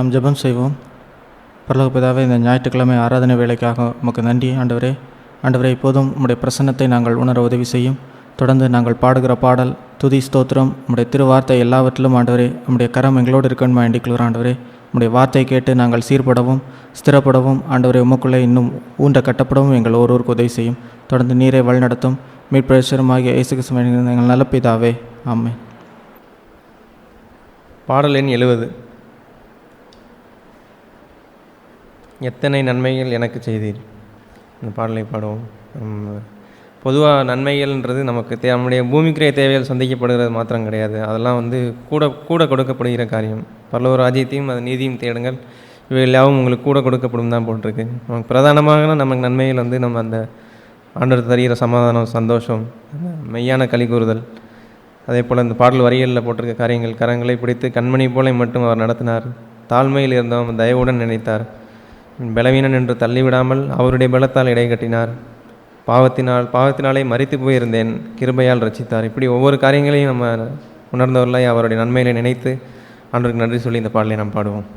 நாம் ஜெபம் செய்வோம். பரலோக பிதாவே, இந்த ஞாயிற்றுக்கிழமை ஆராதனை வேலைக்காக உமக்கு நன்றி ஆண்டவரே. ஆண்டவரே, இப்போதும் உம்முடைய பிரசன்னத்தை நாங்கள் உணர உதவி செய்யும். தொடர்ந்து நாங்கள் பாடுகிற பாடல், துதி, ஸ்தோத்திரம், உம்முடைய திருவார்த்தை எல்லாவற்றிலும் ஆண்டவரே உம்முடைய கரம் எங்களோடு இருக்கணுமா வேண்டிக்கொள்கிறோம் ஆண்டவரே. உம்முடைய வார்த்தை கேட்டு நாங்கள் சீர்படவும் ஸ்திரப்படவும் ஆண்டவரே உமக்குள்ளே இன்னும் ஊன்ற கட்டப்படவும் எங்கள் ஒருவருக்கு உதவி செய்யும். தொடர்ந்து நீரை வழிநடத்தும். மீட்பிரேசரமாகிய இயேசு கிறிஸ்து எங்கள் நல்ல பிதாவே, ஆமென். பாடல் எண் 70. எத்தனை நன்மைகள் எனக்கு செய்தீர். இந்த பாடலை பாடுவோம். பொதுவாக நன்மைகள்ன்றது நமக்கு நம்முடைய பூமிக்குரிய தேவைகள் சந்திக்கப்படுகிறது மாத்திரம் கிடையாது. அதெல்லாம் கூட கொடுக்கப்படுகிற காரியம். பரலோக ராஜ்யத்தையும் அது நீதியும் தேடுங்கள், இவை எல்லாவும் உங்களுக்கு கூட கொடுக்கப்படும் தான் போட்டிருக்கு. நமக்கு பிரதானமாக நமக்கு நன்மைகள் நம்ம அந்த ஆண்டவர் தருகிற சமாதானம், சந்தோஷம், மெய்யான களி கூறுதல். அதே போல் இந்த பாடல் வரிகளில் போட்டிருக்க காரியங்கள், கரங்களை பிடித்து கண்மணி போல மட்டும் அவர் நடத்தினார், தாழ்மையில் இருந்தவன் தயவுடன் நினைத்தார், பலவீனன் என்று தள்ளிவிடாமல் அவருடைய பலத்தால் இடை கட்டினார், பாவத்தினாலே மரித்து போயிருந்தேன், கிருபையால் ரட்சித்தார். இப்படி ஒவ்வொரு காரியங்களையும் நம்ம உணர்ந்தவர்களாய் அவருடைய நன்மைகளை நினைத்து ஆண்டவருக்கு நன்றி சொல்லி இந்த பாடலை நாம் பாடுவோம்.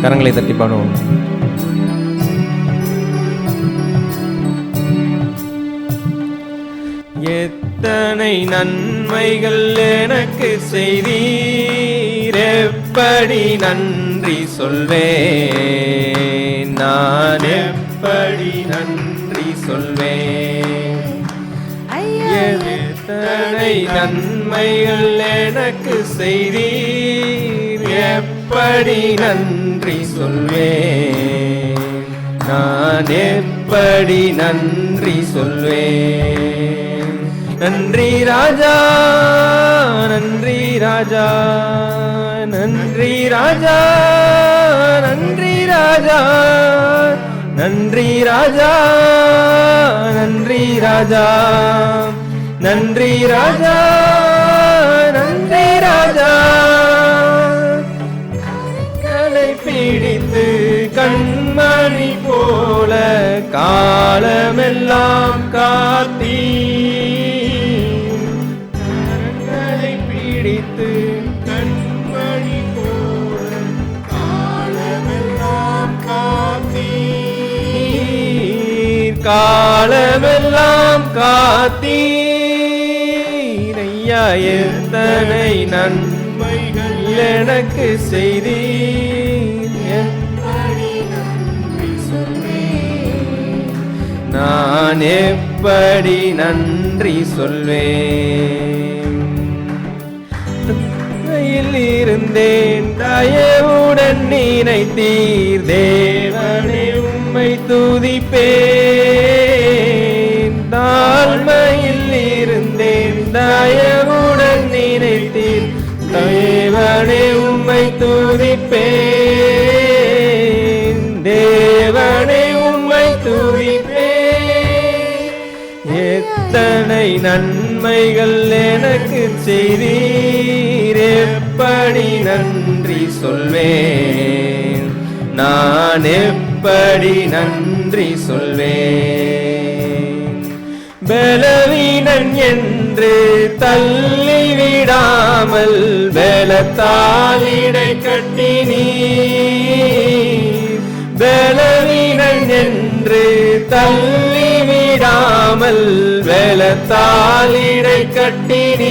கரங்களை தட்டி பாடுவோம். எத்தனை நன்மைகள் எனக்கு செய்தீர், எப்படி நன்றி சொல்வேன், நான் எப்படி நன்றி சொல்வேன். எத்தனை நன்மைகள் எனக்கு செய்தீர், எப்படி நன்றி சொல்வேன், நான் எப்படி நன்றி சொல்வேன். நன்றி ராஜா, நன்றி ராஜா, நன்றி ராஜா, நன்றி ராஜா, நன்றி ராஜா, நன்றி ராஜா, நன்றி ராஜா, நன்றி ராஜா. கரங்களை பிடித்து கண்மணி போல காலமெல்லாம் காத்தீ, கரங்களை பிடித்து கண்மணி போல காலமெல்லாம் காத்தீர், காலமெல்லாம் காத்தீர். ஐயா, எத்தனை நன்மைகள் எனக்கு செய்தீர், எப்படி நன்றி சொல்வேன், நான் எப்படி நன்றி சொல்வேன். இருந்தேன் தயவுடன் நினைத்தீர், தேவனே உம்மை துதிப்பேன். தாழ்மையில் இருந்தேன் தயவுடன் நினைத்தீர், தேவனே உம்மை துதிப்பேன், தேவனே உம்மை துதிப்பேன். எத்தனை நன்மைகள் எனக்கு செய்தீர், எப்படி நன்றி சொல்வேன், நான் எப்படி நன்றி சொல்வேன். பலவீனன் என்று தள்ளிவிடாமல் பலத்தால் இடை கட்டினீர், பலவீனன் என்று தள்ளிவிடாமல் பலத்தால் இடை கட்டினீர்,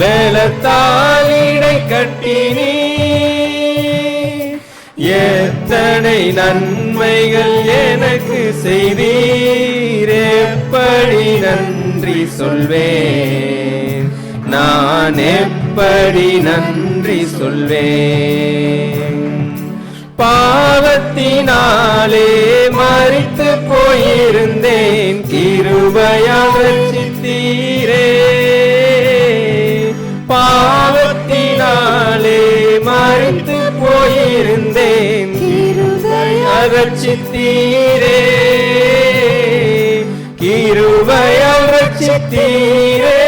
பலத்தால் இடை கட்டினீர். எத்தனை நன்மைகள் எனக்கு செய்தீர், எப்படி நன்றி சொல்வேன், நான் எப்படி நன்றி சொல்வேன். பாவத்தினாலே மரித்து போயிருந்தேன், கிருபையால் ரட்சித்தீரே. பாவத்தினாலே மரித்து போயிருந்தேன், கிருபையால் ரட்சித்தீரே, கிருபையால் ரட்சித்தீரே.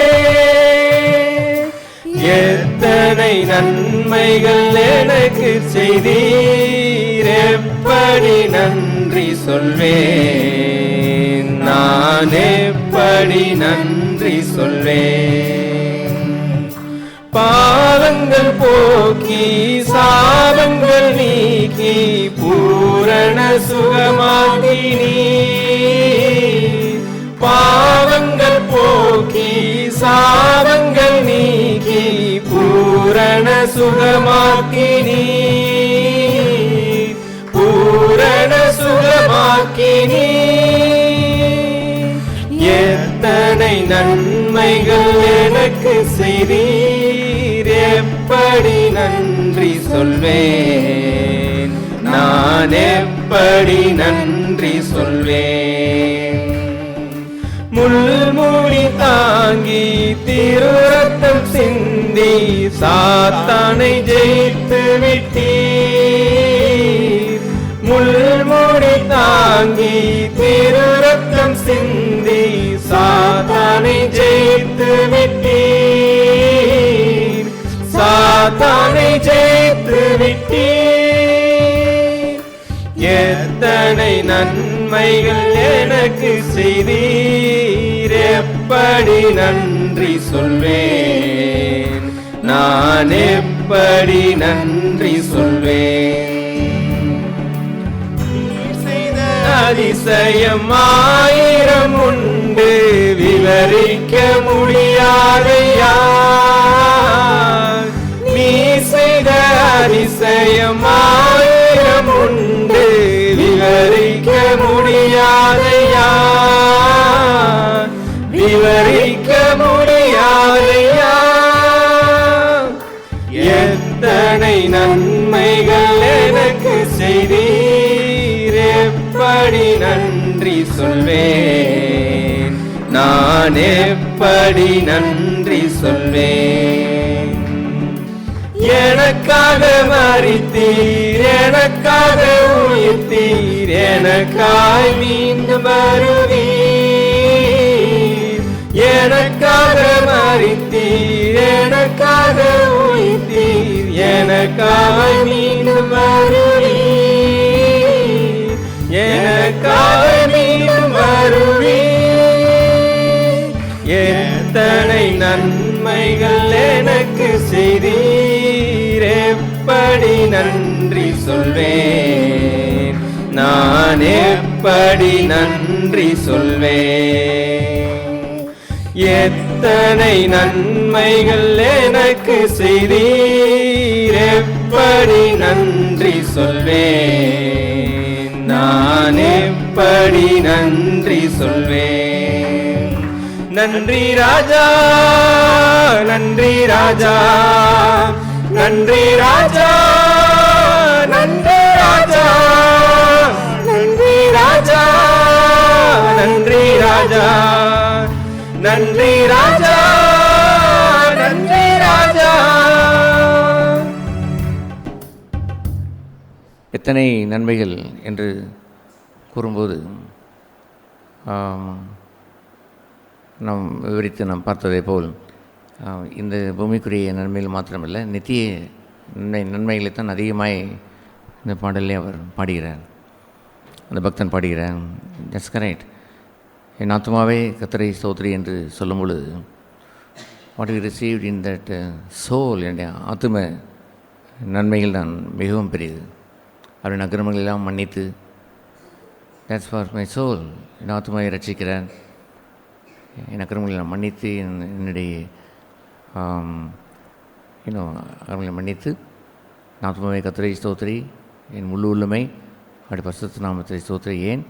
எத்தனை நன்மைகள் எனக்கு செய்தீர், எப்படி நன்றி சொல்வேன், நான் எப்படி நன்றி சொல்வேன். பாவங்கள் போக்கி சாபங்கள் நீக்கி பூரண சுகமாக்கினீ. பாவங்கள் போக்கி சாபங்கள் நீக்கி பூரண சுகமாக்கினீ. பூரண சுகமாக்கினீ. எத்தனை நன்மைகள் எனக்கு செய்தீர், எப்படி நன்றி சொல்வேன், நான் எப்படி நன்றி சொல்வேன். முள்மூடி தாங்கி திரு ரத்தம் சிந்தி சாத்தானை ஜெயித்து விட்டீர். முள்மூடி தாங்கி திரு ரத்தம் சிந்தி சாத்தானை ஜெயித்து விட்டீர். சாத்தானை ஜெயித்து விட்டீர். எத்தனை நன்மைகள் எனக்கு செய்தீர், எப்படி நன்றி சொல்வேன், நான் எப்படி நன்றி சொல்வேன். அதிசயம் ஆயிரம் உண்டு, விவரிக்க முடியாதையா. நீ செய்த அதிசயம் ஆயிரம் உண்டு, விவரிக்க முடியாதையா. விவரிக்க முடியாதையா. எத்தனை நன்மைகள் எனக்கு செய்தீர், எப்படி நன்றி சொல்வேன், நான் எப்படி நன்றி சொல்வேன். எனக்காக மரித்தீர், எனக்காக உயிர்த்தீர், எனக்காய் மீண்டும் வருவீர். எனக்காக மரித்தீர், எனக்காக உயிர்த்தீர், எனக்காய் மீண்டும் வருவீர். எனக்காய் மீண்டும் வருவீர். எத்தனை நன்மைகள் எனக்கு செய்தீர், எப்படி நன்றி சொல்வேன், நான் எப்படி நன்றி சொல்வேன். எத்தனை நன்மைகள் எனக்கு செய்தீர், எப்படி நன்றி சொல்வேன், நான் எப்படி நன்றி சொல்வேன். நன்றி ராஜா, நன்றி ராஜா, நன்றி ராஜா, நன்றி ராஜா, நன்றி ராஜா, நன்றி ராஜா, நன்றி ராஜா, நன்றி ராஜா. எத்தனை நன்மைகள் என்று கூறும்போது நாம் விவரித்து நாம் பார்த்ததை போல் இந்த பூமிக்குரிய நன்மைகள் மாத்திரமல்ல, நித்திய நன்மைகளைத்தான் அதிகமாய் இந்த பாடலே அவர் பாடுகிறார், அந்த பக்தன் பாடுகிறார். That's correct. என் ஆத்மாவே கர்த்தரை ஸ்தோத்திரி என்று சொல்லும் பொழுது what we received in that soul, என்னுடைய ஆத்ம நன்மைகள் தான் மிகவும் பெரியது. அவரின் அக்கிரமங்கள் எல்லாம் மன்னித்து, தட்ஸ் ஃபார் மை சோல், என் ஆத்மாவை ரட்சிக்கிறார். என் அக்கிரமங்களை நான் மன்னித்து, என்னுடைய அக்கிரமங்களை மன்னித்து, என் ஆத்மாவை கர்த்தரை ஸ்தோத்திரி, என் முழு உள்ளமை அப்படி பரிசுத்த நாமத்தை ஸ்தோத்திரி. ஏன்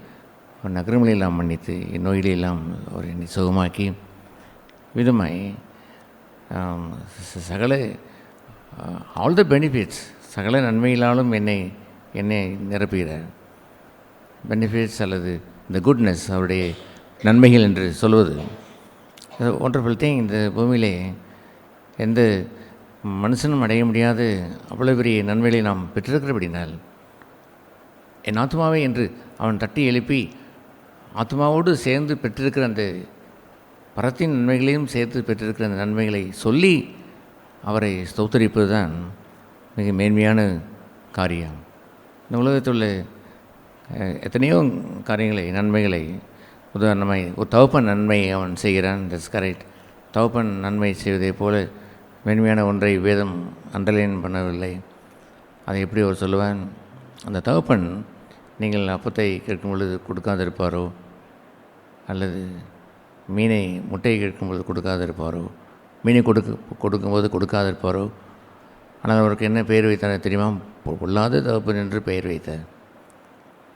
அவன் அக்கிரமங்களை எல்லாம் மன்னித்து, என் நோய்களெல்லாம் அவர் என்னை சுகமாக்கி விதமாய் சகல ஆல் த பெனிஃபிட்ஸ், சகல நன்மைகளாலும் என்னை நிரப்புகிறார். பெனிஃபிட்ஸ் அல்லது இந்த குட்னஸ், அவருடைய நன்மைகள் என்று சொல்வது ஒண்டர்ஃபுல் திங். இந்த பூமியிலே எந்த மனுஷனும் அடைய முடியாத அவ்வளோ பெரிய நன்மைகளை நாம் பெற்றிருக்கிறபடினால், என் ஆத்மாவே என்று அவன் தட்டி எழுப்பி ஆத்மாவோடு சேர்ந்து பெற்றிருக்கிற அந்த பரத்தின் நன்மைகளையும் சேர்த்து பெற்றிருக்கிற அந்த நன்மைகளை சொல்லி அவரை ஸ்தோத்தரிப்பது தான் மிக மேன்மையான காரியம். இந்த உலகத்தில் உள்ள எத்தனையோ காரியங்களை நன்மைகளை உதாரணமாய் ஒரு தகப்பன் நன்மையை அவன் செய்கிறான். That's correct. தகப்பன் நன்மை செய்வதைப் போல மென்மையான ஒன்றை வேதம் அண்டர்லைன் பண்ணவில்லை. அதை எப்படி அவர் சொல்லுவான், அந்த தகப்பன் நீங்கள் அப்பத்தை கேட்கும் பொழுது கொடுக்காதிருப்பாரோ, அல்லது மீனை முட்டையை கேட்கும் பொழுது கொடுக்காதிருப்பாரோ, மீனை கொடுக்கும்போது கொடுக்காதிருப்பாரோ. ஆனால் அவருக்கு என்ன பெயர் வைத்தார் தெரியுமா? பொல்லாத தகப்பன் என்று பெயர் வைத்தார்.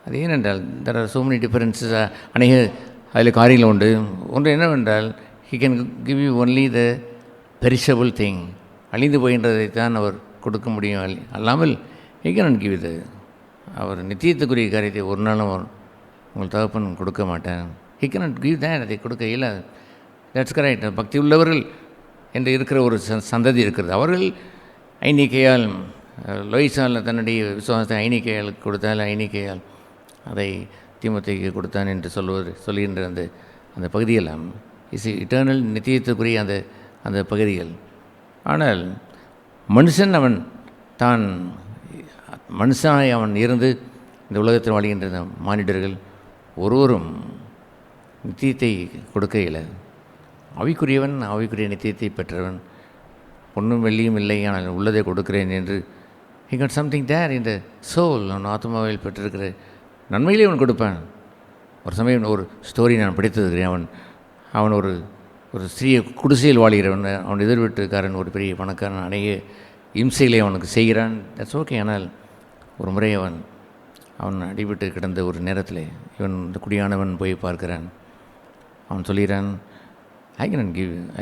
அது ஏனென்றால் there are so many differences. அநேக அதில் காரியங்கள் உண்டு. ஒன்று என்னவென்றால், he can give you only the perishable thing, அழிந்து போகின்றதைத்தான் அவர் கொடுக்க முடியும். அல்லாமல் ஹி கேன் கிவ் இது. அவர் நித்தியத்துக்குரிய காரியத்தை ஒரு நாளும் அவர் உங்கள் தகப்பன் கொடுக்க மாட்டேன். He can give that. அதை கொடுக்க இயலாது. That's correct. பக்தி உள்ளவர்கள் என்று இருக்கிற ஒரு சந்ததி இருக்கிறது. அவர்கள் ஐனிக்கையால், லோயிசால் தன்னுடைய விசுவாசத்தை ஐனிக்கையால் கொடுத்தால், ஐனிக்கையால் அதை தீமோத்தேயுக்கு கொடுத்தான் என்று சொல்கின்ற அந்த பகுதியெல்லாம் இஸ் இட்டர்னல், நித்தியத்துக்குரிய அந்த பகுதிகள். ஆனால் மனுஷன் அவன் தான் மனுஷனாய் அவன் இருந்து இந்த உலகத்தில் வாழ்கின்ற மானிடர்கள் ஒருவரும் நித்தியத்தை கொடுக்க இயலாது. ஆவிக்குரியவன் ஆவிக்குரிய நித்தியத்தை பெற்றவன். பொன்னும் வெள்ளியும் இல்லை, ஆனால் உள்ளதை கொடுக்கிறேன் என்று he got something there in the soul. அவன் ஆத்மாவில் பெற்றிருக்கிற நன்மையிலே அவன் கொடுப்பான். ஒரு சமயம் ஒரு ஸ்டோரி நான் படித்திருக்கிறேன். அவன் ஒரு ஸ்திரீயை குடிசையில் வாழ்கிறவன். அவன் எதிர் வீட்டுக்காரன் ஒரு பெரிய பணக்காரன். அநேக இம்சைகளை அவனுக்கு செய்கிறான். That's okay. ஆனால் ஒரு முறை அவன் அடிபட்டு கிடந்த ஒரு நேரத்தில் இவன் இந்த குடியானவன் போய் பார்க்கிறான். அவன் சொல்கிறான், I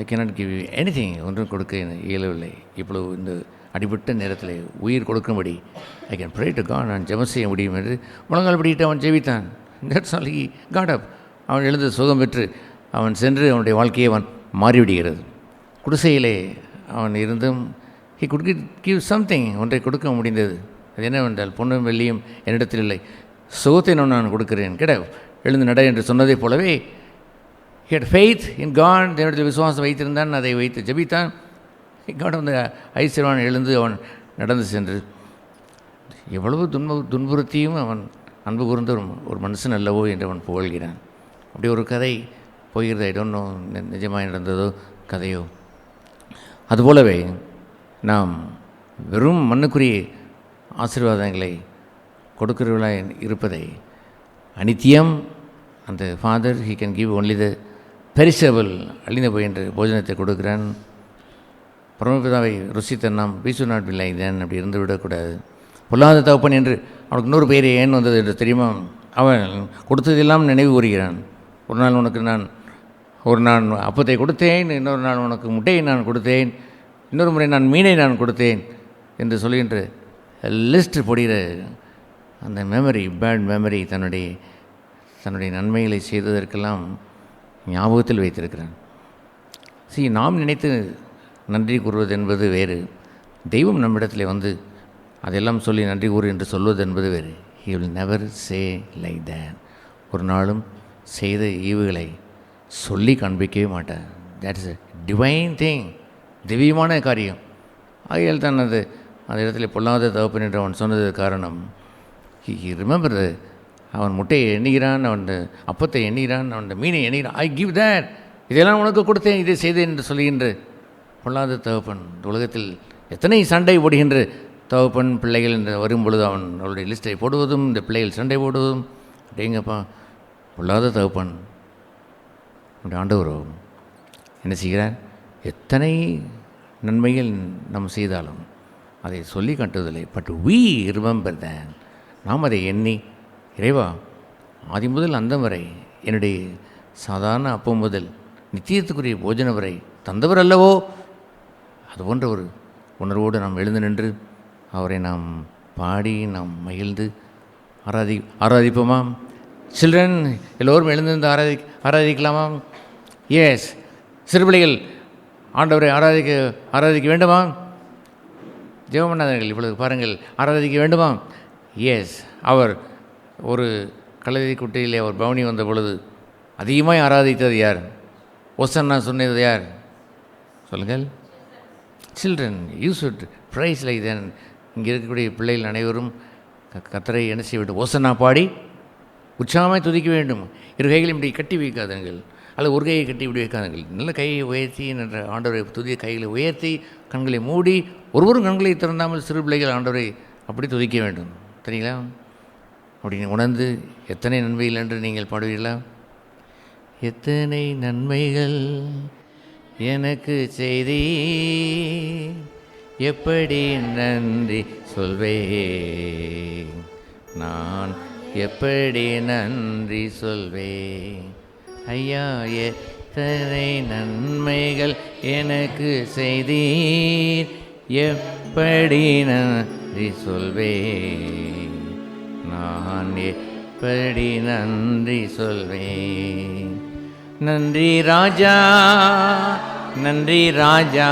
cannot give you anything. ஒன்றும் கொடுக்க இயலவில்லை. இப்பொழுது இந்த அடிபட்ட நேரத்தில் உயிர் கொடுக்கும்படி I can pray to God, நான் ஜெபம் செய்ய முடியும் என்று முழங்கால் படிட்டு அவன் ஜெபித்தான். That's all he got up. அவன் எழுந்து சுகம் பெற்று அவன் சென்று அவனுடைய வாழ்க்கையை அவன் மாறிவிடுகிறது. குடிசையிலே அவன் இருந்தும் ஹி குட் கிவ் சம்திங். ஒன்றை கொடுக்க முடிந்தது. அது என்னவென்றால், பொன்னும் வெள்ளியும் என்னிடத்தில் இல்லை, சுகத்தை நான் கொடுக்கிறேன், எழுந்து நட என்று சொன்னதைப் போலவே he had faith in God. தேவனிடத்தில் விசுவாசம் வைத்திருந்தான். அதை வைத்து ஜெபித்தான். காட் வந்து ஐஸ்வர்வான் எழுந்து அவன் நடந்து சென்று எவ்வளவு துன்புறுத்தியும் அவன் அன்பு கூர்ந்த ஒரு மனுஷன் அல்லவோ என்று அவன் புகழ்கிறான். அப்படி ஒரு கதை போகிறது. ஐ டோன்ட் நோ நிஜமாக நடந்ததோ கதையோ. அதுபோலவே நாம் வெறும் மண்ணுக்குரிய ஆசீர்வாதங்களை கொடுக்கிறவர்களாக இருப்பதை அனித்தியம், அந்த father he can give only the perishable, அழிந்து போகின்ற போஜனத்தை கொடுக்குறான். பரமபிதாவை ருசித்த நாம் பீசு நாட் பிள்ளை தேன் அப்படி இருந்து விடக்கூடாது. பொல்லாத தகப்பன் என்று அவனுக்கு இன்னொரு பெயரை ஏன் வந்தது என்று தெரியுமா? அவன் கொடுத்ததெல்லாம் நினைவு கூறுகிறான். ஒரு நாள் உனக்கு நான் அப்பத்தை கொடுத்தேன், இன்னொரு நாள் உனக்கு முட்டையை நான் கொடுத்தேன், இன்னொரு முறை நான் மீனை நான் கொடுத்தேன் என்று சொல்கின்ற லிஸ்ட் போடுகிற அந்த மெமரி, பேட் மெமரி தன்னுடைய நன்மைகளை செய்ததற்கெல்லாம் ஞாபகத்தில் வைத்திருக்கிறான். நாம் நினைத்து நன்றி கூறுவது என்பது வேறு. தெய்வம் நம்மிடத்தில் வந்து அதெல்லாம் சொல்லி நன்றி கூறு என்று சொல்வது என்பது வேறு. He will never say like that. ஒரு நாளும் செய்த ஈவுகளை சொல்லி காண்பிக்கவே மாட்டார். That is a divine thing, திவ்யமான காரியம். ஆகையால் தான் அந்த இடத்துல பொல்லாத தகப்பன் என்று அவன் சொன்னது காரணம். ஹி ரிமெம்பர், அவன் முட்டையை எண்ணுகிறான், அவன் அப்பத்தை எண்ணுகிறான், அவன் மீனை எண்ணுகிறான். ஐ கிவ் தேட், இதெல்லாம் உனக்கு கொடுத்தேன், இதை செய்தேன் என்று சொல்லுகின்ற பொல்லாத தகப்பன். உலகத்தில் எத்தனை சண்டை போடுகின்ற தகப்பன் பிள்ளைகள் என்று வரும்பொழுது அவனுடைய லிஸ்ட்டை போடுவதும், இந்த பிள்ளைகள் சண்டை போடுவதும், அப்படிங்கப்பா பொல்லாத தகப்பன். அப்படி ஆண்டவரோ என்ன செய்கிறார்? எத்தனை நன்மைகள் நம்ம செய்தாலும் அதை சொல்லி காட்டுவதில்லை. But we remember that. நாம் அதை எண்ணி, இறைவா ஆதி முதல் அந்தம் வரை என்னுடைய சாதாரண அப்பம் முதல் நித்தியத்துக்குரிய போஜனம் வரை தந்தவர் அல்லவோ, அதுபோன்ற ஒரு உணர்வோடு நாம் எழுந்து நின்று அவரை நாம் பாடி நாம் மகிழ்ந்து ஆராதிப்போமாம். சில்ட்ரன் எல்லோரும் எழுந்திருந்து ஆராதிக்கலாமாம். எஸ், சிறுபிள்ளைகள் ஆண்டவரை ஆராதிக்க வேண்டுமா? ஜெபமன்னாதர்கள் இப்பொழுது பாருங்கள், ஆராதிக்க வேண்டுமா? எஸ். அவர் ஒரு கழுதை குட்டையிலே அவர் பவனி வந்த பொழுது அதிகமாக ஆராதித்தது யார்? ஓசன்னா சொன்னது யார்? சொல்லுங்கள். Children, you should praise like then. இங்கே இருக்கக்கூடிய பிள்ளைகள் அனைவரும் கர்த்தரை என்ன செய்ய வேண்டும்? ஓசன்னா பாடி உற்சாகமாய் துதிக்க வேண்டும். இரு கைகளை இப்படி கட்டி வைக்காதுங்கள், அல்லது ஒரு கையை கட்டி இப்படி வைக்காதுங்கள். நல்ல கையை உயர்த்தி என்ற ஆண்டவரை துதிய கைகளை உயர்த்தி கண்களை மூடி, ஒருவரும் கண்களை திறந்தாமல் சிறு பிள்ளைகள் ஆண்டவரை அப்படி துதிக்க வேண்டும். சரிங்களா? அப்படி உணர்ந்து எத்தனை நன்மைகள் என்று நீங்கள் பாடுவீர்களா? எத்தனை நன்மைகள் எனக்கு செய்தி, எப்படி நன்றி சொல்வேன், நான் எப்படி நன்றி சொல்வேன். ஐயா, எத்தனை நன்மைகள் எனக்கு செய்தீர், எப்படி நன்றி சொல்வேன், நான் எப்படி நன்றி சொல்வேன். நன்றி ராஜா, நன்றி ராஜா,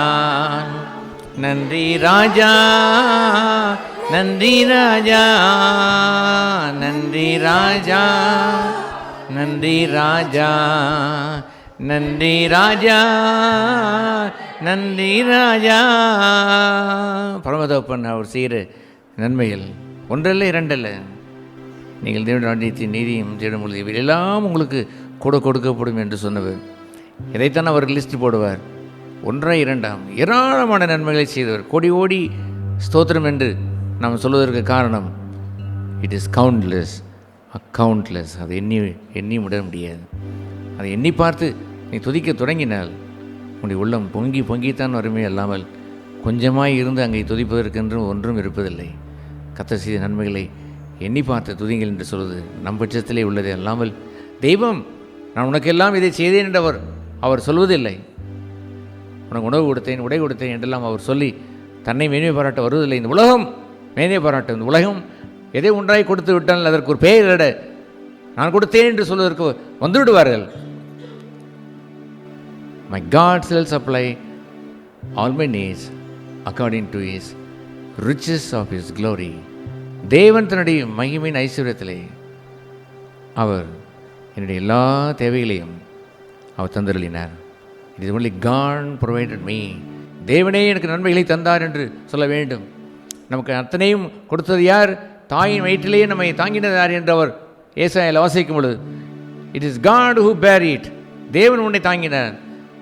நன்றி ராஜா, நன்றி ராஜா, நன்றி ராஜா, நன்றி ராஜா, நன்றி ராஜா, நன்றி ராஜா. பரமதப்பன் அவர் செய்கிற நன்மைகள் ஒன்றல்ல இரண்டல்ல. நீங்கள் தேவனுடைய ராஜ்யத்தின் நீதியும் தேடும் பொழுது இவையெல்லாம் உங்களுக்கு கூட கொடுக்கப்படும் என்று சொன்னவர். இதைத்தான் அவர் லிஸ்ட் போடுவார். ஒன்றா இரண்டாம் ஏராளமான நன்மைகளை செய்தவர். கோடி கோடி ஸ்தோத்திரம் என்று நாம் சொல்வதற்கு காரணம், இட் இஸ் கவுண்ட்லெஸ், அக்கவுண்ட்லெஸ். அதை எண்ணி விட முடியாது. அதை எண்ணி பார்த்து நீ துதிக்க தொடங்கினால் உன்னுடைய உள்ளம் பொங்கி பொங்கித்தான் வருமே அல்லாமல் கொஞ்சமாய் இருந்து அங்கே துதிப்பதற்கென்று ஒன்றும் இருப்பதில்லை. கர்த்தர் செய்த நன்மைகளை எண்ணி பார்த்து துதிங்கள் என்று சொல்வது நம் பட்சத்திலே உள்ளதே அல்லாமல், தெய்வம் நான் உனக்கெல்லாம் இதை செய்தேன் என்று அவர் சொல்வதில்லை. உனக்கு உணவு கொடுத்தேன், உடை கொடுத்தேன் என்றெல்லாம் அவர் சொல்லி தன்னை மேன்மை பாராட்ட வருவதில்லை. இந்த உலகம் மேன்மை பாராட்டும். இந்த உலகம் எதை ஒன்றாய் கொடுத்து விட்டால் அதற்கு ஒரு பெயரிட நான் கொடுத்தேன் என்று சொல்வதற்கு வந்துவிடுவார்கள். My God shall supply all my needs according to His riches of His glory. தேவன் தன்னுடைய மகிமையின் ஐஸ்வர்யத்திலே அவர் என்னுடைய எல்லா தேவைகளையும் அவர் தந்தருளினார். It is only God provided me. தேவனே எனக்கு நன்மைகளை தந்தார் என்று சொல்ல வேண்டும். நமக்கு அத்தனையும் கொடுத்தது யார்? தாயின் வயிற்றிலேயே நம்மை தாங்கினது யார் என்று அவர் ஏசாயாவில் வாசிக்கும் பொழுது, இட் இஸ் காட் ஹூ பேர் இட். தேவன் உன்னை தாங்கினார்,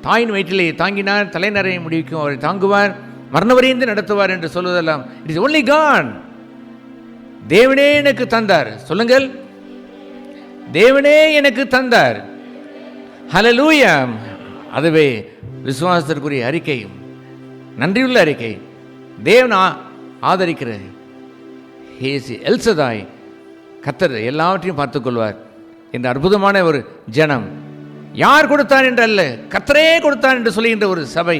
தாயின் வயிற்றிலே தாங்கினார், தலைநரை முடிக்கும் அவரை தாங்குவார், மரணவரைந்து நடத்துவார் என்று சொல்வதெல்லாம் இட் இஸ் ஒன்லி காட். தேவனே எனக்கு தந்தார். சொல்லுங்கள், தேவனே எனக்கு தந்தார். ஹல்லேலூயா. அதுவே விசுவாசத்திற்குரிய அறிக்கையும் நன்றியுள்ள அறிக்கை. தேவன் ஆதரிக்கிறது. எல்சதாய், கர்த்தர் எல்லாவற்றையும் பார்த்துக்கொள்வார். இந்த அற்புதமான ஒரு ஜனம், யார் கொடுத்தார் என்று அல்ல, கர்த்தரே கொடுத்தார் என்று சொல்லுகின்ற ஒரு சபை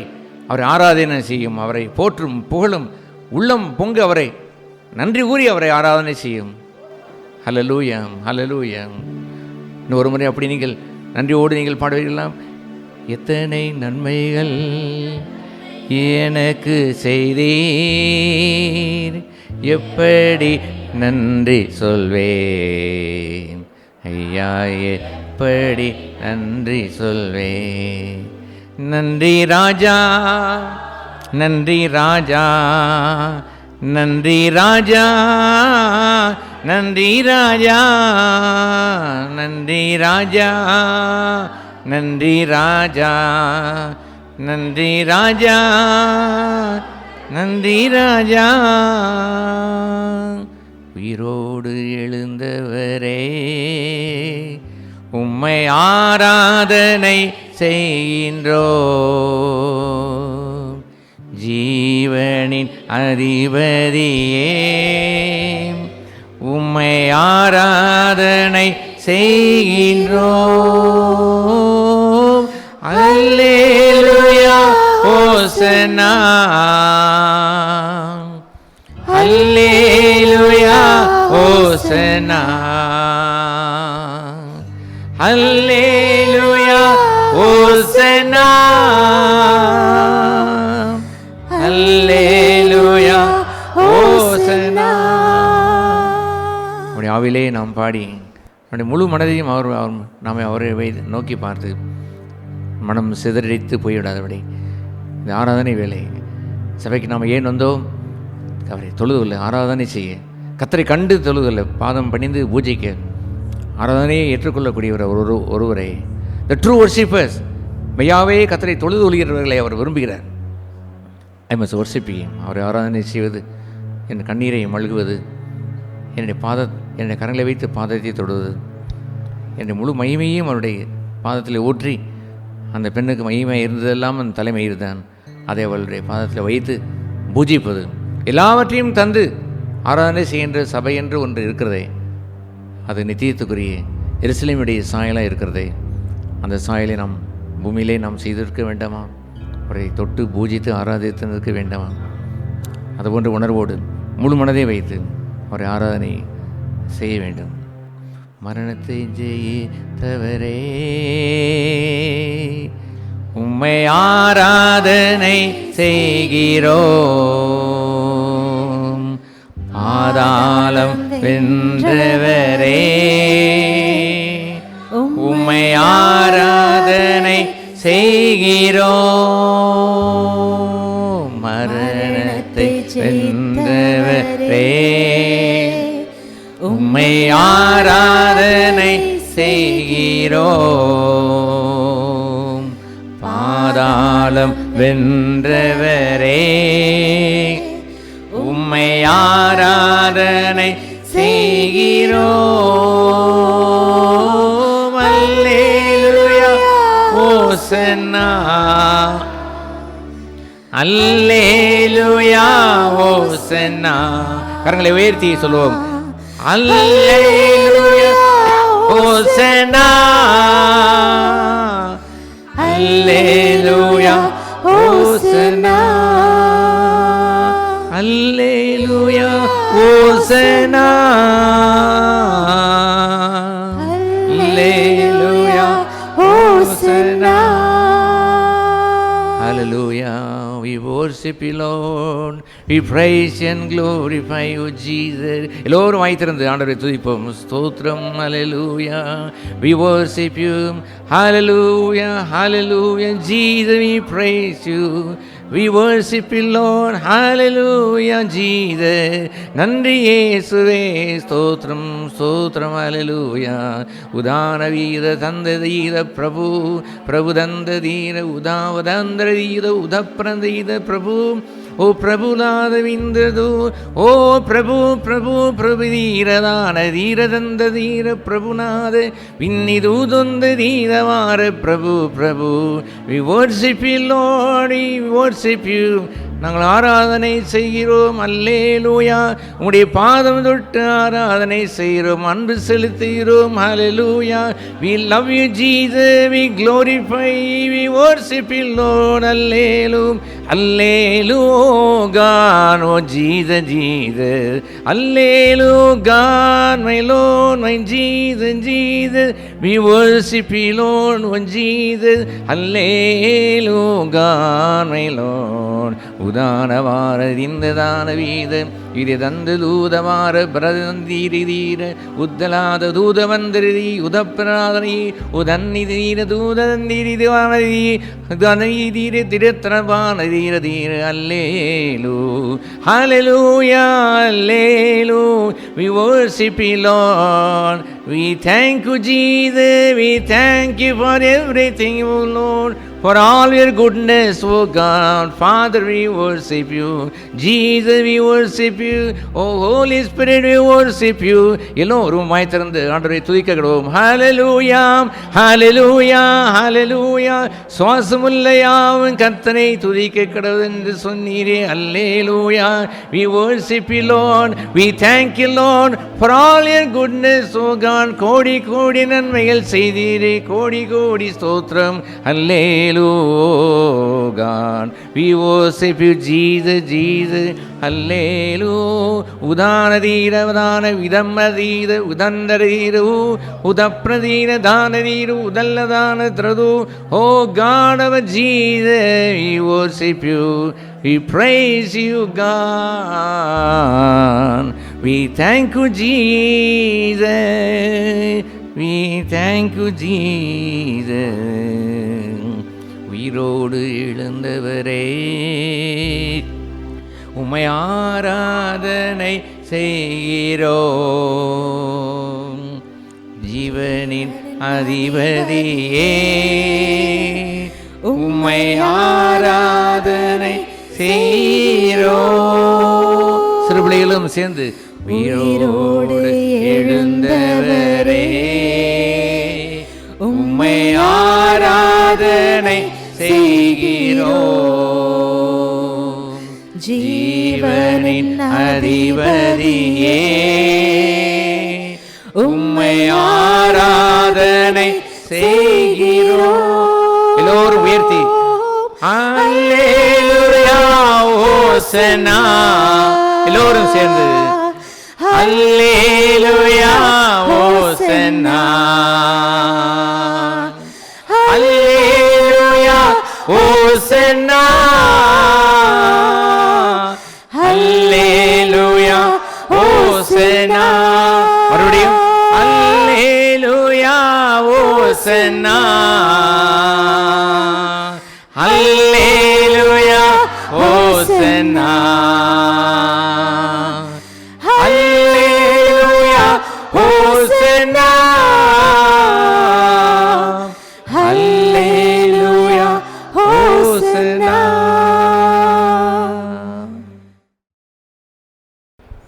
அவரை ஆராதனை செய்யும், அவரை போற்றும் புகழும், உள்ளம் பொங்க அவரை நன்றி கூறி அவரை ஆராதனை செய்யும். ஹல்லேலூயா, ஹல்லேலூயா. இன்னும் ஒரு முறை அப்படி நீங்கள் நன்றியோடு நீங்கள் பாடுவீர்களாம். எத்தனை நன்மைகள் எனக்கு செய்தீர், எப்படி நன்றி சொல்வேன். ஐயா, எப்படி நன்றி சொல்வேன். நன்றி ராஜா, நன்றி ராஜா, நன்றி ராஜா, நன்றி ராஜா, நன்றி ராஜா, நன்றி ராஜா, நன்றி ராஜா, நன்றி ராஜா. உயிரோடு எழுந்தவரே, உம்மை ஆராதனை செய்கின்றோம். ஜீவனின் அதிபதியே, உம்மை ஆராதனை செய்கின்றோம். அல்லேலூயா, ஓசனா, அல்லேலூயா, ஓசனா, அல்லேலூயா, ஓசனா, அல்லேலூயா, ஓசனா. நம்முடைய ஆவிலே நாம் பாடி நம்முடைய முழு மனதையும் நாம் அவரை நோக்கி பார்த்து மனம் சிதறடித்து போய்விடாதபடி இந்த ஆராதனை வேலை சபைக்கு நாம் ஏன் வந்தோம்? அவரை தொழுதுகொள்ள, ஆராதனை செய்ய, கர்த்தரை கண்டு தொழுதுகொள்ள, பாதம் பணிந்து பூஜைக்க, ஆராதனையை ஏற்றுக்கொள்ளக்கூடியவர் ஒருவரே. த ட்ரூ வர்ஷிப்பர்ஸ், மெய்யாவே கர்த்தரை தொழுது கொள்கிறவர்களை அவர் விரும்புகிறார். I must worship him. அவரை ஆராதனை செய்வது, என் கண்ணீரை மல்குவது, என்னுடைய கரங்களை வைத்து பாதத்தை தொடுவது, என்னுடைய முழு மகிமையும் அவருடைய பாதத்தில் ஊற்றி, அந்த பெண்ணுக்கு மகிமை இருந்ததெல்லாம் அந்த தலைமயிர் தான், அதை அவளுடைய பாதத்தில் வைத்து பூஜிப்பது, எல்லாவற்றையும் தந்து ஆராதனை செய்கின்ற சபை என்று ஒன்று இருக்கிறதே, அது நித்தியத்துக்குரிய எருசலேமுடைய சாயலாக இருக்கிறதே. அந்த சாயலை நாம் பூமியிலே நாம் செய்திருக்க வேண்டாமா? அவரை தொட்டு பூஜித்து ஆராதித்து நிற்க வேண்டாமா? அதுபோன்ற உணர்வோடு முழு மனதை வைத்து அவரை ஆராதனை செய்ய வேண்டும். மரணத்தை ஜெயித்தவரே, உம்மை ஆராதனை செய்கிறோம். பாதாளம் வென்றவரே, உம்மை ஆராதனை செய்கிறோம். மரணத்தை வென்றவரே, உம்மை ஆராதனை செய்கிறோம். பாதாளம் வென்றவரே, உம்மை ஆராதனை செய்கிறோம். அல்லேலூயா ஓசன்னா, அல்லேலூயா ஓசன்னா. கரங்களை உயர்த்தி சொல்லுவோம். அல்லேலூயா ஓசன்னா, அல்லேலூயா ஓசன்னா, அல்லேலூயா ஓசன்னா, அல்லேலூயா ஓசன்னா. Hallelujah, we worship you Lord, we praise and glorify you Jesus. எல்லோரும் வாய்த்திருந்து ஆண்டவரை துதிப்போம். ஸ்தோத்திரம். Hallelujah, we worship you. Hallelujah, hallelujah Jesus, we praise you. We worship you Lord. Hallelujah Jesus. நன்றி இயேசுவே. ஸ்தோத்திரம் ஸ்தோத்திரம். Hallelujah. உதான வீர தந்ததீர பிரபு, பிரபு தந்ததீர உதாவதந்தரதீர உதப்ரதீர பிரபு. ஓ பிரபுநாத விந்தது, ஓ பிரபு பிரபு பிரபு தீரதான தீரதந்த தீர பிரபுநாத விண்ணிதூதொந்த தீரவார பிரபு பிரபு. We worship you Lord, we worship you. நாங்கள் ஆராதனை செய்கிறோம். அல்லேலூயா. உம்முடைய பாதம் தொட்டு ஆராதனை செய்கிறோம், அன்பு செலுத்துகிறோம். ஹல்லேலூயா. We love you Jesus, we glorify, we worship you Lord. Hallelujah. Hallelujah God, oh Jesus Jesus. Hallelujah God, my Lord, my Jesus Jesus. We worship you Lord, oh Jesus. Hallelujah God, my Lord. உதானவார இந்ததான வீத இது தந்து தூதவார பிரதந்தீரி தீர உத்தலாத தூதவந்திரி உதப்பராதனை உதன்னி தீர தூதந்தீரி திவானதி தனி தீர திரத்தனவான தீர தீர. அல்லேலூ ஹல்லேலூயா அல்லேலூ. We worship you Lord, we thank you Jesus, we thank you for everything O Lord, for all your goodness O God. Father, we worship you. Jesus, we worship you. Oh Holy Spirit, we worship you. எல்லோரும் வாய் திறந்து ஆண்டவரை துதிக்கிறோம். ஹல்லேலூயா ஹல்லேலூயா ஹல்லேலூயா. சுவாசமுள்ள யாவும் கர்த்தரை துதிக்க கடவுள் என்று சொன்னீரே. அல்லேலூயா. We worship you Lord, we thank you Lord for all your goodness O God. கோடி கோடி நன்மைகள் செய்தீரே. கோடி கோடி ஸ்தோத்திரம். அல்லேலூயா God. We worship you Jesus Jesus. Hallelujah. உதானதீர உதான விதம்மதீர உதந்தரீர உதப்ரதீர தானதீர உதல்லதான திரது. Oh God of Jesus, we worship you, we praise you God. We thank you Jesus, we thank you Jesus. உயிரோடு எழுந்தவரே, உம்மை ஆராதனை செய்கிறோம். ஜீவ ஜீவனின் அதிபதியே உம்மை ஆராதனை செய்கிறோ. சிறுபிள்ளைகளும் சேர்ந்து உயிரோடு எழுந்தவரே உம்மை ஆராதனை செய்கிறோ. ஜீவனின் அதிபதியே உம்மை ஆராதனை செய்கிறோ. எல்லோரும் உயர்த்தி அல்லேலூயா ஓசனா. எல்லோரும் சேர்ந்து அல்லேலூயா ஓசனா. அல்லேலூயா ஓசனா. அல்லேலூயா ஓசனா. மறுபடியும் அல்லேலூயா ஓசனா. அல்லேலூயா ஓசனா. அல்லேலூயா ஓசனா. அல்லேலூயா ஓசனா.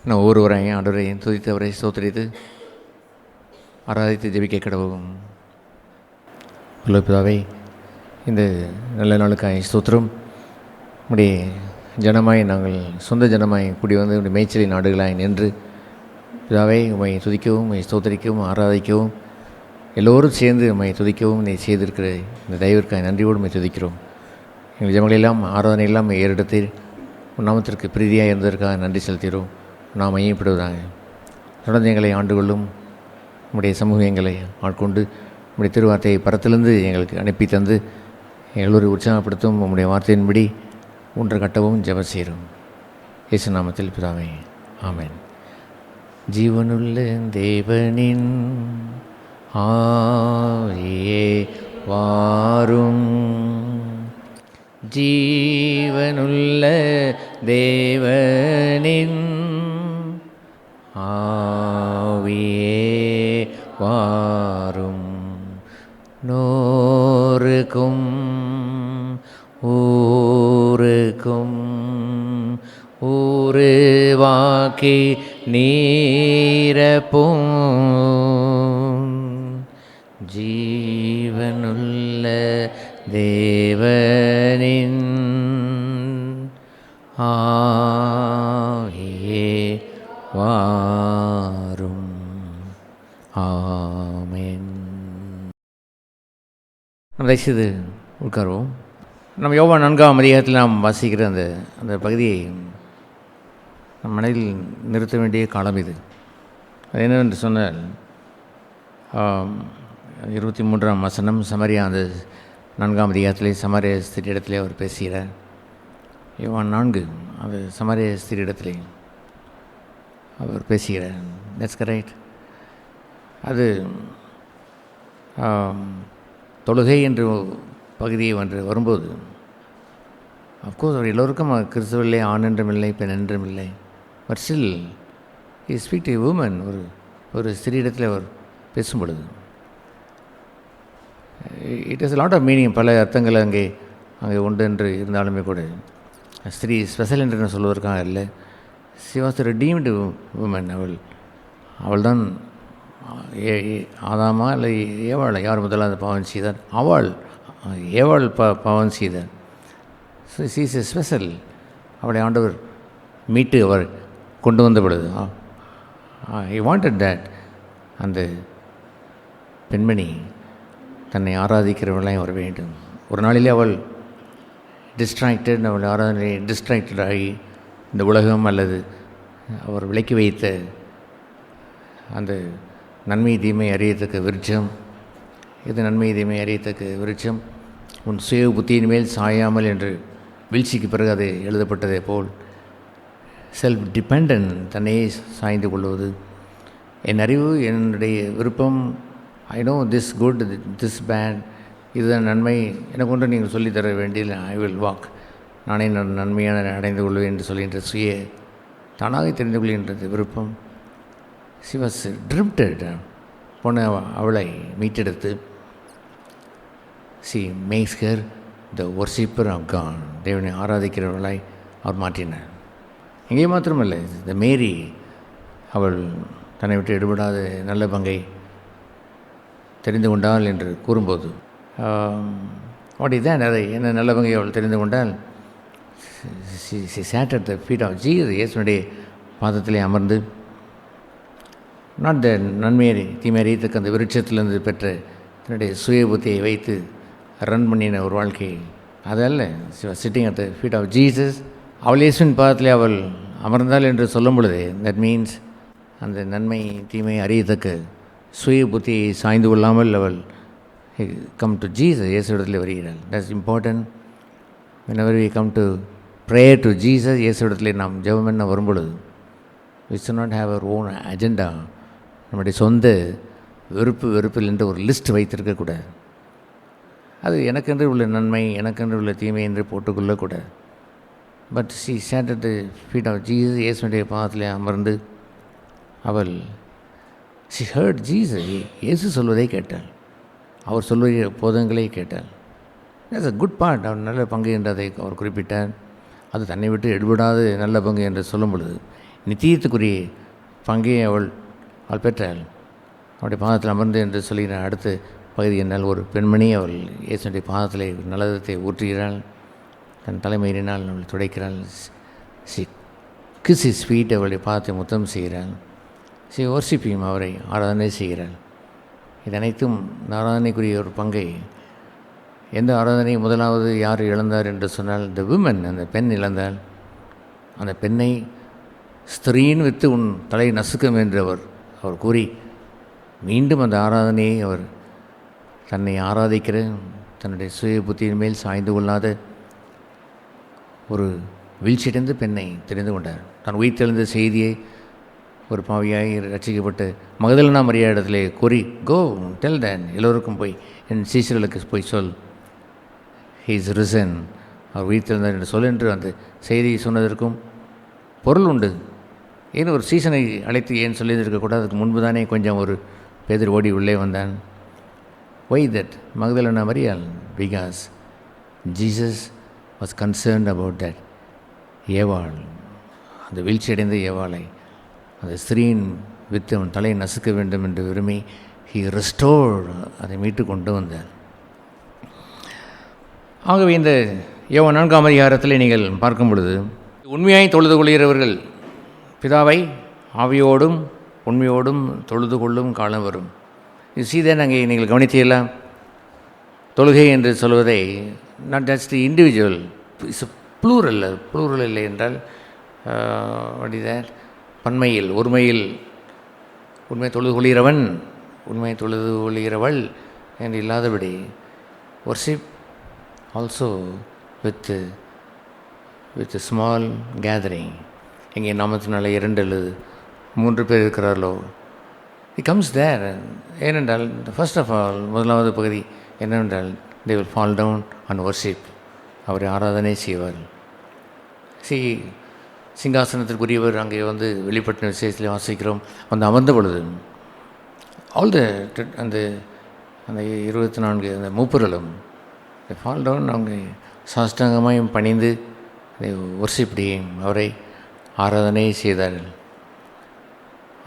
நான் ஒருவரையும் ஆண்டவரையும் துதித்தவரை ஸ்தோத்திரித்து ஆராதித்து ஜெபிக்க கடவும். பிதாவே, இந்த நல்ல நாளுக்காய் ஸ்தோத்திரம். உடைய ஜனமாய் நாங்கள் சொந்த ஜனமாய் கூடி வந்து உடைய மேய்ச்சலி நாடுகளாய் நின்று பிதாவே உம்மை துதிக்கவும் உம்மை ஸ்தோத்திரிக்கவும் ஆராதிக்கவும் எல்லோரும் சேர்ந்து உம்மை துதிக்கவும் நீ செய்திருக்கிற இந்த தயவிற்காய் நன்றியோடு உம்மை துதிக்கிறோம். எங்கள் ஜனங்களெல்லாம் ஆராதனை எல்லாம் ஏறெடுத்து உன் நாமத்திற்கு பிரீதியாக இருந்ததற்காக நன்றி செலுத்துகிறோம். நாம் மையப்படுவதாக தொடர்ந்து எங்களை ஆண்டு கொள்ளும். உம்முடைய சமூகம் எங்களை ஆட்கொண்டு உம்முடைய திருவார்த்தையை பரத்திலிருந்து எங்களுக்கு அனுப்பி தந்து எல்லோரும் உற்சாகப்படுத்தும். உம்முடைய வார்த்தையின்படி ஒன்று கட்டவும் ஜெபம் செய்கிறோம். இயேசு நாமத்தில் பிதாவே, ஆமென். ஜீவனுள்ள தேவனின் ஆவியே வாரும். ஜீவனுள்ள தேவனின் ஆவியே வாரும். நோருக்கும் ஊருக்கும் ஊருவாக்கி நீரப்பும். ஜீவனுள்ள தேவனின் ஆவியே வாரும். ஆமென். நம்ம தயவுசெய்து உட்காருவோம். நம்ம யோவான் 4ஆம் அதிகாரத்தில் நாம் வாசிக்கிற அந்த பகுதியை நம் மனதில் நிறுத்த வேண்டிய காலம் இது. அது என்னவென்று சொன்னால் 23ஆம் வசனம் சமரியா அந்த 4ஆம் அதிகாரத்திலே சமரிய ஸ்திரியிடத்திலே அவர் பேசுகிறார். யோவான் 4 அந்த சமரிய ஸ்திரியிடத்திலே அவர் பேசுகிறார். That's correct. அது தொழுகை என்று பகுதியை வந்து வரும்போது அஃப்கோர்ஸ் அவர் எல்லோருக்கும் கிறிஸ்துவில்லை, ஆண் என்றும் இல்லை, பெண் என்றும் இல்லை. But still I speak to woman. ஒரு ஸ்திரீயிடத்தில் அவர் பேசும் பொழுது it is lot of meaning. பல அர்த்தங்கள் அங்கே உண்டு என்று இருந்தாலுமே கூட ஸ்திரீ ஸ்பெஷல் என்று நான் சொல்வதற்காக இல்லை. She was redeemed woman. அவள் தான் ஆதாமா இல்லை ஏவாள், யார் முதலாவது பாவம் செய்தார்? ஏவாள் பாவம் செய்தார். So she is a special. அவளை ஆண்டவர் மீட்டு அவர் கொண்டு வந்த பொழுது ஐ வாண்டட் தட் அந்த பெண்மணி தன்னை ஆராதிக்கிறவர்களாய் வர வேண்டும். ஒரு நாளிலே அவள் டிஸ்ட்ராக்டட், அவள் ஆராதனை டிஸ்ட்ராக்டட் ஆகி இந்த உலகம் அல்லது அவர் விலக்கி வைத்த அந்த நன்மை தீமை அறியத்தக்க விருட்சம், இது நன்மை தீமை அறியத்தக்க விருட்சம் உன் சுய புத்தியின் மேல் சாயாமல் என்று வீழ்ச்சிக்கு பிறகு அது எழுதப்பட்டதே போல் செல்ஃப் டிபெண்டன்ட், தன்னையே சாய்ந்து கொள்வது. என் அறிவு, என்னுடைய விருப்பம், I know this good, this bad, இதுதான் நன்மை, எனக்கு ஒன்று நீங்கள் சொல்லித்தர வேண்டியதில்லை, ஐ வில் வாக், நானே நன்மையான அடைந்து கொள்வேன் என்று சொல்கின்ற சுய தானாக தெரிந்து கொள்கின்றது விருப்பம். She was drifted. போன அவளை மீட்டெடுத்து she makes her the worshipper of God. தேவனை ஆராதிக்கிறவர்களாய் அவர் மாற்றினார். இங்கே மாத்திரமல்ல, இந்த மேரி அவள் தன்னை விட்டு எடுபடாத நல்ல பங்கை தெரிந்து கொண்டாள் என்று கூறும்போது அப்படிதான் அதை என்ன நல்ல பங்கை அவள் தெரிந்து கொண்டால் sat at the feet of Jesus. இயேசுனுடைய பாதத்திலே அமர்ந்து நாட் த நன்மையை தீமையறியத்தக்க அந்த விருட்சத்திலிருந்து பெற்ற தன்னுடைய சுய புத்தியை வைத்து ரன் பண்ணின ஒரு வாழ்க்கை அதல்ல. Sitting at the feet of Jesus. அவள் இயேசுவின் பாதத்திலே அவள் அமர்ந்தாள் என்று சொல்லும் பொழுது தட் மீன்ஸ் அந்த நன்மை தீமை அறியத்தக்க சுய புத்தியை சாய்ந்து கொள்ளாமல் அவள் கம் டு ஜீசஸ், இயேசுவிடத்தில் வருகிறாள். That's important. whenever we come to prayer to Jesus, இயேசுவிடத்தில் நாம் ஜெபம் பண்ண வரும்பொழுது we should not have our own agenda. நம்முடைய சொந்த வெறுப்பில் என்று ஒரு லிஸ்ட் வைத்திருக்கக்கூடாது. அது எனக்கென்று உள்ள நன்மை எனக்கென்று உள்ள தீமை என்று போட்டுக்கொள்ளக்கூடாது. But she sat at the feet of Jesus. இயேசுடைய பாதத்தில் அமர்ந்து அவள் she heard Jesus. இயேசு சொல்வதை கேட்டாள், அவர் சொல்வதை போதங்களை கேட்டாள். that's a good part. அவர் நல்ல பங்கு என்றதை அவர் குறிப்பிட்டார். அது தன்னை விட்டு எடுபடாத நல்ல பங்கு என்று சொல்லும் பொழுது நித்தியத்துக்குரிய பங்கை அவள் பெற்றாள். அவருடைய பாதத்தில் அமர்ந்து என்று சொல்கிற அடுத்த பகுதி என்னால் ஒரு பெண்மணி அவள் இயேசுடைய பாதத்தில் நலதத்தை ஊற்றுகிறாள், தன் தலைமயிரினால் அவள் துடைக்கிறாள். கிஸ் இஸ் ஃபீட், அவளுடைய பாதத்தை முத்தம் செய்கிறாள். வொர்ஷிப் ஹிம், அவரை ஆராதனை செய்கிறாள். இது அனைத்தும் ஆராதனைக்குரிய ஒரு பங்கை. எந்த ஆராதனை முதலாவது யார் இழந்தார் என்று சொன்னால் த விமன், அந்த பெண் இழந்தாள். அந்த பெண்ணை ஸ்திரீன் வித்து உன் தலை நசுக்கம் என்று அவர் கூறி மீண்டும் அந்த ஆராதனையை அவர் தன்னை ஆராதிக்கிற தன்னுடைய சுய புத்தியின் மேல் சாய்ந்து கொள்ளாத ஒரு வீழ்ச்சியடைந்த பெண்ணை தெரிந்து கொண்டார். தான் உயிர்த்தெழுந்த செய்தியை ஒரு பாவியாய் ரட்சிக்கப்பட்டு மகதலேனா மரியா இடத்திலே கூறி கோ டெல் தட், எல்லோருக்கும் போய் என் சீஷர்களுக்கு போய் சொல், ஹி இஸ் ரிசன், அவர் உயிர்த்தெழுந்தார் என்று சொல் என்று அந்த செய்தியை சொன்னதற்கும் பொருள் உண்டு. ஏன் ஒரு சீசனை அழைத்து ஏன் சொல்லியிருக்கக்கூடாது? அதுக்கு முன்பு தானே கொஞ்சம் ஒரு பேதர் ஓடி உள்ளே வந்தான். ஒய் தட் மகதலேனா மரியாள்? Because Jesus was concerned about that ஏவாள், அந்த வீழ்ச்சியடைந்த ஏவாளை அந்த ஸ்திரீயின் வித்து அவன் தலையை நசுக்க வேண்டும் என்று விரும்பி ஹி ரெஸ்டோர்ட், அதை மீட்டு கொண்டு வந்தார். ஆகவே இந்த யோவான் 4ஆம் அதிகாரத்தில் நீங்கள் பார்க்கும் பொழுது உண்மையாய் தொழுது கொள்கிறவர்கள் பிதாவை ஆவியோடும் உண்மையோடும் தொழுது கொள்ளும் காலம் வரும். இது சீதன் அங்கே நீங்கள் கவனித்தீர்களா? தொழுகை என்று சொல்வதை not just the individual, it's plural இல்லை என்றால் பன்மையில் ஒருமையில் உண்மை தொழுது கொள்கிறவன் உண்மை தொழுது கொள்கிறவள் என்று இல்லாதபடி worship also with small gathering. எங்கே நாமத்தினால 2 அல்லது 3 பேர் இருக்கிறார்களோ இட் கம்ஸ் தேர். ஏனென்றால் ஃபர்ஸ்ட் ஆஃப் ஆல் முதலாவது பகுதி என்னவென்றால் they will fall down and worship, அவரை ஆராதனை செய்வார். சிங்காசனத்திற்குரியவர் அங்கே வந்து வெளிப்பட்ட விசேஷத்தில் வாசிக்கிறோம். வந்து அமர்ந்த பொழுது ஆல் அந்த 24 அந்த மூப்பர்களும் ஃபால் டவுன், அவங்க சாஷ்டாங்கமாயும் பணிந்து வொர்ஷிப்டையும் அவரை ஆராதனை செய்தார்கள்.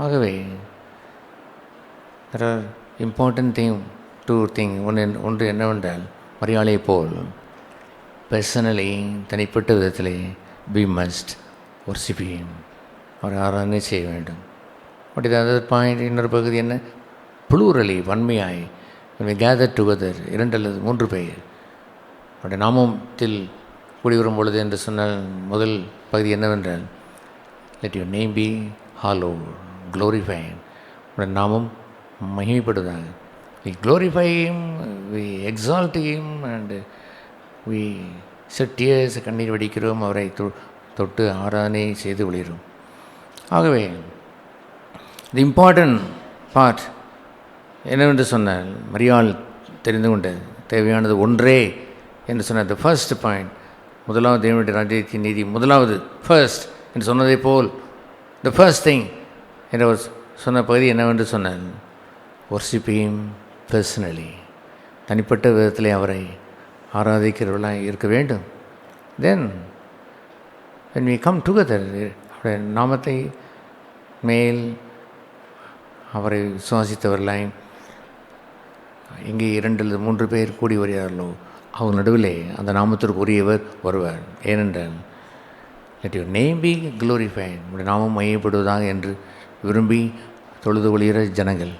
ஆகவே there are important thing ஒன்று என்னவென்றால் மரியாளை போல் பர்சனலி தனிப்பட்ட விதத்திலே we must worship him, அவரை ஆராதனை செய்ய வேண்டும். பட் இது அதர் பாயிண்ட். இன்னொரு பகுதி என்ன? ப்ளூரலி வன்மையாய் when we gather together 2 அல்லது 3 பேர் அவருடைய நாமத்தில் கூடி வரும் பொழுது என்று சொன்னால் முதல் பகுதி என்னவென்றால் let your name be hallowed, glorified, உடைய நாமம் மகிமைப்படுவதாக. we glorify him, we exalt him and we shed tears, கண்ணீர் வடிக்கிறோம், அவரை தொட்டு ஆராதனை செய்து விடுகிறோம். ஆகவே தி இம்பார்ட்டன்ட் பார்ட் என்னவென்று சொன்னால் மரியாள் தெரிந்து கொண்ட தேவையானது ஒன்றே என்று சொன்னார். த ஃபர்ஸ்ட் பாயிண்ட், முதலாவது தேவனுடைய ராஜ்யத்தின் நீதி முதலாவது ஃபர்ஸ்ட் என்று சொன்னதை போல் த ஃபர்ஸ்ட் திங் என்று சொன்ன பகுதி என்னவென்று சொன்னார் worship Him personally. தனிப்பட்ட விதத்திலே அவரை ஆராதிக்கிறவர்களாக இருக்க வேண்டும். Then when we come together, அவருடைய நாமத்தை மேல் அவரை விசுவாசித்தவர்களாய் எங்கே 2 அல்லது 3 பேர் கூடி வருகிறார்களோ அவர் நடுவிலே அந்த நாமத்திற்கு உரியவர் வருவார். ஏனென்றால் let your name be glorified, உடைய நாமம் மையப்படுவதாக என்று விரும்பி தொழுது கொள்கிற ஜனங்கள்.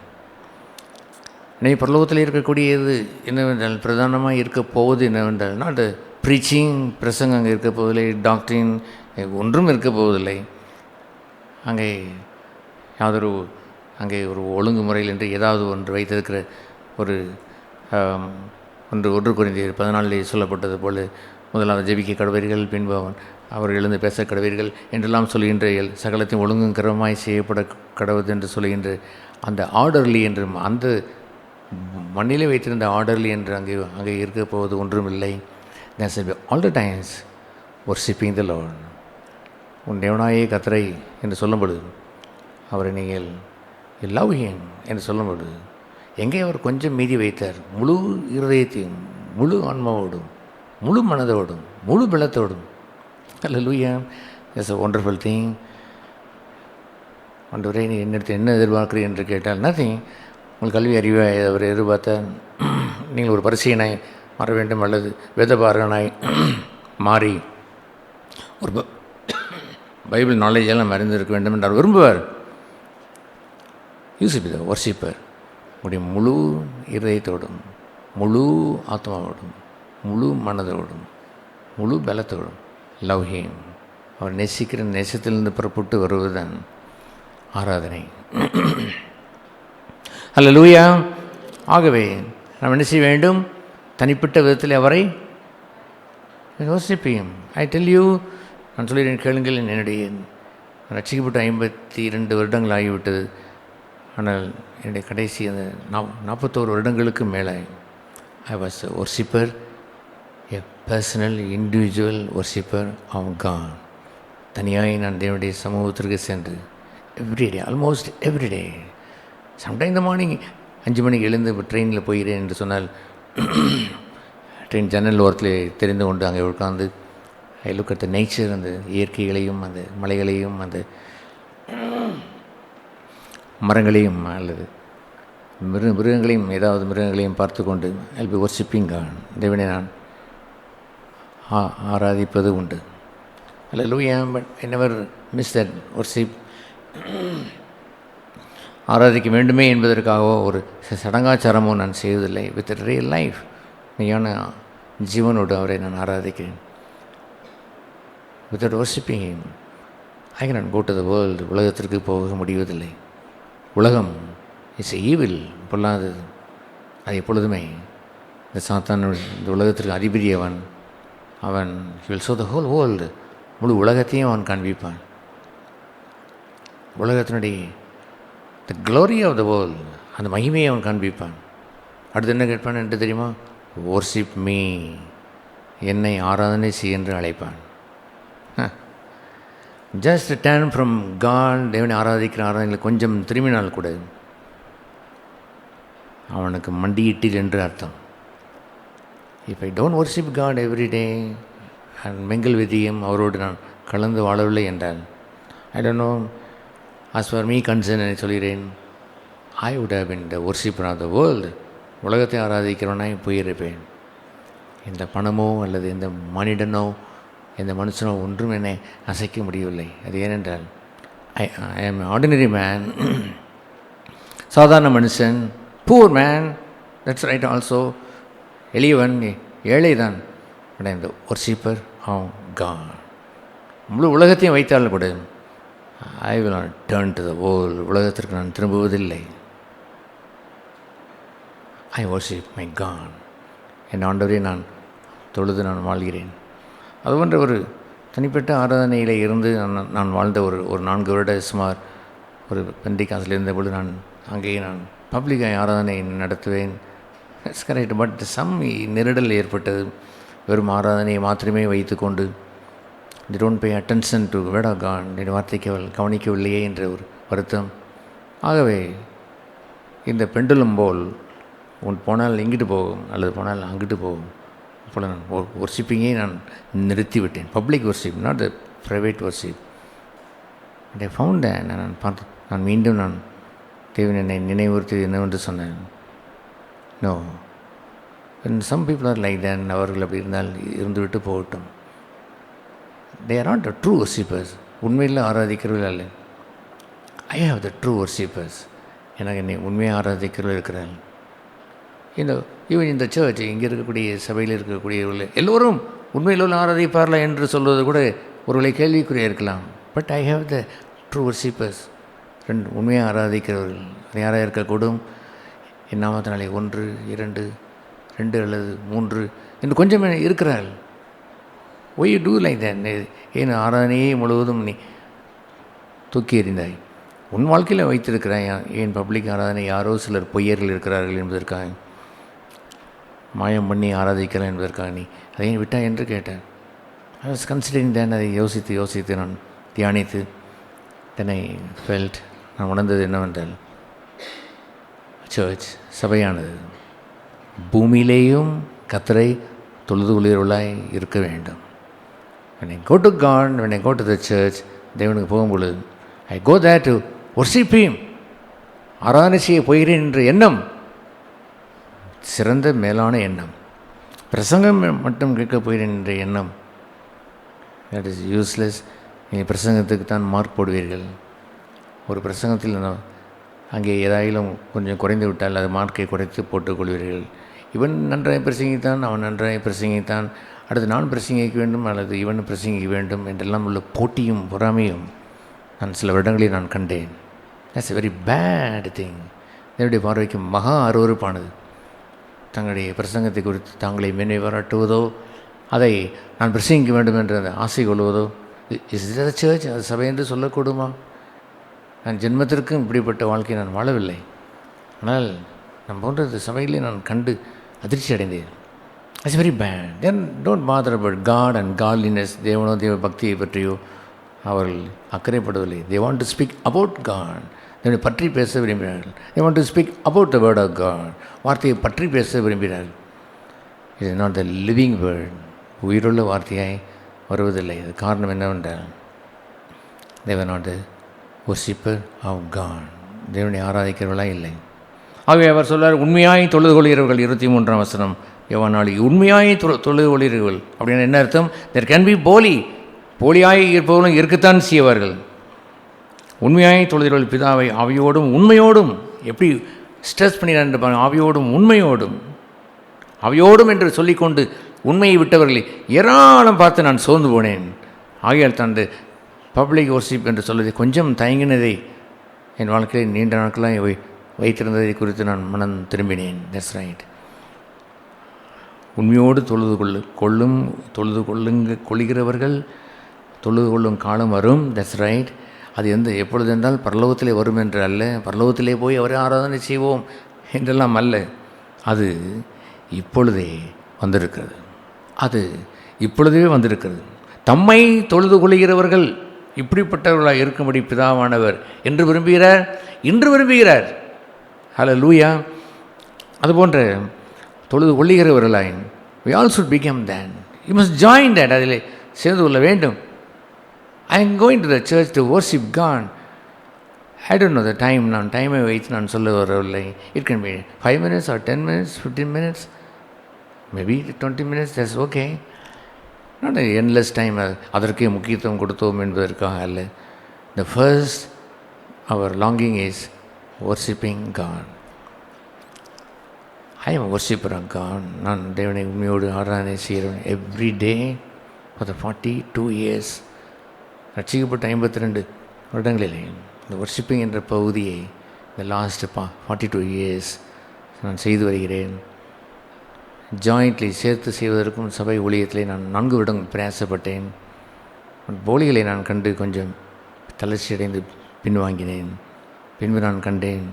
எனவே பரலோகத்தில் இருக்கக்கூடியது என்னவென்றால் பிரதானமாக இருக்க போவது என்னவென்றால் நாட் ப்ரீச்சிங், பிரசங்கம் அங்கே இருக்க போவதில்லை, டாக்டரின் ஒன்றும் இருக்க போவதில்லை. அங்கே யாதொரு அங்கே ஒரு ஒழுங்குமுறையில் என்று ஏதாவது ஒன்று வைத்திருக்கிற ஒரு ஒன்று Corinthiயர் 14 சொல்லப்பட்டது போல் முதலாவது ஜெபிக்க கடவீர்கள், பின்பு அவர் எழுந்து பேச கடவீர்கள் என்றெல்லாம் சொல்கின்ற சகலத்தையும் ஒழுங்கும் கிரமமாய் செய்யப்பட கடவுது என்று சொல்கின்ற அந்த ஆர்டர்லி என்று அந்த மண்ணிலே வைத்திருந்த ஆர்டர்லி என்று அங்கே இருக்க போவது ஒன்றும் இல்லை. There shall be all the times worshiping the Lord. உன் தேவனாயே கர்த்தரை என்று சொல்லும்பொழுது அவரை நீங்கள் love Him என்று சொல்லும்பொழுது எங்கே அவர் கொஞ்சம் மீதி வைத்தார், முழு இருதயத்தையும் முழு ஆன்மாவோடும் முழு மனதோடும் முழு பலத்தோடும். Hallelujah. That's a wonderful thing. ஆண்டவரே நீ என்னிடத்தில் என்ன எதிர்பார்க்கிறீர் என்று கேட்டால் நத்திங். உங்கள் கல்வி அறிவை அவர் எதிர்பார்த்தால் நீங்கள் ஒரு பரிசீலனை மாற வேண்டும் அல்லது வேதபாரகனாய் மாறி ஒரு பைபிள் நாலேஜெல்லாம் அறிந்திருக்க வேண்டும் என்று அவர் விரும்புவார். Use be the worshipper. உடைய முழு இருதயத்தோடும் முழு ஆத்மாவோடும் முழு மனதோடும் முழு பலத்தோடும் லவ் ஹிம். அவர் நேசிக்கிற நேசத்திலிருந்து புறப்பட்டு வருவதுதான் ஆராதனை. ஹல்லேலூயா. ஆகவே நாம் என்ன செய்ய வேண்டும்? தனிப்பட்ட விதத்தில் அவரை யோசிப்பையும் ஐ டெல் யூ, நான் சொல்லிடுறேன் கேளுங்கள். என்னுடைய ரட்சிக்கப்பட்ட 52 வருடங்கள் ஆகிவிட்டது. ஆனால் என்னுடைய கடைசி அந்த 41 வருடங்களுக்கு மேலே I was worshipper, a personal individual worshipper of God. தனியாய் நான் தேவனுடைய சமூகத்திற்கு சென்று எவ்ரிடே, ஆல்மோஸ்ட் எவ்ரிடே, சம்டைம் இந்த மார்னிங் 5 மணிக்கு எழுந்து ட்ரெயினில் போகிறேன் என்று சொன்னால் ட்ரெயின் ஜன்னல் ஓரத்தில் தெரிந்து கொண்டு அங்கே உட்கார்ந்து I look at the nature, அந்த இயற்கைகளையும் அந்த மலைகளையும் அந்த மரங்களையும் அல்லது மிருகங்களையும் ஏதாவது மிருகங்களையும் பார்த்து கொண்டு ஐ பி வர்ஷிப்பிங் காட். தேவனை நான் ஆராதிப்பது உண்டு. ஹல்லேலூயா. But I never miss that worship. ஆராதிக்க வேண்டுமே என்பதற்காகவோ ஒரு சடங்காச்சாரமோ நான் செய்வதில்லை. வித் ரியல் லைஃப், மெய்யான ஜீவனோடு அவரை நான் ஆராதிக்கிறேன். Without worshipping him I can go to the world. உலகத்திற்கு போக முடிவதில்லை. உலகம் இட்ஸ் ஈவில், பொல்லாதது. அது எப்பொழுதுமே இந்த சாத்தான், இந்த உலகத்திற்கு அதிபதியவன். அவன் will show the whole world. முழு உலகத்தையும் அவன் காண்பிப்பான். உலகத்தினுடைய the glory of the world, அந்த மகிமையை அவன் காண்பிப்பான். அடுத்து என்ன கேட்பான் என்று தெரியுமா? வர்ஷிப் மீ, என்னை ஆராதனை செய் என்று அழைப்பான். ஜஸ்ட் டர்ன் ஃப்ரம் காட், தேவனை ஆராதிக்கிற ஆராதனைகளை கொஞ்சம் திரும்பினால் கூட அவனுக்கு மண்டியிட்டில் என்று அர்த்தம். If I don't worship God every day and mingle with him, அவரோடு நான் கலந்து வாழவில்லை என்றால் I don't know. As far me concern என்று சொல்கிறேன், I would have been the worshipper of the world. உலகத்தை ஆராதிக்கிறவனாய் போயிருப்பேன். இந்த பணமோ அல்லது இந்த மனிதனோ இந்த மனுஷனோ ஒன்றும் என்னை அசைக்க முடியவில்லை. அது ஏனென்றால் ஐ ஆம் ஆர்டினரி மேன், சாதாரண மனுஷன், poor man, that's right also, எளியவன், ஏழை தான். But I am the worshipper of God. முழு உலகத்தையும் வைத்தாலும் கூட I will not turn to the world. உலகத்திற்கு நான் திரும்புவதில்லை. I worship my God. என் ஆண்டவரை நான் தொழுது நான் வாழ்கிறேன். அதுபோன்ற ஒரு தனிப்பட்ட ஆராதனையில் இருந்து நான் வாழ்ந்த ஒரு 4 வருட சுமார் ஒரு பெண்டிகாஸ்டில் இருந்தபோது நான் அங்கேயே நான் பப்ளிக்காக ஆராதனை நடத்துவேன். It's correct. பட் சம் நெருடல் ஏற்பட்டது. வெறும் ஆராதனையை மாத்திரமே வைத்துக்கொண்டு the don't pay attention to word of God, வார்த்தைக்கு கவனிக்கவில்லையே என்ற ஒரு வருத்தம். ஆகவே இந்த பெண்டுலம் போல் உன் போனால் இங்கிட்டு போகும் அல்லது போனால் அங்கிட்டு போகும். அப்போ நான் ஒர்ஷிப்பிங்கை நான் நிறுத்திவிட்டேன். Public worship, not the private worship. அதை ஃபவுண்ட் நான் மீண்டும் தேவன் என்னை நினைவுறுத்தி என்னவென்று சொன்னேன். No, some people are like then. அவர்கள் அப்படி இருந்தால் இருந்துவிட்டு போகட்டும். They are not the true worshippers. உண்மையில் ஆராதிக்கிறவர்கள் அல்ல. I have the true worshippers. எனக்கு என்னை உண்மையாக ஆராதிக்கிறவர்கள் இருக்கிறார்கள். ஈவன் இந்த சர்ச், இங்கே இருக்கக்கூடிய சபையில் இருக்கக்கூடியவர்கள் எல்லோரும் உண்மையில் ஆராதிப்பார்களா என்று சொல்வது கூட ஒருவேளை கேள்விக்குறியாக இருக்கலாம். But I have the true worshippers. உண்மையாக ஆராதிக்கிறவர்கள். அது யாராக இருக்கக்கூடும்? என் நாமத்தினாலே 1, 2, 2 அல்லது 3 என்று கொஞ்சம் இருக்கிறார்கள். Why you do like that? ஏன் ஆராதனையே முழுவதும் நீ தூக்கி எறிந்தாய்? உன் வாழ்க்கையில் வைத்திருக்கிறாய். ஏன் பப்ளிக் ஆராதனை யாரோ சிலர் பொய்யர்கள் இருக்கிறார்கள் என்பதற்காக, மாயம் பண்ணி ஆராதிக்கலாம் என்பதற்காக நீ அதை விட்டாய் என்று கேட்டேன். ஐ வாஸ் கன்சிடரிங் தேன். அதை யோசித்து நான் தியானித்து தென்னை ஃபெல்ட். நான் உணர்ந்தது என்னவென்றால், சர்ச் சபையானது பூமியிலேயும் கர்த்தரை தொழுது கொள்கிறவர்களாய் இருக்க வேண்டும். when I go to God, when I go to the church, தேவனுக்கு போகும்பொழுது I go there to worship Him. ஆராதனை செய்ய போகிறேன் என்ற எண்ணம் சிறந்த மேலான எண்ணம். பிரசங்கம் மட்டும் கேட்க போகிறேன் என்ற எண்ணம், தட் இஸ் யூஸ்லெஸ். நீங்கள் பிரசங்கத்துக்கு தான் மார்க் போடுவீர்கள். ஒரு பிரசங்கத்தில் அங்கே ஏதாயிலும் கொஞ்சம் குறைந்து விட்டால் அது மார்க்கை குறைத்து போட்டுக்கொள்வீர்கள். இவன் நன்றாய் பிரசங்கித்தான், அவன் நன்றாய் பிரசங்கித்தான், அடுத்து நான் பிரசங்கிக்க வேண்டும் அல்லது இவன் பிரசங்கிக்க வேண்டும் என்றெல்லாம் உள்ள போட்டியும் பொறாமையும் நான் சில வருடங்களில் நான் கண்டேன். That's a very bad thing. என்னுடைய பார்வைக்கு மகா அருவருப்பானது. தங்களுடைய பிரசங்கத்தை குறித்து தாங்களை மேன்மை பாராட்டுவதோ, அதை நான் பிரசங்கிக்க வேண்டும் என்ற அந்த ஆசை கொள்வதோ, இஸ் இட் அ சர்ச்? அது சபை என்று சொல்லக்கூடுமா? நான் ஜென்மத்திற்கும் இப்படிப்பட்ட வாழ்க்கையை நான் வாழவில்லை. ஆனால் நான் போன்றது சபையிலே நான் கண்டு அதிர்ச்சி அடைந்தேன். It's very bad. Then don't bother about God and godliness. தேவனோ தேவ பக்தியை பற்றியோ அவர்கள் அக்கறைப்படுவதில்லை. They want to speak about God. தேவனை பற்றி பேச விரும்பினார்கள். They want to speak about the word of God. வார்த்தையை பற்றி பேச விரும்பினார்கள். It is not the living word. உயிருள்ள வார்த்தையாய் வருவதில்லை. அது காரணம் என்னவென்றால், they were not the worshipper of God. தேவனை ஆராதிக்கிறவர்களாக இல்லை. ஆகவே அவர் சொல்வார், உண்மையாய் தொழுது கொள்கிறவர்கள். 23ஆம் வசனம் யோவான். உண்மையாய் தொழுது கொள்கிறவர்கள் அப்படின்னு என்ன அர்த்தம்? there can be போலியாய் இருப்பவர்களும் இருக்கத்தான் செய்வார்கள். உண்மையாய் தொழுகிறவர்கள் பிதாவை ஆவியோடும் உண்மையோடும், எப்படி ஸ்ட்ரெஸ் பண்ணினான் என்று பாருங்கள், ஆவியோடும் உண்மையோடும். ஆவியோடும் என்று சொல்லிக்கொண்டு உண்மையை விட்டவர்களை ஏராளம் பார்த்து நான் சோர்ந்து போனேன். ஆகையால் தான் பப்ளிக் ஒர்ஷிப் என்று சொல்வதை கொஞ்சம் தயங்கினதை என் வாழ்க்கையில் நீண்ட நாட்களாக வைத்திருந்ததை குறித்து நான் மனம் திரும்பினேன். That's right. உண்மையோடு தொழுது கொள்ளுகிறவர்கள் தொழுது கொள்ளும் காலம் வரும். That's right. அது எப்பொழுது என்றால் பரலோகத்திலே வரும் என்று அல்ல, பரலோகத்திலே போய் அவரை ஆராதனை செய்வோம் என்றெல்லாம் அல்ல. அது இப்பொழுதே வந்திருக்கிறது. தம்மை தொழுது கொள்கிறவர்கள் இப்படிப்பட்டவர்களாக இருக்கும்படி பிதாவானவர் என்று விரும்புகிறார், இன்று விரும்புகிறார். ஹல்லேலூயா. அதுபோன்ற தொழுது கொள்ளுகிறவர்களாய் we all should become that. You must join that. அதில் சேர்ந்து கொள்ள வேண்டும். I am going to the church to worship God. I don't know the time. நான் டைமை வைத்து நான் சொல்ல வரவில்லை. It can be 5 minutes or 10 minutes, 15 minutes, maybe 20 minutes. That's okay. Not an endless time. அதற்கே முக்கியத்துவம் கொடுத்தோம் என்பதற்காக அல்ல. The first, our longing is worshipping God. I am a worshipper of God. நான் தேவனை உண்மையோடு ஆராதனை செய்கிறேன். Every day for the 42 years. ரட்சிக்கப்பட்ட 52 வருடங்களிலே இந்த worshipping என்ற பகுதியை இந்த லாஸ்ட் 42 years நான் செய்து வருகிறேன். ஜாயிண்ட்லி சேர்த்து செய்வதற்கும் சபை ஊழியத்திலே நான் 4 வருடம் பிரயாசப்பட்டேன். போலிகளை நான் கண்டு கொஞ்சம் தளர்ச்சி அடைந்து பின்வாங்கினேன். பின்பு நான் கண்டேன்,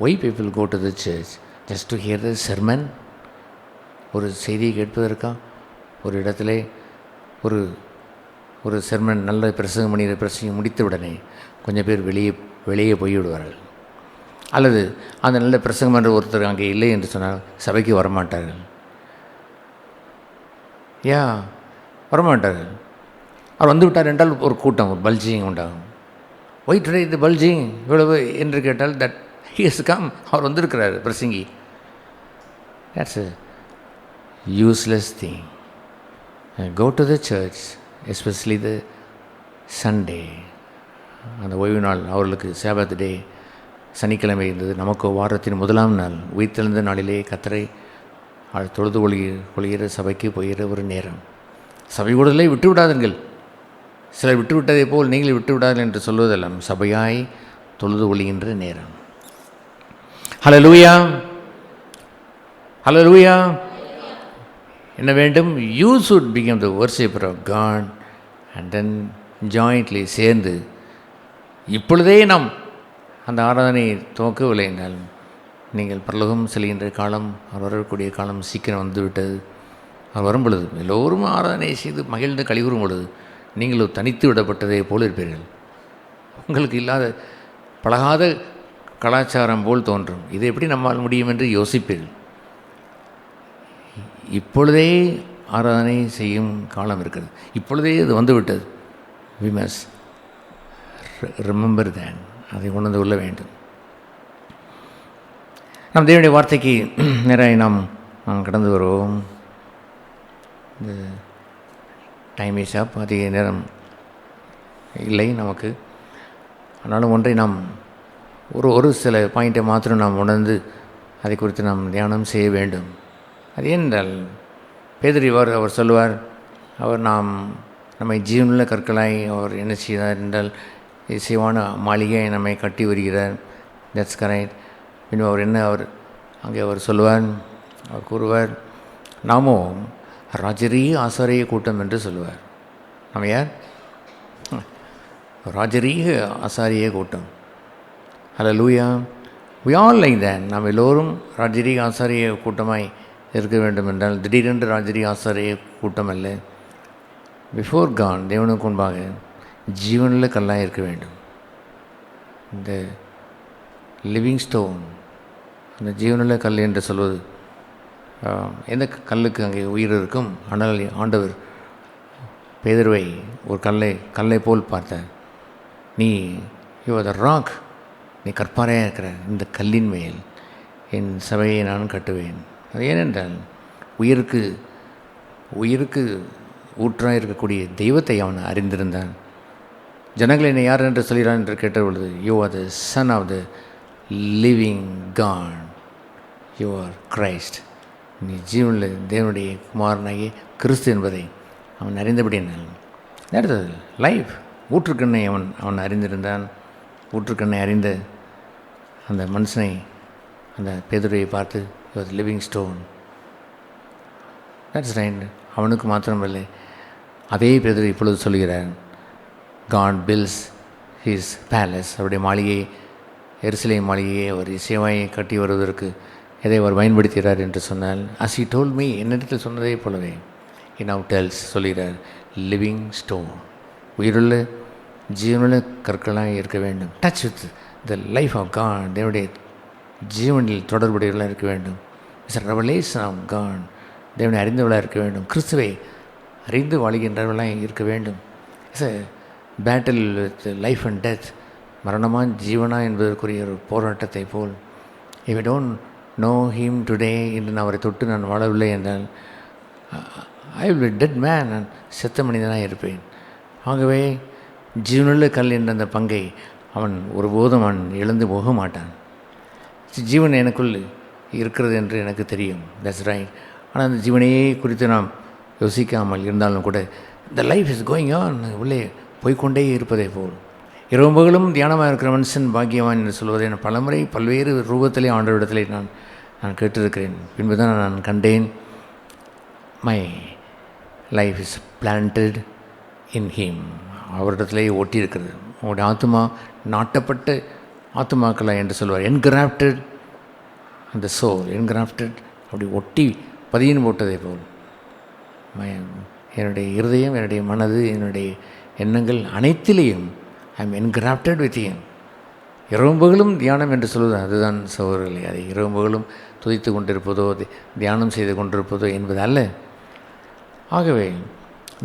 why people go to the church? Just to hear the sermon? ஒரு செய்தியை கேட்பதற்கா? ஒரு இடத்திலே ஒரு செர்மன் நல்ல பிரசங்கம் பண்ணி பிரசங்கம் முடித்த உடனே கொஞ்சம் பேர் வெளியே போய்விடுவார்கள். அல்லது அந்த நல்ல பிரசங்கம் என்ற ஒருத்தர் அங்கே இல்லை என்று சொன்னால் சபைக்கு வரமாட்டார்கள். வரமாட்டார்கள். அவர் வந்து விட்டார் என்றால் ஒரு கூட்டம், ஒரு பல்ஜிங் உண்டாகும். ஒயிட் டுடே இது பல்ஜிங் இவ்வளவு என்று கேட்டால் தட் ஹி ஹஸ் கம், அவர் வந்திருக்கிறார் பிரசங்கி. That's a useless thing. Go to the church, especially the Sunday, அந்த ஓய்வு நாள். அவர்களுக்கு சாபத் டே சனிக்கிழமை இருந்தது. நமக்கு வாரத்தின் முதலாம் நாள், உயிர்த்தெழுந்த நாளிலே கர்த்தரை தொழுது கொள்கிற சபைக்கு போகிற ஒரு நேரம். சபை கூடலை விட்டு விடாதீர்கள். சிலர் விட்டு விட்டதை போல் நீங்கள் விட்டு விடாதீர்கள் என்று சொல்வதெல்லாம் சபையாய் தொழுது கொள்கின்ற நேரம். ஹல்லேலூயா, ஹல்லேலூயா. என்ன வேண்டும்? You should become the worshipper of God and then jointly சேர்ந்து இப்பொழுதே நாம் அந்த ஆராதனை துவக்கவில்லை என்றால் நீங்கள் பரலோகம் செல்கின்ற காலம், அவர் வரக்கூடிய காலம் சீக்கிரம் வந்துவிட்டது. அவர் வரும் பொழுது எல்லோரும் ஆராதனை செய்து மகிழ்ந்து கழிவுறும் பொழுது நீங்களும் தனித்து விடப்பட்டதை போல் இருப்பீர்கள். உங்களுக்கு இல்லாத பழகாத கலாச்சாரம் போல் தோன்றும். இதை எப்படி நம்மால் முடியும் என்று யோசிப்பீர்கள். இப்பொழுதே ஆராதனை செய்யும் காலம் இருக்கிறது. இப்பொழுதே அது வந்துவிட்டது. வி மஸ்ட் ரிமெம்பர் தேன். அதை உணர்ந்து கொள்ள வேண்டும். நம் தேவனுடைய வார்த்தைக்கு நிறைய நாம் கடந்து வருவோம். இந்த டைம் இஸ் அப். அதிக நேரம் இல்லை நமக்கு. ஆனாலும் ஒன்றை நாம் ஒரு சில பாயிண்ட்டை மாத்திரம் நாம் உணர்ந்து அதை குறித்து நாம் தியானம் செய்ய வேண்டும். அது ஏனென்றால் பேதுரு அவர் சொல்லுவார், அவர் நம்மை ஜீவனுள்ள கற்களாய் அவர் என்ன செய்தார் என்றால் இசைவான மாளிகையை நம்மை கட்டி வருகிறார். That's correct. பின்பு அவர் அங்கே சொல்லுவார், அவர் கூறுவார், நாமோ ராஜரீக ஆசாரிய கூட்டம் என்று சொல்லுவார். நம்ம யார்? ராஜரீக ஆசாரிய கூட்டம். ஹல்லேலூயா. we all like that. நாம் எல்லோரும் ராஜரீக ஆசாரிய கூட்டமாய் இருக்க வேண்டும் என்றால் திடீரென்று ராஜரீக ஆசாரிய கூட்டம் அல்ல. பிஃபோர் காட், தேவனுக்கு முன்பாக ஜீவனுள்ள கல்லாக இருக்க வேண்டும். இந்த லிவிங் ஸ்டோன், அந்த ஜீவனுள்ள கல் என்று சொல்வது, எந்த கல்லுக்கு அங்கே உயிர் இருக்கும்? ஆனால் ஆண்டவர் பேதுருவை ஒரு கல்லை போல் பார்த்தார். நீ யூ ஆர் த ராக், நீ கற்பாறையாக இருக்கிற இந்த கல்லின் மேல் என் சபையை நான் கட்டுவேன். அது ஏனென்றால் உயிருக்கு ஊற்றாக இருக்கக்கூடிய தெய்வத்தை அவன் அறிந்திருந்தான். ஜனங்கள் என்னை யார் என்று சொல்கிறான் என்று கேட்ட பொழுது, you are the son of the living God, you are Christ, நீ ஜீவனில் தேவனுடைய குமாரனாகிய கிறிஸ்து என்பதை அவன் அறிந்தபடினால் அடுத்தது லைஃப். ஊற்றுக்கண்ணை அவன் அறிந்திருந்தான். ஊற்றுக்கண்ணை அறிந்த அந்த மனுஷனை, அந்த பேதுருவை பார்த்து, you are the living stone. That's right. அவனுக்கு மாத்திரமில்லை, அதே பேதுரு இப்பொழுது சொல்கிறார், God builds his palace, அவருடைய மாளிகை, எருசலேம் மாளிகையை அவர் இசைவாயை கட்டி வருவதற்கு எதை அவர் பயன்படுத்துகிறார் என்று சொன்னால், as he told me, என்னிடத்தில் சொன்னதே போலவே he now tells, சொல்கிறார், லிவிங் ஸ்டோன், உயிருள்ள ஜீவனுள்ள கற்களாக இருக்க வேண்டும். Touch with the life of God, தேவனுடைய ஜீவனில் தொடர்புடையவர்களாக இருக்க வேண்டும். இட்ஸ் ரெவலேஷன் ஆஃப் காட், தேவனை அறிந்தவர்களாக இருக்க வேண்டும். கிறிஸ்துவை அறிந்து வாழ்கின்றவர்களாக இருக்க வேண்டும். It's a battle with life and death, மரணமா ஜீவனா என்பதற்குரிய ஒரு போராட்டத்தை போல். If I don't know him today, இன்று நான் அவரை தொட்டு நான் வாழவில்லை என்றால் I will be dead man, நான் செத்த மனிதனாக இருப்பேன். ஆகவே ஜீவனுள்ள கல் என்ற அந்த பங்கை அவன் ஒருபோதும் அவன் இழந்து போக மாட்டான். ஜீவன் எனக்குள் இருக்கிறது என்று எனக்கு தெரியும். That's right. ஆனால் அந்த ஜீவனையே குறித்து நாம் யோசிக்காமல் இருந்தாலும் கூட the life is going on, உள்ளே போய்கொண்டே இருப்பதை போல். இரவு பகலும் தியானமாக இருக்கிற மனுஷன் பாக்கியவான் என்று சொல்வதை நான் பலமுறை பல்வேறு ரூபத்திலே ஆண்டவரிடத்திலே நான் கேட்டிருக்கிறேன். பின்பு தான் நான் கண்டேன், my life is planted in him, அவரிடத்திலே ஒட்டியிருக்கிறது. அவருடைய ஆத்மா நாட்டப்பட்ட ஆத்மாக்களா என்று சொல்வார். என்கிராஃப்டட் அந்த சோல், என்கிராஃப்டட், அப்படி ஒட்டி பதியின் போட்டதை போல் என்னுடைய இருதயம், என்னுடைய மனது, என்னுடைய எண்ணங்கள் அனைத்திலேயும் ஐ எம் என்கிராஃப்டட் வித் ஹிம். இரவும் பகலும் தியானம் என்று சொல்வது அதுதான் சகோதரர்களே. அதை இரவும் பகலும் துதித்து கொண்டிருப்பதோ தியானம் செய்து கொண்டிருப்பதோ என்பது அல்ல. ஆகவே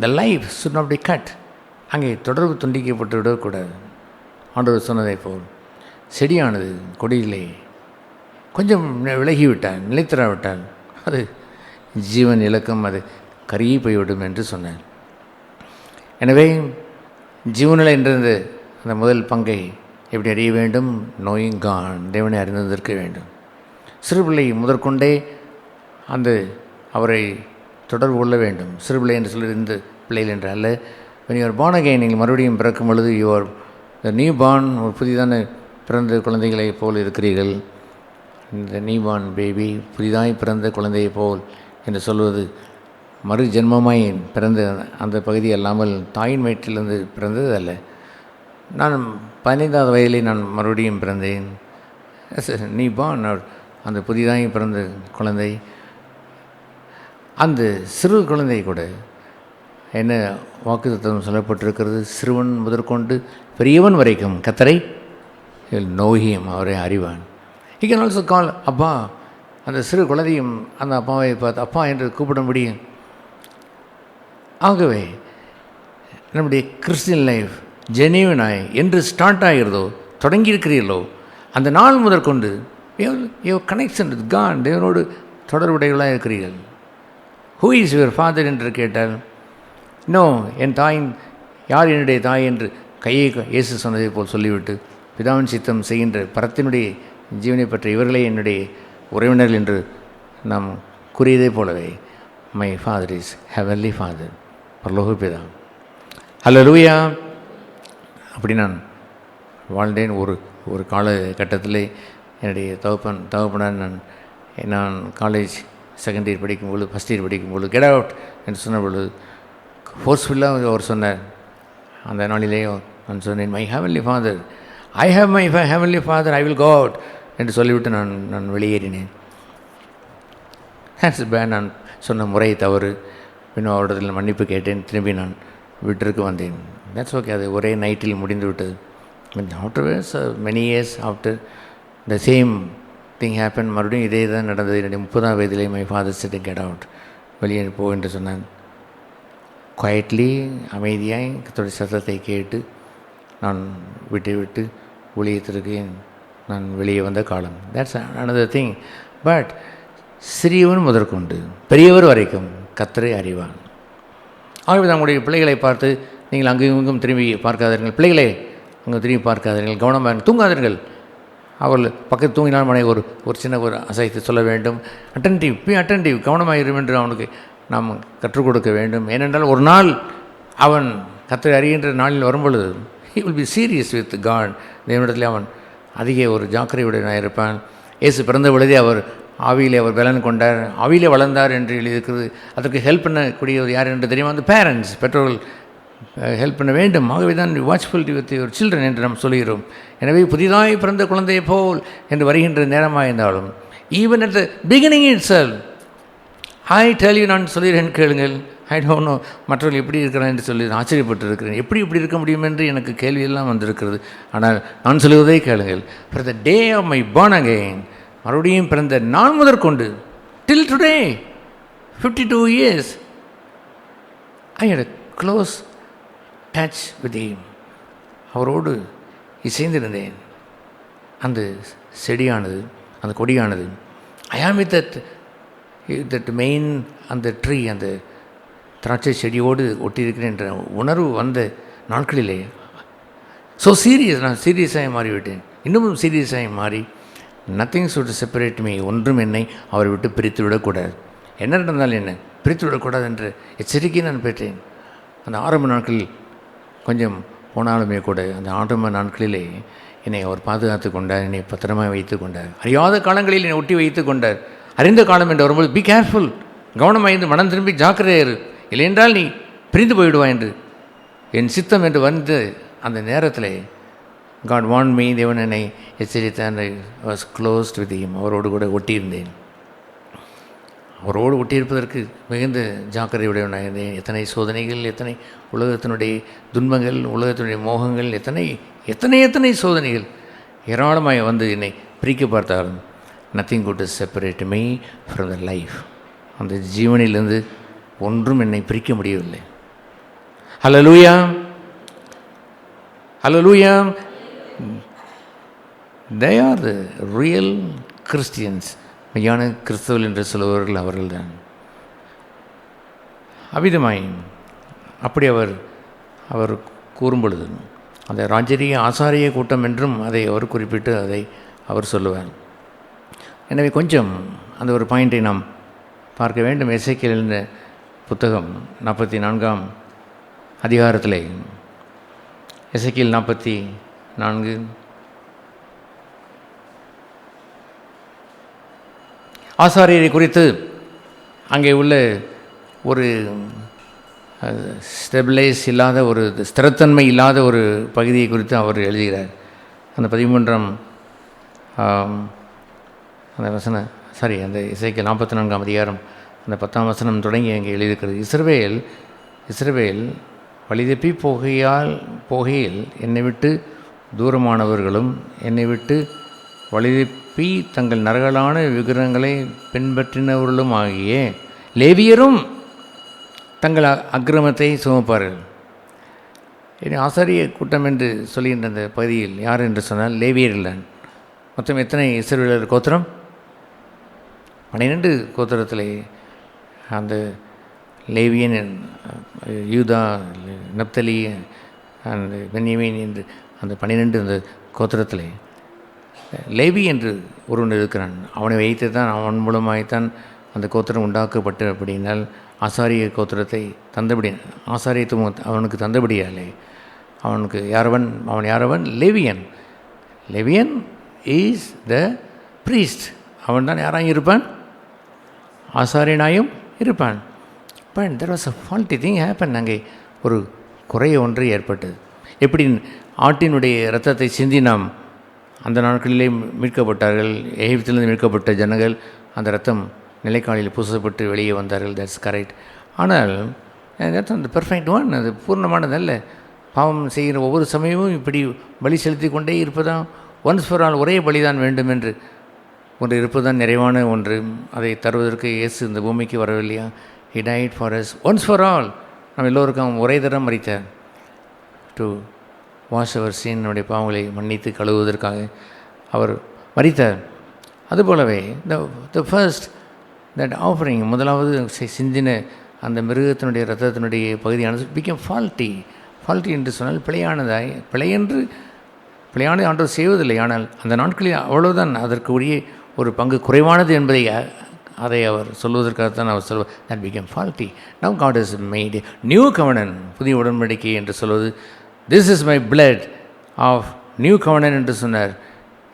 the life should not be cut. அங்கே தொடர்பு துண்டிக்கப்பட்டு விடக்கூடாது. ஆண்டவர் சொன்னதை போல் செடியானது கொடியிலே கொஞ்சம் விலகிவிட்டால், நிலைத்திராவிட்டால் அது ஜீவன் இலக்கம், அது கருகி போய்விடும் என்று சொன்னார். எனவே ஜீவனில் என்ற அந்த முதல் பங்கை எப்படி அறிய வேண்டும்? நோயிங் கான், தேவனை அறிந்திருக்க வேண்டும். சிறுபிள்ளை முதற்கொண்டே அந்த அவரை தொடர்பு கொள்ள வேண்டும். சிறுபிள்ளை என்று சொல்லி இந்த பிள்ளைகள் என்று அல்ல. யுவர் born again, நீங்கள் மறுபடியும் பிறக்கும் பொழுது யுவர் த நியூ பார்ன், ஒரு புதிதான பிறந்த குழந்தைகளைப் போல் இருக்கிறீர்கள். இந்த நியூ பார்ன் பேபி, புதிதாய் பிறந்த குழந்தையை போல் என்று சொல்வது மறு ஜென்மமாய் பிறந்த அந்த பகுதி அல்லாமல் தாயின் வயிற்றிலிருந்து பிறந்தது அல்ல. நான் 15வது வயதிலே நான் மறுபடியும் பிறந்தேன். நீ பார்ன், அந்த புதிதாய் பிறந்த குழந்தை, அந்த சிறு குழந்தை கூட என்ன வாக்குத்தத்தம் சொல்லப்பட்டிருக்கிறது? சிறுவன் முதற்கொண்டு பெரியவன் வரைக்கும் கர்த்தரை நோகியம், அவரை அறிவான். He can also call அப்பா. அந்த சிறு குழந்தையும் அந்த அப்பாவை பார்த்து அப்பா என்று கூப்பிட முடியும். ஆகவே நம்முடைய கிறிஸ்டியன் லைஃப் ஜெனியூனாய் என்று ஸ்டார்ட் ஆகிறதோ, தொடங்கியிருக்கிறீர்களோ, அந்த நாள் முதற்கொண்டு யுவர் கனெக்ஷன் வித் காட், தேவனோடு தொடர்புடையவர்களாக இருக்கிறீர்கள். ஹூ இஸ் யுவர் ஃபாதர் என்று கேட்டால், நோ, என் தாயின் யார் என்னுடைய தாய் என்று கையை இயேசு சொன்னதை போல் சொல்லிவிட்டு பிதாவின் சித்தம் செய்கின்ற பரத்தினுடைய ஜீவனை பற்றி இவர்களே என்னுடைய உறவினர்கள் என்று நாம் கூறியதை போலவே my father is heavenly father, பரலோக பிதா. ஹல்லேலூயா. அப்படி நான் வாழ்ந்தேன். ஒரு காலகட்டத்தில் என்னுடைய தகப்பனார் நான் காலேஜ் செகண்ட் இயர் படிக்கும்போது, ஃபஸ்ட் இயர் படிக்கும்போது கெட் அவுட் என்று சொன்ன பொழுது ஃபோர்ஸ்ஃபுல்லாக அவர் சொன்னார். அந்த நாளிலே நான் சொன்னேன், my heavenly father, I have my heavenly father, I will go out என்று சொல்லிவிட்டு நான் வெளியேறினேன். Hats bad. நான் சொன்ன முறை தவறு. பின்னும் அவரிடத்தில் மன்னிப்பு கேட்டேன். திரும்பி நான் வீட்டிற்கு வந்தேன். That's okay. அது ஒரே நைட்டில் முடிந்து விட்டது. Afterwards many years after the same thing happen. மறுபடியும் இதே தான் நடந்தது. என்னுடைய 30ஆம் வயதிலே my father said get out, வெளியே போ என்று சொன்னான். குவைட்லி, அமைதியாய் கர்த்தருடைய சத்தத்தை கேட்டு நான் விட்டு விட்டு ஊழியத்திற்கு நான் வெளியே வந்த காலம். That's another thing. பட் சிறியவன் முதற்கொண்டு பெரியவர் வரைக்கும் கர்த்தரை அறிவான். ஆகவே நம்முடைய பிள்ளைகளை பார்த்து, நீங்கள் அங்கும் இங்கும் திரும்பி பார்க்காதீர்கள், பிள்ளைகளே அங்கே திரும்பி பார்க்காதீர்கள், கவனமாக தூங்காதீர்கள். அவர்கள் பக்கத்து தூங்கினால் மனை ஒரு சின்ன அசைத்து சொல்ல வேண்டும். அட்டன்டிவ், பி அட்டன்டிவ், கவனமாக இருக்கும் என்று அவனுக்கு நாம் கற்றுக் கொடுக்க வேண்டும். ஏனென்றால் ஒரு நாள் அவன் கர்த்தரை அறிகின்ற நாளில் வரும்பொழுது he will be serious with God. தேவனிடத்தில் அவன் அதிக ஒரு ஜாக்கிரதையுடனாக இருப்பான். இயேசு பிறந்த பொழுதே அவர் ஆவியிலே அவர் பலன் கொண்டார், ஆவியிலே வளர்ந்தார் என்று எழுதியிருக்கிறது. அதற்கு ஹெல்ப் பண்ணக்கூடியவர் யார் என்று தெரியுமா? அந்த பேரண்ட்ஸ், பெற்றோர்கள் ஹெல்ப் பண்ண வேண்டும். ஆகவே தான் வாட்ச்ஃபுல் வித் யுவர் சில்ட்ரன் என்று நாம் சொல்கிறோம். எனவே புதிதாய் பிறந்த குழந்தையை போல் என்று வருகின்ற நேரமாக இருந்தாலும், even at the beginning itself, I tell you, நான் சொல்கிறேன் கேளுங்கள். ஐ டோன்ட் நோ மற்றவர்கள் எப்படி இருக்கிறான் என்று சொல்லி ஆச்சரியப்பட்டு இருக்கிறேன். எப்படி இப்படி இருக்க முடியும் என்று எனக்கு கேள்வியெல்லாம் வந்திருக்கிறது. ஆனால் நான் சொல்வதை கேளுங்கள். For the day of my born again, மறுபடியும் பிறந்த நாள் முதற்கொண்டு till today 52 years I had a close touch with him. அவரோடு இசைந்திருந்தேன். அந்த செடியானது, அந்த கொடியானது, ஐ ஆம் வித் தட் மெயின், அந்த ட்ரீ, அந்த திராட்சை செடியோடு ஒட்டியிருக்கிறேன் என்ற உணர்வு வந்த நாட்களிலே ஸோ சீரியஸ், நான் சீரியஸாக மாறிவிட்டேன். இன்னமும் சீரியஸாக மாறி, நத்திங் சுட் செப்பரேட் மீ, ஒன்றும் என்னை அவரை விட்டு பிரித்து விடக்கூடாது. என்ன நடந்தாலும் என்ன பிரித்து விடக்கூடாது என்ற எச்சரிக்கை நான் பெற்றேன். அந்த ஆரம்ப நாட்களில் கொஞ்சம் போனாலுமே கூட அந்த ஆரம்ப நாட்களிலே என்னை அவர் பாதுகாத்து கொண்டார், என்னை பத்திரமாக வைத்து கொண்டார். அறியாத காலங்களில் என்னை ஒட்டி வைத்து கொண்டார். அறிந்த காலம் என்று வரும்போது பி கேர்ஃபுல், கவனமாய்ந்து மனம் திரும்பி ஜாக்கிரதையாரு, இல்லையென்றால் நீ பிரிந்து போயிடுவாய் என்று என் சித்தம் என்று வந்து அந்த நேரத்தில் God warned me, தேவன் என்னை எச்சரித்தான். I was closed with him, அவரோடு கூட ஒட்டியிருந்தேன். அவரோடு ஒட்டியிருப்பதற்கு மிகுந்த ஜாக்கிரதையுடையவனாக இருந்தேன். எத்தனை சோதனைகள், எத்தனை உலகத்தினுடைய துன்பங்கள், உலகத்தினுடைய மோகங்கள், எத்தனை எத்தனை எத்தனை சோதனைகள், ஏராளமாய் வந்து என்னை பிரிக்க பார்த்தாலும் nothing good separate me from the life. அந்த ஜீவனிலிருந்து ஒன்றும் என்னை பிரிக்க முடியவில்லை. ஹல்லேலூயா, ஹல்லேலூயா. They are the real Christians. மெய்யான கிறிஸ்தவர்கள் என்று சொல்லுபவர்கள் அவர்கள்தான். அவ்விதமாய் அப்படி அவர் கூறும் பொழுது அந்த ராஜரீக ஆசாரிய கூட்டம் என்றும் அதை அவர் குறிப்பிட்டு அதை அவர் சொல்லுவார். எனவே கொஞ்சம் அந்த ஒரு பாயிண்டை நாம் பார்க்க வேண்டும். எசேக்கியேல் என்ற புத்தகம் 44ஆம் அதிகாரத்திலே எசேக்கியேல் 44 ஆசாரியரை குறித்து அங்கே உள்ள ஒரு ஸ்டெபிளைஸ் இல்லாத, ஒரு ஸ்திரத்தன்மை இல்லாத ஒரு பகுதியை குறித்து அவர் எழுதுகிறார். அந்த 13ஆம் அந்த அந்த எசேக்கியேல் 44ஆம் அதிகாரம் அந்த 10ஆம் வசனம் தொடங்கி அங்கே எழுதியிருக்கிறது. இஸ்ரவேல் வழிதப்பி போகையில் என்னை விட்டு தூரமானவர்களும் என்னை விட்டு வழிதப்பி தங்கள் நரகலான விக்கிரகங்களை பின்பற்றினவர்களும் ஆகிய லேவியரும் தங்கள் அக்கிரமத்தை சுமப்பார்கள். இனி ஆசாரிய கூட்டம் என்று சொல்கின்ற அந்த பகுதியில் யார் என்று சொன்னால் லேவியர்கள். மொத்தம் எத்தனை இஸ்ரவேலர் கோத்திரம்? 12 கோத்திரத்தில் அந்த லேவியன், யூதா, நப்தலி, அந்த பென்யமீன் என்று அந்த 12 அந்த கோத்திரத்தில் லேவி என்று ஒருவன் இருக்கிறான். அவனை வைத்து தான், அவன் மூலமாகத்தான் அந்த கோத்திரம் உண்டாக்கப்பட்டு. அப்படின்னால் ஆசாரிய கோத்திரத்தை தந்தபடி, ஆசாரியத்துவம் அவனுக்கு தந்தபடியாலே அவன் யாரவன்? லேவியன். லேவியன் இஸ் த ப்ரீஸ்ட். அவன் தான் யாராயும் இருப்பான்? ஆசாரியனாயும் இருப்பான். But there was a faulty thing happen. அங்கே ஒரு குறை ஒன்று ஏற்பட்டது. எப்படி ஆட்டினுடைய இரத்தத்தை சிந்தி நாம் அந்த நாட்களிலே மீட்கப்பட்டார்கள். எகிப்திலிருந்து மீட்கப்பட்ட ஜனங்கள் அந்த இரத்தம் நிலைக்காலில் பூசப்பட்டு வெளியே வந்தார்கள். That's correct. ஆனால் தட்ஸ் அந்த பெர்ஃபெக்ட் ஒன். அது பூர்ணமானதல்ல. பாவம் செய்கிற ஒவ்வொரு சமயமும் இப்படி பலி செலுத்தி கொண்டே இருப்பதான், ஒன்ஸ் ஃபார் ஆல் ஒரே பலிதான் வேண்டும் என்று ஒன்று இருப்பதுதான் நிறைவான ஒன்று. அதை தருவதற்கு இயேசு இந்த பூமிக்கு வரவில்லையா? He died for us once for all. நம்ம எல்லோருக்கும் ஒரே தரம் மரித்தார். டு வாஷ் அவர் சீன், நம்முடைய பாவங்களை மன்னித்து கழுவுவதற்காக அவர் மரித்தார். அதுபோலவே த ஃபர்ஸ்ட் தட் ஆஃபரிங், முதலாவது சிந்தின அந்த மிருகத்தினுடைய இரத்தத்தினுடைய பகுதியானது பிகம் ஃபால்ட்டி என்று சொன்னால் பிழையானது ஆண்டவர் செய்வதில்லை. ஆனால் அந்த நாட்களில் அவ்வளவுதான் அதற்கு உரிய ஒரு பங்கு குறைவானது என்பதை அதை அவர் சொல்வதற்காகத்தான் அவர் சொல்வார். That become faulty. Now God is made new covenant, புதிய உடன்படிக்கை என்று சொல்வது. This is my blood of new covenant என்று சொன்னார்.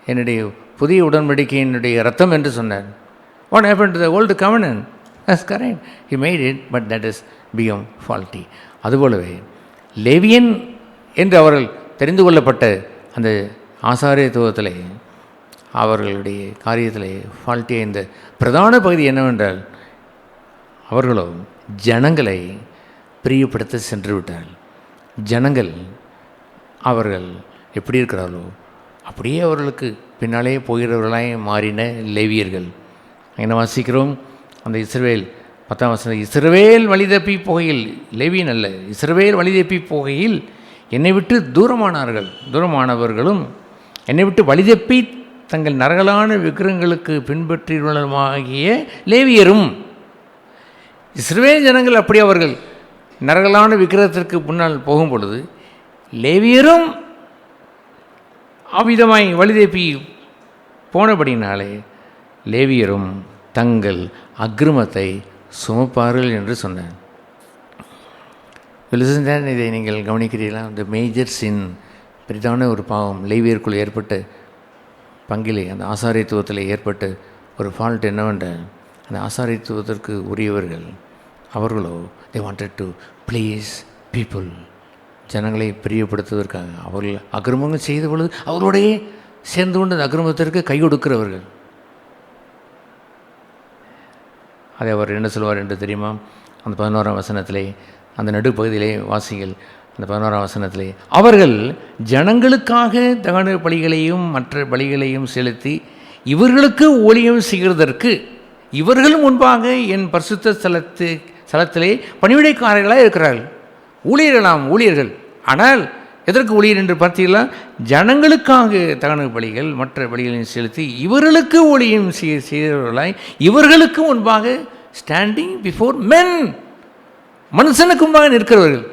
என்னுடைய புதிய உடன்படிக்கையினுடைய ரத்தம் என்று சொன்னார். What happen to the old covenant? That's correct. He made it, but that is become faulty. அதுபோலவே லேவியன் என்று அவர்கள் தெரிந்து கொள்ளப்பட்ட அந்த ஆசாரியத்துவத்திலே அவர்களுடைய காரியத்திலே ஃபால்ட்டிய இந்த பிரதான பகுதி என்னவென்றால், அவர்களோ ஜனங்களை பிரியப்படுத்த சென்று விட்டார்கள். ஜனங்கள் அவர்கள் எப்படி இருக்கிறார்களோ அப்படியே அவர்களுக்கு பின்னாலே போகிறவர்களாய் மாறின லேவியர்கள். என்ன வாசிக்கிறோம்? அந்த இஸ்ரவேல் 10ஆம் வசனம், இஸ்ரவேல் வழிதப்பி போகையில், லேவியன் அல்ல, இஸ்ரவேல் வழிதப்பி போகையில் என்னை விட்டு தூரமானவர்களும் என்னை விட்டு வழிதப்பி தங்கள் நரகலான விக்கிரகங்களுக்கு பின்பற்றியுள்ளமாகிய லேவியரும். இஸ்ரவேல் ஜனங்கள் அப்படி அவர்கள் நரகலான விக்கிரகத்திற்கு முன்னால் போகும் பொழுது லேவியரும் அவ்விதமாய் வழிதப்பி போனபடினாலே லேவியரும் தங்கள் அக்கிரமத்தை சுமப்பார்கள் என்று சொன்னார். இதை நீங்கள் கவனிக்கிறீர்களா? இந்த மேஜர் சின், பெரிதான ஒரு பாவம் லேவியருக்குள் ஏற்பட்ட பங்கிலே, அந்த ஆசாரியத்துவத்தில் ஏற்பட்ட ஒரு ஃபால்ட் என்னவென்றால், அந்த ஆசாரியத்துவத்திற்கு உரியவர்கள் அவர்களோ they wanted to please people, ஜனங்களை பிரியப்படுத்துவதற்காக அவர்கள் அக்கிரமங்கள் செய்த பொழுது அவரோடையே சேர்ந்து கொண்டு அந்த அக்கிரமத்திற்கு கை கொடுக்கிறவர்கள். அதை அவர் என்ன சொல்வார் என்று தெரியுமா? அந்த 11ஆம் வசனத்திலே, அந்த நடுப்பகுதியிலே வாசிகள். அந்த 11ஆம் வசனத்திலே, அவர்கள் ஜனங்களுக்காக தகன பலிகளையும் மற்ற பலிகளையும் செலுத்தி இவர்களுக்கு ஊழியம் செய்கிறதற்கு இவர்கள் முன்பாக என் பரிசுத்த ஸ்தலத்திலே பணிவிடைக்காரர்களாக இருக்கிறார்கள். ஊழியர்களாம், ஊழியர்கள். ஆனால் எதற்கு ஊழியர் என்று பார்த்தீங்களா? ஜனங்களுக்காக தகன பலிகள் மற்ற பலிகளையும் செலுத்தி இவர்களுக்கு ஊழியம் செய்கிறவர்களாய் இவர்களுக்கு முன்பாக ஸ்டாண்டிங் பிஃபோர் மென், மனுஷனுக்கு முன்பாக நிற்கிறவர்கள்.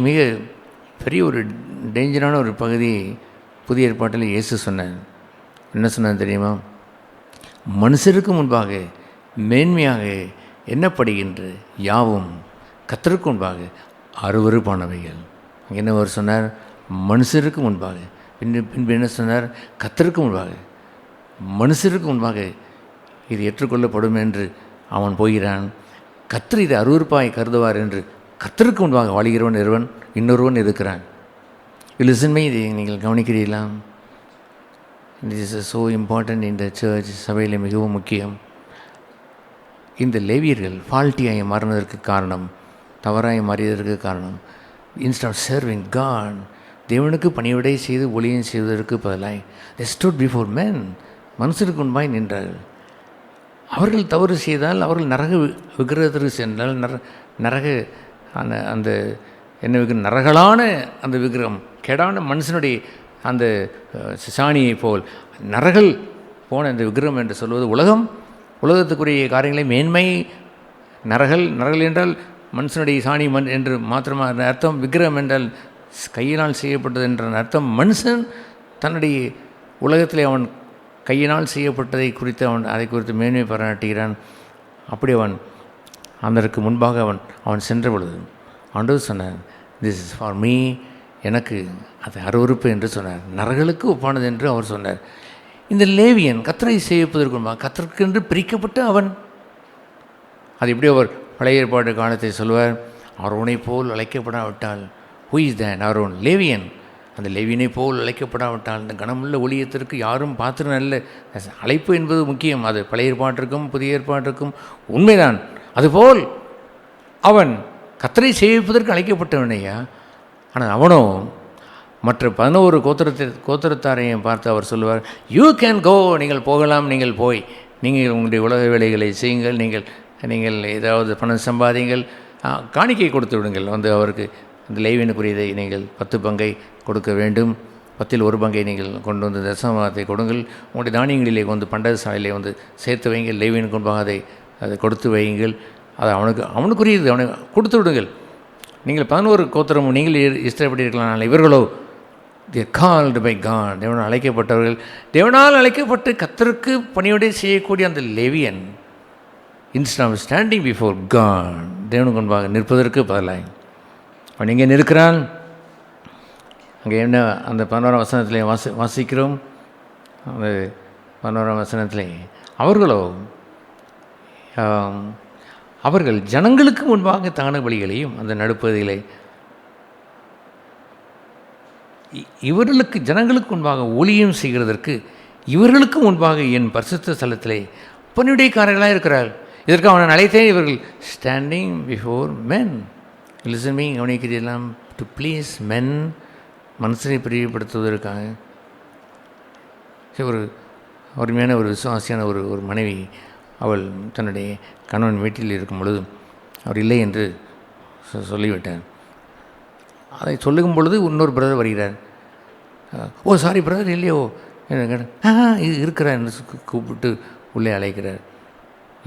மிக பெரிய ஒரு டேஞ்சரான ஒரு பகுதி புதிய ஏற்பாட்டில் இயேசு சொன்னார். என்ன சொன்னார் தெரியுமா? மனுஷருக்கு முன்பாக மேன்மையாக எண்ணப்படுகின்ற யாவும் கர்த்தருக்கு முன்பாக அருவருப்பானவைகள். அங்கே என்ன அவர் சொன்னார்? மனுஷருக்கு முன்பாக. பின்பு என்ன சொன்னார்? கர்த்தருக்கு முன்பாக, மனுஷருக்கு முன்பாக இது ஏற்றுக்கொள்ளப்படும் என்று அவன் போகிறான். கர்த்தர் இதை அருவருப்பாய் கருதுவார் என்று கர்த்தருக்கு முன்பாக வாழுகிறவன் ஒருவன், இன்னொருவன் இருக்கிறான். லிசன் மீ, இதை நீங்கள் கவனிக்கிறீர்களா? திஸ் இஸ் ஸோ இம்பார்ட்டன்ட் இந்த சர்ச். சபையில் மிகவும் முக்கியம். இந்த லேவியர்கள் ஃபால்ட்டியாய் மாறினதற்கு காரணம், தவறாய் மாறியதற்கு காரணம், இன்ஸ்டெட் ஆஃப் சர்விங் காட், தேவனுக்கு பணிவிடை செய்து ஊழியம் செய்வதற்கு பதிலாய் they stood before men, மனுஷருக்கு முன்பாய் நின்றார்கள். அவர்கள் தவறு செய்தால், அவர்கள் நரக விக்கிரகத்திற்கு சென்றால், நரக அந்த என்ன விக்கிரம், நரகலான அந்த விக்கிரகம், கெடான மனுஷனுடைய அந்த சாணியை போல் நரகல் போன அந்த விக்கிரகம் என்று சொல்வது உலகத்துக்குரிய காரியங்களை மேன்மை. நரகல் என்றால் மனுஷனுடைய சாணி என்று மாத்திரமாக அர்த்தம். விக்கிரகம் என்றால் கையினால் செய்யப்பட்டது என்ற அர்த்தம். மனுஷன் தன்னுடைய உலகத்தில் அவன் கையினால் செய்யப்பட்டதை குறித்து அதை குறித்து மேன்மை பாராட்டுகிறான். அப்படி அவன் அதற்கு முன்பாக அவன் சென்ற பொழுது ஆண்டவர் சொன்னார், திஸ் இஸ் ஃபார் மீ, எனக்கு அது அருவருப்பு என்று சொன்னார். நரகளுக்கு ஒப்பானது என்று அவர் சொன்னார். இந்த லேவியன் கர்த்தரை சேவிப்பதற்கு முன்பாக கர்த்தருக்கென்று பிரிக்கப்பட்டு அவன், அது எப்படி அவர் பழைய ஏற்பாட்டு காலத்தை சொல்வார், அவரோனை போல் அழைக்கப்படாவிட்டால், ஹூ இஸ் தட் அவரோன் லேவியன், அந்த லேவியனை போல் அழைக்கப்படாவிட்டால் இந்த கனமுள்ள ஊழியத்திற்கு யாரும் பாத்திரம் அல்ல. அழைப்பு என்பது முக்கியம். அது பழைய ஏற்பாட்டிற்கும் புதிய ஏற்பாட்டிற்கும் உண்மைதான். அதுபோல் அவன் கர்த்தரை சேவிப்பதற்கு அழைக்கப்பட்டவனையா. ஆனால் அவனோ மற்ற 11 கோத்திரத்தாரையும் பார்த்து அவர் சொல்லுவார், யூ கேன் கோ, நீங்கள் போகலாம், நீங்கள் போய் நீங்கள் உங்களுடைய உலக வேலைகளை செய்யுங்கள், நீங்கள் ஏதாவது பணம் சம்பாதிங்கள், காணிக்கை கொடுத்து விடுங்கள். அவருக்கு அந்த லேவியனுக்குரியதை நீங்கள் 10 பங்கை கொடுக்க வேண்டும், 10ல் 1 பங்கை நீங்கள் கொண்டு வந்து தசமத்தை கொடுங்கள், உங்களுடைய தானியங்களிலே பண்டக சாலையிலே சேர்த்து வைங்கள், லேவியனுக்கு முன்பாக அதை கொடுத்து வையுங்கள், அது அவனுக்குரியது அவனுக்கு கொடுத்து விடுங்கள். நீங்கள் 11 கோத்திரமும் நீங்கள் இஷ்டப்பட்டிருக்கலாம், இவர்களோ they called by God, தேவனால் அழைக்கப்பட்டவர்கள், தேவனால் அழைக்கப்பட்டு கர்த்தருக்கு பணியோடு செய்யக்கூடிய அந்த லேவியன் instead of standing before God, தேவனுக்கு முன்பாக நிற்பதற்கு பதிலாக அவன் எங்கே நிற்கிறான்? அங்கே என்ன அந்த 11ஆம் வசனத்திலே வாசிக்கிறோம். அந்த 11ஆம் வசனத்திலே அவர்கள் ஜனங்களுக்கு முன்பாக தான பலிகளையும் அந்த நடுப்பகுதிகளை இவர்களுக்கு ஜனங்களுக்கு முன்பாக ஊழியம் செய்கிறதற்கு இவர்களுக்கு முன்பாக என் பரிசுத்த ஸ்தலத்திலே பணிவிடைக்காரர்களாக இருக்கிறார். இதற்கு அவன் அழைத்தேன், இவர்கள் standing before men. Listen me, கவனிக்கிறீர்களாம், டு ப்ளீஸ் மென், மனுஷனை பிரியப்படுத்துவதற்காக. ஒரு அருமையான ஒரு விசுவாசியான ஒரு மனைவி, அவள் தன்னுடைய கணவன் வீட்டில் இருக்கும் பொழுது அவர் இல்லை என்று சொல்லிவிட்டார். அதை சொல்லும் பொழுது இன்னொரு பிரதர் வருகிறார். ஓ சாரி பிரதர், இல்லையோ இது இருக்கிறார் என்று கூப்பிட்டு உள்ளே அழைக்கிறார்.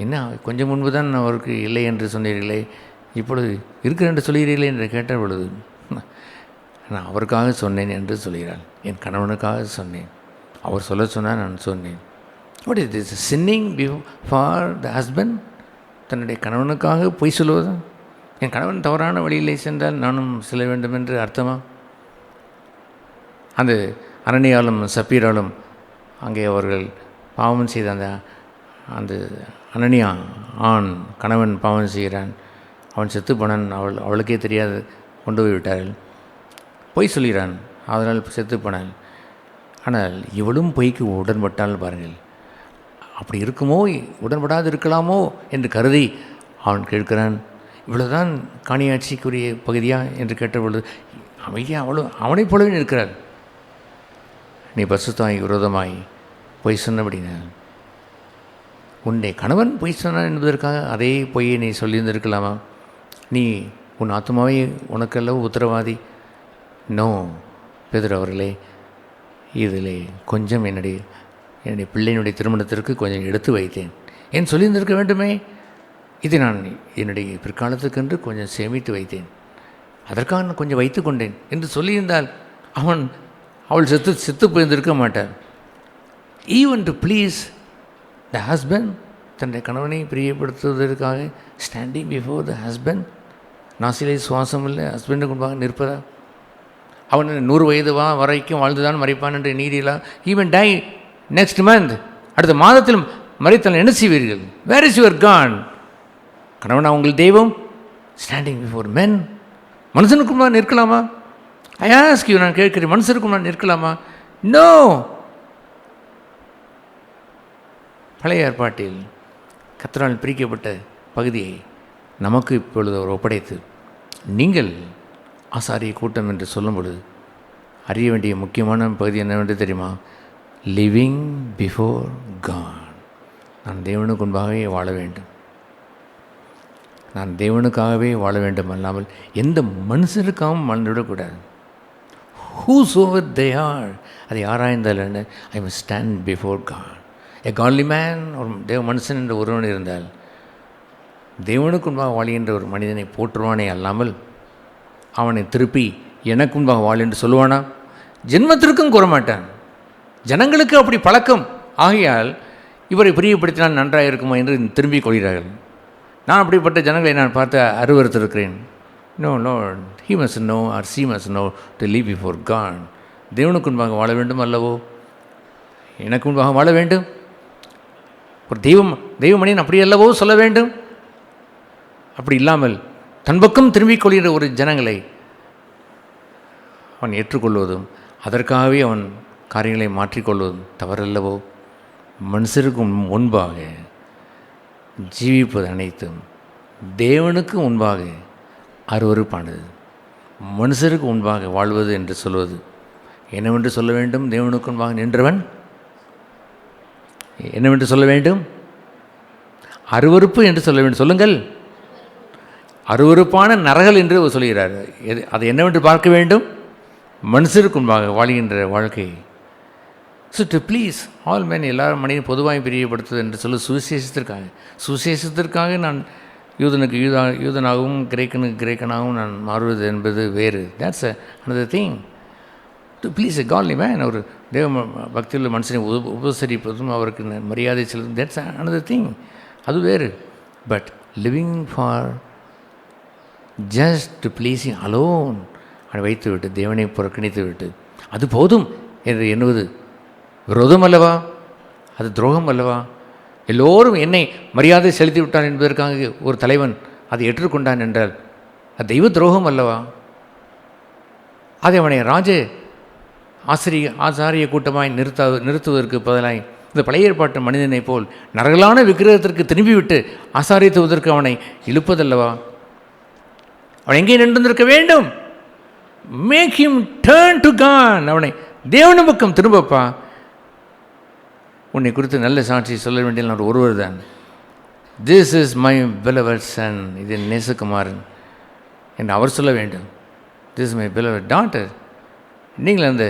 என்ன, கொஞ்சம் முன்பு தான் அவருக்கு இல்லை என்று சொன்னீர்களே, இப்பொழுது இருக்கிற என்று சொல்கிறீர்களே என்று கேட்ட பொழுது, நான் அவருக்காக சொன்னேன் என்று சொல்கிறாள். என் கணவனுக்காக சொன்னேன், அவர் சொல்ல சொன்னால் நான் சொன்னேன். What is this? Sinning for the husband, தன்னுடைய கணவனுக்காக பொய் சொல்லுவது. என் கணவன் தவறான வழியிலே சென்றால் நானும் செல்ல வேண்டும் என்று அர்த்தமா? அந்த அனனியாலும் சப்பீராலும் அங்கே அவர்கள் பாவம் செய்த அந்த அனனியா ஆண் கணவன் பாவம் செய்கிறான், அவன் செத்து போனான், அவளுக்கே தெரியாது, கொண்டு போய் விட்டார்கள். பொய் சொல்கிறான், அதனால் செத்து போனான். ஆனால் இவளும் பொய்க்கு உடன்பட்டால் பாருங்கள், அப்படி இருக்குமோ, உடன்படாது இருக்கலாமோ என்று கருதி அவன் கேட்கிறான். இவ்வளோதான் காணியாட்சிக்குரிய பகுதியா என்று கேட்டபொழுது அமைதியாக அவனைப் போலவே நிற்கிறார். நீ பரிசுத்தமாய் விரோதமாய் பொய் சொன்னபடினா, உன்னை கணவன் பொய் சொன்னான் என்பதற்காக அதே பொய்யை நீ சொல்லியிருந்திருக்கலாமா? நீ உன் ஆத்மாவை உனக்கெல்லாம் உத்தரவாதி. நோ பேதுரு அவர்களே, இதில் கொஞ்சம் என்னுடைய பிள்ளையினுடைய திருமணத்திற்கு கொஞ்சம் எடுத்து வைத்தேன் ஏன் சொல்லியிருந்திருக்க வேண்டுமே. இதை நான் என்னுடைய பிற்காலத்துக்கென்று கொஞ்சம் சேமித்து வைத்தேன், அதற்காக நான் கொஞ்சம் வைத்து கொண்டேன் என்று சொல்லியிருந்தால் அவள் செத்து போயிருந்திருக்க மாட்டார். Even to please the husband, தன்னுடைய கணவனை பிரியப்படுத்துவதற்காக ஸ்டாண்டிங் பிஃபோர் த ஹஸ்பண்ட், நாசிலே சுவாசம் இல்லை ஹஸ்பண்டுக்கு முன்பாக நிற்பதா? அவன் 100 வயது வரைக்கும் வாழ்ந்துதான் மறைப்பான் என்று நீதியெல்லாம். ஈவன் டை நெக்ஸ்ட் மந்த், அடுத்த மாதத்தில் மறைத்தால் என்ன செய்வீர்கள்? Where is your God? கணவன் உங்கள் தெய்வம், ஸ்டாண்டிங் பிஃபோர் மென். மனுஷனுக்கு முன்பாக நிற்கலாமா? ஐ ஆஸ்க் யூ, நான் கேட்கிறேன், மனுஷனுக்கு முன்பாக நிற்கலாமா? நோ. பழைய ஏற்பாட்டில் கர்த்தரால் பிரிக்கப்பட்ட பகுதியை நமக்கு இப்பொழுது அவர் ஒப்படைத்து, நீங்கள் ஆசாரிய கூட்டம் என்று சொல்லும் பொழுது அறிய வேண்டிய முக்கியமான பகுதி என்னவென்று தெரியுமா? Living before God. நான் தேவனுக்கு முன்பாகவே வாழ வேண்டும், நான் தேவனுக்காகவே வாழ வேண்டும், அல்லாமல் எந்த மனுஷனுக்காகவும் வாழ்ந்துவிடக்கூடாது. ஹூசோவர் தே ஆர், அதை ஆராய்ந்தால் என்ன? I must stand before God. A godly man, ஒரு தேவ மனுஷன் என்ற ஒருவன் இருந்தால் தேவனுக்கு முன்பாக வாழுகின்ற ஒரு மனிதனை போற்றுவானே அல்லாமல் அவனை திருப்பி எனக்கு முன்பாக வாழ் என்று சொல்லுவானா? ஜென்மத்திற்கும் கூறமாட்டான். ஜனங்களுக்கு அப்படி பழக்கம். ஆகையால் இவரை பிரியப்படுத்தினால் நன்றாக இருக்குமா என்று திரும்பிக் கொள்கிறார்கள். நான் அப்படிப்பட்ட ஜனங்களை நான் பார்த்து அருவருத்திருக்கிறேன். No Lord, he must know or she must know to live before God. தேவனுக்கு முன்பாக வாழ வேண்டும் அல்லவோ? எனக்கு முன்பாக வாழ வேண்டும். ஒரு தெய்வமணியன் அப்படி அல்லவோ சொல்ல வேண்டும்? அப்படி இல்லாமல் தன் பக்கம் திரும்பிக் கொள்கிற ஒரு ஜனங்களை அவன் ஏற்றுக்கொள்வதும் அதற்காகவே அவன் காரியங்களை மாற்றிக்கொள்வதும் தவறல்லவோ? மனுஷருக்கு முன்பாக ஜீவிப்பது அனைத்தும் தேவனுக்கு முன்பாக அருவருப்பானது. மனுஷருக்கு முன்பாக வாழ்வது என்று சொல்வது என்னவென்று சொல்ல வேண்டும்? தேவனுக்கு முன்பாக நின்றவன் என்னவென்று சொல்ல வேண்டும்? அருவருப்பு என்று சொல்ல வேண்டும். சொல்லுங்கள். அருவருப்பான நரகல் என்று சொல்கிறார். அதை என்னவென்று பார்க்க வேண்டும்? மனுஷருக்கு முன்பாக வாழ்கின்ற வாழ்க்கை. So to please all men, எல்லாரும் மனிதன் பொதுவாக பிரியப்படுத்துவது என்று சொல்ல சுவிசேஷத்திற்காக நான் யூதனுக்கு யூதனாகவும் கிரேக்கனுக்கு கிரேக்கனாகவும் நான் மாறுவது என்பது வேறு. That's another thing. To please a godly man, ஒரு தேவ பக்தியுள்ள மனுஷனை உபசரிப்பதும் அவருக்கு மரியாதை செலுத்தும், தேட்ஸ் another thing. அது வேறு. But living for just to pleasing alone, அதை வைத்துவிட்டு தேவனை புறக்கணித்து விட்டு அது போதும் என்று எண்ணுவது விரோதம் அல்லவா? அது துரோகம் அல்லவா? எல்லோரும் என்னை மரியாதை செலுத்தி விட்டான் என்பதற்காக ஒரு தலைவன் அதை ஏற்றுக்கொண்டான் என்றால் அது தெய்வ துரோகம் அல்லவா? அதை அவனை ஆசாரிய கூட்டமாய் நிறுத்துவதற்கு பதிலாய் இந்த பழைய ஏற்பாட்டு மனிதனைப் போல் நரகலான விக்கிரகத்திற்கு திரும்பிவிட்டு ஆசாரியத்துவதற்கு அவனை இழுப்பதல்லவா? அவன் எங்கே நின்றிருக்க வேண்டும்? Make him turn to God. அவனை தேவன பக்கம் திரும்பப்பா. உன்னை குறித்து நல்ல சாட்சி சொல்ல வேண்டிய நான் ஒருவர் தான். This is my beloved son, இது நேசகுமாரன் என்று அவர் சொல்ல வேண்டும். This is my beloved daughter. நீங்கள் அந்த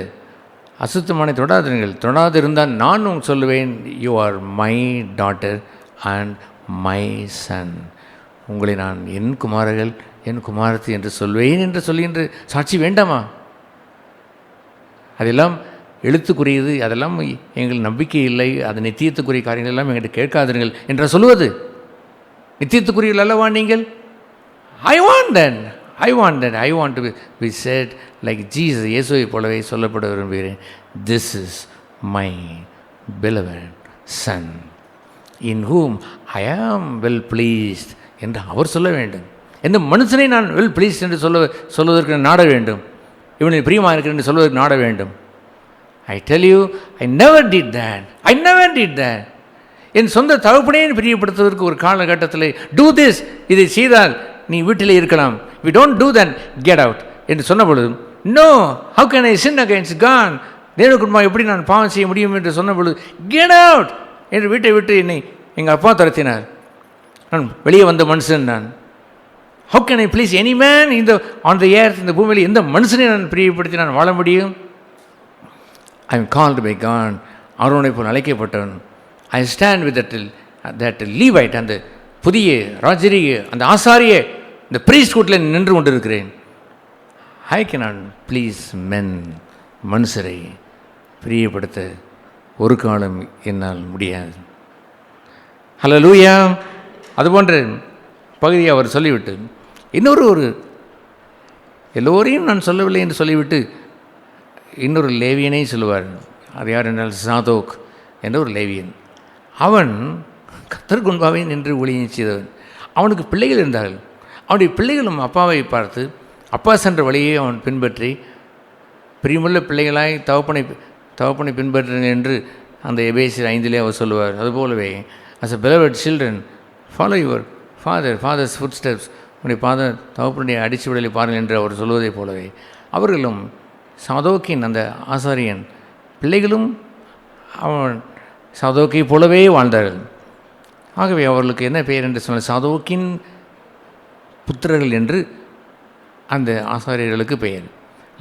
அசுத்தமான தொடாதிருந்தால் நானும் சொல்லுவேன், you are my daughter and my son. உங்களை நான் என் குமாரர்கள் என் குமாரத்தி என்று சொல்வேன் என்று சொல்கின்ற சாட்சி வேண்டாமா? அதெல்லாம் எழுத்துக்குரியது, அதெல்லாம் எங்கள் நம்பிக்கை இல்லை, அது நித்தியத்துக்குரிய காரியங்கள் எல்லாம் எங்கிட்ட கேட்காதீர்கள் என்ற சொல்லுவது நித்தியத்துக்குரியல் அல்லவா நீங்கள்? I want to be said like Jesus, இயேசுவை போலவே சொல்லப்பட விரும்புகிறேன். This is my beloved son in whom I am well pleased என்று அவர் சொல்ல வேண்டும். எந்த மனுஷனை நான் வெல் ப்ளீஸ் என்று சொல்வதற்கு நாட வேண்டும், இவனை பிரியமாக இருக்கிறேன் என்று சொல்வதற்கு நாட வேண்டும். I tell you, I never did that. என் சொந்த தகப்பனையே பிரியப்படுத்துவதற்கு ஒரு காலகட்டத்தில் டூ திஸ், இதை செய்தால் நீ வீட்டிலே இருக்கலாம், we don't do then get out என்று சொன்ன பொழுது, no how can I sin against God, தேவனுக்குமா எப்படி நான் பாவம் செய்ய முடியும் என்று சொன்ன பொழுது, கெட் அவுட் என்று வீட்டை விட்டு என்னை எங்கள் அப்பா துரத்தினார். நான் வெளியே வந்த மனுஷன் நான். How can I please any man இந்த ஆன் த ஏர், இந்த பூமியில் எந்த மனுஷனை நான் பிரியப்படுத்தி நான் வாழ முடியும்? I am called by God, அவரோனை போல் அழைக்கப்பட்டவன். I stand with that Levite, அந்த புதிய ராஜரிய அந்த ஆசாரிய இந்த பிரீஸ்ட்ஹுட்டில் நின்று கொண்டிருக்கிறேன். ஐ கேனாட் ப்ளீஸ் மென், மனுஷரை பிரியப்படுத்த ஒரு காலம் என்னால் முடியாது. ஹல்லேலூயா. அதுபோன்ற பகுதியை அவர் சொல்லிவிட்டு இன்னொரு எல்லோரையும் நான் சொல்லவில்லை என்று சொல்லிவிட்டு இன்னொரு லேவியனை சொல்லுவார். அது யார் என்றால் சாதோக் என்ற ஒரு லேவியன். அவன் கர்த்தருக்கு முன்பாகவே நின்று ஊழியம் செய்தவன். அவனுக்கு பிள்ளைகள் இருந்தார்கள். அவனுடைய பிள்ளைகளும் அப்பாவை பார்த்து அப்பா சென்ற வழியை அவன் பின்பற்றி பிரியமுள்ள பிள்ளைகளாய் தகப்பனை பின்பற்றின என்று அந்த எபேசியர் 5 அவர் சொல்லுவார். அதுபோலவே as a beloved children follow your father's footsteps, உடைய தகப்பனுடைய அடிச்சு விடலை பாருங்கள் என்று அவர் சொல்வதைப் போலவே அவர்களும் சாதோக்கின் அந்த ஆசாரியன் பிள்ளைகளும் அவன் சாதோக்கை போலவே வாழ்ந்தார்கள். ஆகவே அவர்களுக்கு என்ன பெயர் என்று சொன்னால் சாதோக்கின் புத்திரர்கள் என்று அந்த ஆசாரியர்களுக்கு பெயர்.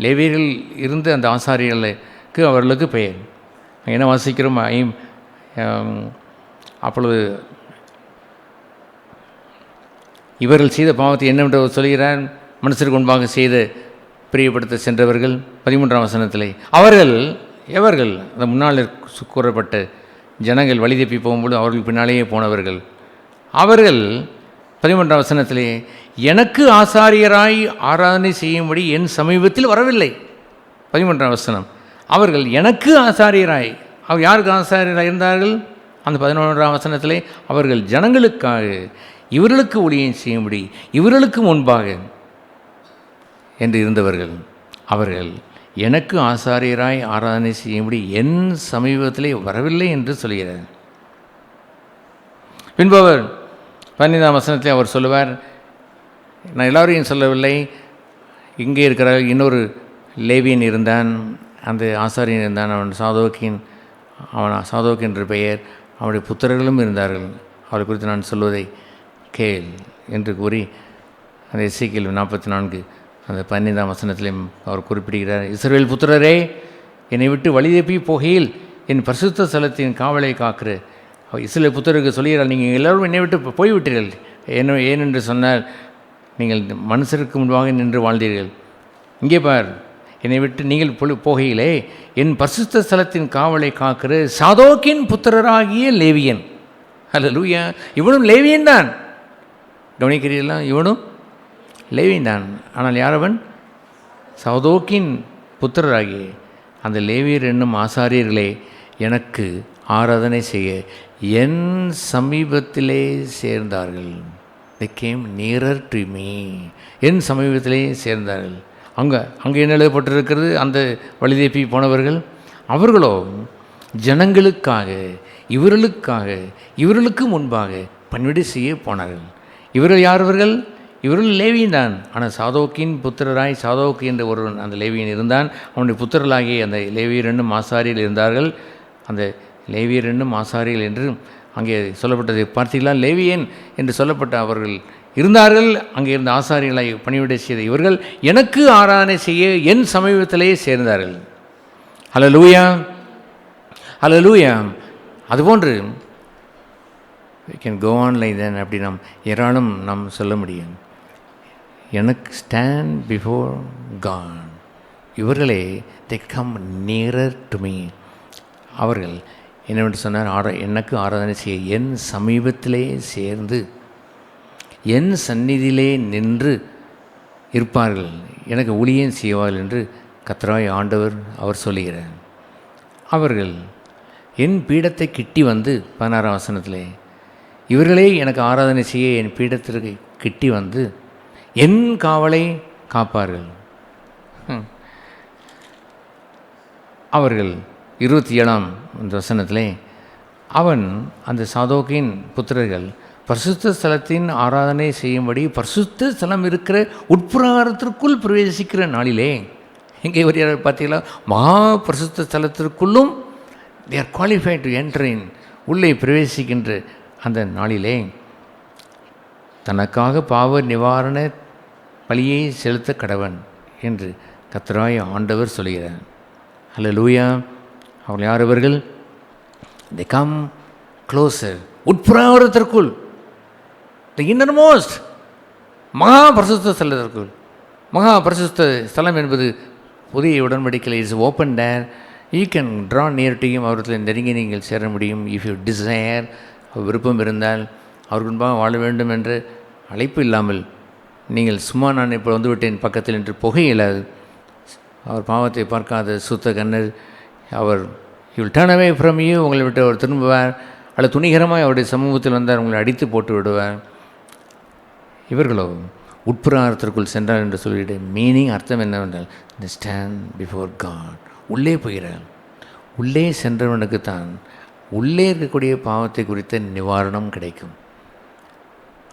லேவியர்கள் இருந்த அந்த ஆசாரியர்களுக்கு அவர்களுக்கு பெயர். என்ன வாசிக்கிறோம்? அப்பொழுது இவர்கள் செய்த பாவத்தை என்னவென்று சொல்கிறார்? மனுஷருக்கு முன்பாக செய்த பிரியப்படுத்த சென்றவர்கள் 13ஆம் வசனத்திலே எவர்கள் அந்த முன்னால் கூறப்பட்ட ஜனங்கள் வழி தப்பி போகும்போது அவர்கள் பின்னாலேயே போனவர்கள். அவர்கள் 13ஆம் வசனத்திலே எனக்கு ஆசாரியராய் ஆராதனை செய்யும்படி என் சமீபத்தில் வரவில்லை. 13ஆம் வசனம். அவர்கள் எனக்கு ஆசாரியராய், அவர் யாருக்கு ஆசாரியராக இருந்தார்கள்? அந்த 11ஆம் வசனத்திலே அவர்கள் ஜனங்களுக்காக இவர்களுக்கு ஊழியம் செய்யும்படி இவர்களுக்கு முன்பாக என்று இருந்தவர்கள். அவர்கள் எனக்கு ஆசாரியராய் ஆராதனை செய்யும்படி என் சமீபத்திலே வரவில்லை என்று சொல்கிறார். பின்பு அவர் 15ஆம் வசனத்திலே அவர் சொல்லுவார், நான் எல்லோரையும் சொல்லவில்லை, இங்கே இருக்கிற இன்னொரு லேவியன் இருந்தான், அந்த ஆசாரியன் இருந்தான், அவன் சாதோக் என்ற பெயர், அவனுடைய புத்திரர்களும் இருந்தார்கள், அவரை குறித்து நான் சொல்வதை கேள் என்று கூறி அந்த எசேக்கியேல் 44 அந்த 15ஆம் வசனத்திலும் அவர் குறிப்பிடுகிறார். இஸ்ரவேல் புத்திரரே, என்னை விட்டு வழி தப்பி போகையில் என் பரிசுத்த ஸ்தலத்தின் காவலை காக்கிற இஸ்ரவேல் புத்திரருக்கு சொல்கிறார், நீங்கள் எல்லோரும் என்னை விட்டு போய்விட்டீர்கள். ஏனென்று சொன்னால் நீங்கள் மனுஷருக்கு முன்பாக நின்று வாழ்ந்தீர்கள். இங்கே பார், என்னை விட்டு நீங்கள் போகையிலே என் பரிசுத்த ஸ்தலத்தின் காவலை காக்கிற சாதோக்கின் புத்திரராகிய லேவியன். ஹல்லேலூயா. இவனும் லேவியன் தான். கவனிக்கிறீர்களா? இவனும் லேவியன் தான். ஆனால் யாரவன்? சாதோக்கின் புத்திரராகிய அந்த லேவியர் என்னும் ஆசாரியர்களே எனக்கு ஆராதனை செய்ய என் சமீபத்திலே சேர்ந்தார்கள். they came nearer to me. என் சமீபத்திலே சேர்ந்தார்கள். அங்கே என்ன எழுதப்பட்டிருக்கிறது? அந்த வழிதேப்பி போனவர்கள் அவர்களோ ஜனங்களுக்காக இவர்களுக்கு முன்பாக பணிவிடை செய்ய போனார்கள். இவர்கள் யாரவர்கள்? இவர்கள் லேவியன் தான். ஆனால் சாதோக்கின் புத்திரராய் சாதோக் என்ற ஒருவன் அந்த லேவியன் இருந்தான். அவனுடைய புத்திரர்களாகிய அந்த லேவியர் என்னும் ஆசாரியர்கள் இருந்தார்கள். அந்த லேவியர் என்னும் ஆசாரியர்கள் என்று அங்கே சொல்லப்பட்டதை பார்த்தீர்களா? லேவியன் என்று சொல்லப்பட்ட அவர்கள் இருந்தார்கள். அங்கே இருந்த ஆசாரியர்களை பணிவிடை செய்த இவர்கள் எனக்கு ஆராதனை செய்ய என் சமீபத்திலேயே சேர்ந்தார்கள். ஹல்லேலூயா, ஹல்லேலூயா. அதுபோன்று we can go on like that. அப்படி நாம் சொல்ல முடியும். எனக்கு ஸ்டாண்ட் பிஃபோர் காட். இவர்களே they come nearer to me. அவர்கள் என்னவென்று சொன்னார்? எனக்கு ஆராதனை செய்ய என் சமீபத்திலே சேர்ந்து என் சந்நிதியிலே நின்று இருப்பார்கள், எனக்கு ஊழியம் செய்வார்கள் என்று கர்த்தராகிய ஆண்டவர் அவர் சொல்லுகிறார். அவர்கள் என் பீடத்தை கிட்டி வந்து 16ஆம் வசனத்திலே இவர்களே எனக்கு ஆராதனை செய்ய என் பீடத்திற்கு கிட்டி வந்து என் காவலை காப்பார்கள். அவர்கள் 27ஆம் வசனத்திலே அவன் அந்த சாதோக்கின் புத்திரர்கள் பரிசுத்த ஸ்தலத்தின் ஆராதனை செய்யும்படி பரிசுத்த ஸ்தலம் இருக்கிற உட்பிரகாரத்திற்குள் பிரவேசிக்கிற நாளிலே, இங்கே ஒரு பார்த்தீங்களா, மகா பரிசுத்த ஸ்தலத்திற்குள்ளும் they are qualified to enter in, உள்ளே பிரவேசிக்கின்ற அந்த நாளிலே தனக்காக பாவ நிவாரண பலியை செலுத்த கடவன் என்று கர்த்தராகிய ஆண்டவர் சொல்கிறார். அல்லேலூயா. அவர்கள் யார்? அவர்கள் they come closer, உட்பிரகாரத்திற்குள், the innermost, மகா பரிசுத்த ஸ்தலத்திற்குள். மகா பரிசுத்த ஸ்தலம் என்பது புதிய உடன்படிக்கையில் is open there. You can draw near to him, அவர்களில் நெருங்கி நீங்கள் சேர முடியும். இஃப் யூ டிசையர், விருப்பம் இருந்தால் அவருக்கு முன்பாக வாழ வேண்டும் என்ற அழைப்பு இல்லாமல் நீங்கள் சும்மா நான் இப்போ வந்துவிட்டேன் பக்கத்தில் என்று புக இயலாது. அவர் பாவத்தை பார்க்காத சுத்த கண்ணர். அவர் you will turn away from you, உங்களை விட்டு அவர் திரும்புவார். அல்லது துணிகரமாக அவருடைய சமூகத்தில் வந்தார் உங்களை அடித்து போட்டு விடுவார். இவர்களோ உட்பிரகாரத்திற்குள் சென்றார் என்று சொல்லிவிட்டு மீனிங் அர்த்தம் என்னவென்றால் தி ஸ்டாண்ட் பிஃபோர் காட், உள்ளே போகிறார். உள்ளே சென்றவனுக்குத்தான் உள்ளே இருக்கக்கூடிய பாவத்தை குறித்த நிவாரணம் கிடைக்கும்.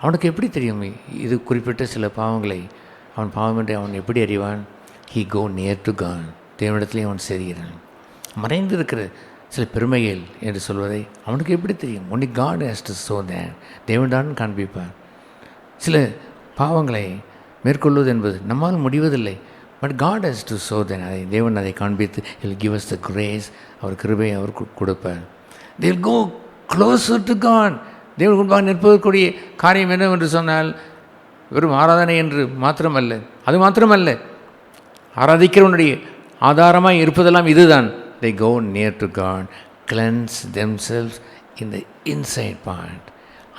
அவனுக்கு எப்படி தெரியும் இது குறிப்பிட்ட சில பாவங்களை அவன் பாவம் என்று அவன் எப்படி அறிவான்? He go near to God, தேவனிடத்திலே அவன் சேர்கிறான். மறைந்து இருக்கிற சில பெருமைகள் என்று சொல்வதை அவனுக்கு எப்படி தெரியும்? Only God has to show that, தேவன்தான் காண்பிப்பார். சில பாவங்களை மேற்கொள்வது என்பது நம்மால் முடிவதில்லை. But God has to show that, அதை தேவன் அதை காண்பித்து he'll give us the grace, அவர் கிருபையை அவர் கொடுப்பார். They will go closer to God. தேவன் முன்பாக நிற்பதற்குரிய காரியம் என்னவென்று சொன்னால் வெறும் ஆராதனை என்று மாத்திரமல்ல, அது மாத்திரமல்ல, ஆராதிக்கிறவனுடைய ஆதாரமாக இருப்பதெல்லாம் இதுதான். they go near to God, cleanse themselves in the inside part.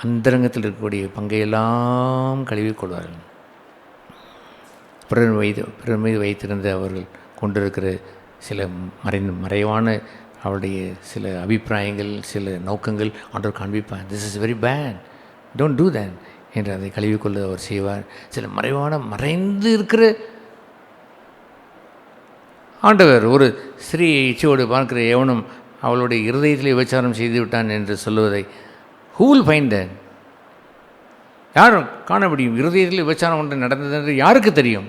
அந்தரங்கத்தில் இருக்கக்கூடிய பங்கையெல்லாம் கழுவிக்கொள்வார்கள். பிறர் மீது வைத்திருந்த அவர்கள் கொண்டிருக்கிற சில மறைவான அவருடைய சில அபிப்பிராயங்கள், சில நோக்கங்கள் ஆண்டவர் காண்பிப்பார். This is very bad, don't do that என்று அதை கழுவிக்கொள்ள அவர் செய்வார். சில மறைந்து இருக்கிற ஆண்டவர் ஒரு ஸ்திரீயை இச்சையோடு பார்க்கிற எவனும் அவளுடைய இருதயத்திலே விபச்சாரம் செய்து விட்டான் என்று சொல்லுவதை who will find that? யாரும் காண முடியும்? இருதயத்தில் விபச்சாரம் ஒன்று நடந்தது என்று யாருக்கு தெரியும்?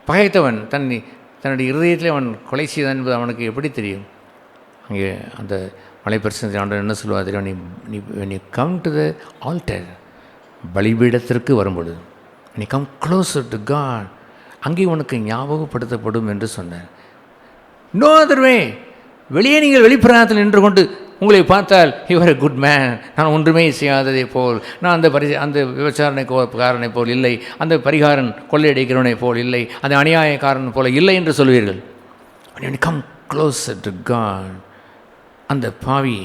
பகைத்தவன் தன்னுடைய இருதயத்திலே அவன் கொலை செய்தான் என்பது அவனுக்கு எப்படி தெரியும்? அங்கே அந்த மலைப்பிரசனத்தில் ஆண்டவர் என்ன சொல்லுவார் தெரியும்? when you come to the altar, பலிபீடத்திற்கு வரும்பொழுது when you come closer to God, அங்கே உனக்கு ஞாபகப்படுத்தப்படும் என்று சொன்னார். No other way. வெளியே நீங்கள் வெளிப்பிரகாரத்தில் நின்று கொண்டு உங்களை பார்த்தால் யுவர் எ குட் மேன், நான் ஒன்றுமே செய்யாததை போல், நான் அந்த விபச்சாரனை போல் இல்லை, அந்த பரிகாரன் கொள்ளையடிக்கிறவனை போல் இல்லை, அந்த அநியாயக்காரன் போல இல்லை என்று சொல்வீர்கள். கம் க்ளோசர் டு காட், அந்த பாவி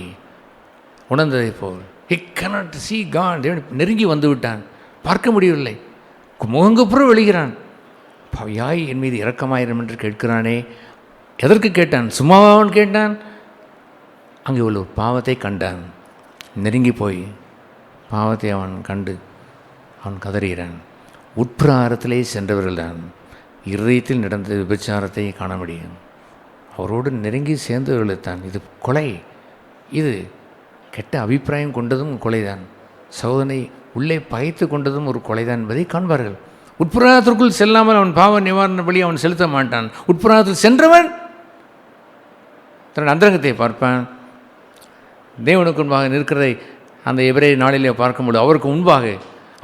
உணர்ந்ததை போல் he cannot see God, நெருங்கி வந்து விட்டான், பார்க்க முடியவில்லை, முகங்குப்புறம் வெளிகிறான். பாவியாய் என் மீது இரக்கமாயிரம் என்று கேட்கிறானே. எதற்கு கேட்டான்? சும்மாவா அவன் கேட்டான்? அங்கே உள்ள பாவத்தை கண்டான். நெருங்கி போய் பாவத்தை அவன் கண்டு அவன் கதறுகிறான். உட்பிரகாரத்திலே சென்றவர்கள்தான் இருதயத்தில் நடந்த விபச்சாரத்தை காண முடியும். அவரோடு நெருங்கி சேர்ந்தவர்களைத்தான். இது கொலை, இது கெட்ட அபிப்பிராயம் கொண்டதும் கொலைதான், சோதனை உள்ளே பகைத்து கொண்டதும் ஒரு கொலைதான் என்பதை காண்பார்கள். உட்பிரகாரத்திற்குள் செல்லாமல் அவன் பாவ நிவாரண பலி அவன் செலுத்த மாட்டான். உட்பிரகாரத்தில் சென்றவன் தன் அந்தரங்கத்தை பார்ப்பான். தேவனுக்கு முன்பாக நிற்கிறதை அந்த எபிரேய நாளிலே பார்க்க முடியும்.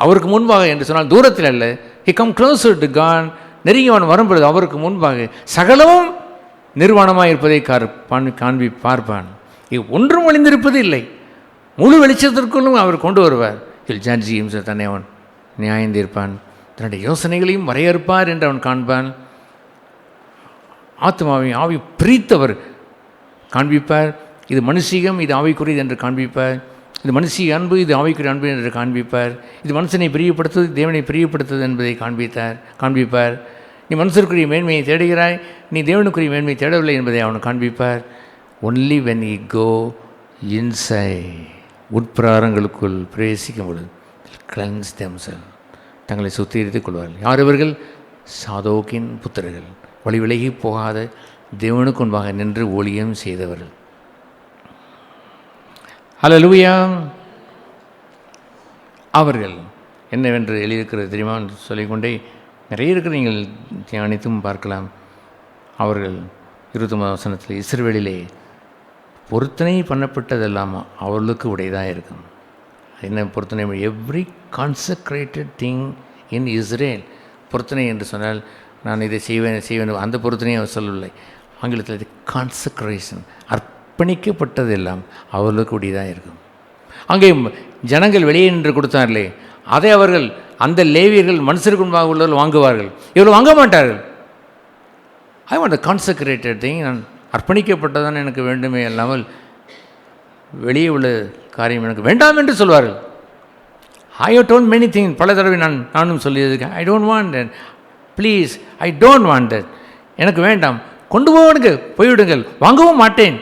அவருக்கு முன்பாக என்று சொன்னால் தூரத்தில் அல்ல. he come closer to God, நெருங்கி அவன் வரும்பொழுது அவருக்கு முன்பாக சகலமும் நிர்வாணமாக இருப்பதை பார்ப்பான். ஒன்றும் ஒளிந்திருப்பது இல்லை. முழு வெளிச்சத்திற்குள்ளும் அவர் கொண்டு வருவார். இல் ஜட்ஜி தன்னை அவன் நியாயந்திருப்பான். தன்னுடைய யோசனைகளையும் வரையறுப்பார் என்று அவன் காண்பான். ஆத்மாவை ஆவி பிரித்தவர் காண்பிப்பார். இது மனுஷீகம், இது ஆவிக்குரியது என்று காண்பிப்பார். இது மனுஷிய அன்பு, இது ஆவிக்குரிய அன்பு என்று காண்பிப்பார். இது மனுஷனை பிரியப்படுத்துவது, தேவனை பிரியப்படுத்துவது என்பதை காண்பிப்பார். நீ மனுஷருக்குரிய மேன்மையை தேடுகிறாய், நீ தேவனுக்குரிய மேன்மையை தேடவில்லை என்பதை அவன் காண்பிப்பார். Only when you go inside, உட்பிரகாரங்களுக்குள் பிரவேசிக்கும் பொழுது கிளென்ஸ் தெம்செல்வ்ஸ், தங்களை சுத்திகரித்துக் கொள்வார்கள். யார் இவர்கள்? சாதோக்கின் புத்திரர்கள், வழி விலகி போகாத தேவனுக்கு முன்பாக நின்று ஊழியம் செய்தவர்கள். ஹல்லேலூயா. அவர்கள் என்னவென்று எழுதியிருக்கிறது தெரியுமா என்று சொல்லிக்கொண்டே நிறைய இருக்கிற நீங்கள் தியானித்தும் பார்க்கலாம். அவர்கள் 29 வசனத்தில் இஸ்ரவேலிலே பொருத்தனை பண்ணப்பட்டதெல்லாம் அவர்களுக்கு உடையதாக இருக்கும். என்ன பொருத்தனை? Every consecrated thing in Israel. பொருத்தனை என்று சொன்னால் நான் இதை செய்வேன் அந்த பொருத்தனையை அவர் சொல்லவில்லை. ஆங்கிலத்தில் இது கான்சக்ரேஷன், அர்ப்பணிக்கப்பட்டதெல்லாம் அவர்களுக்கு உடையதாக இருக்கும். அங்கே ஜனங்கள் வெளியே நின்று கொடுத்தார்களே, அதை அவர்கள் அந்த லேவியர்கள் மனுஷருக்கு முன்பாக உள்ளவர்கள் வாங்குவார்கள், இவர்கள் வாங்க மாட்டார்கள். I want the consecrated thing, நான் அர்ப்பணிக்கப்பட்டதான் எனக்கு வேண்டுமே அல்லாமல் வெளியே உள்ள காரியம் எனக்கு வேண்டாம் என்று சொல்வார்கள். I have told many thing, பல தடவை நானும் சொல்லியிருக்கேன். I don't want that, please I don't want that, எனக்கு வேண்டாம், கொண்டு போடுங்க, போய்விடுங்கள், வாங்கவும் மாட்டேன்.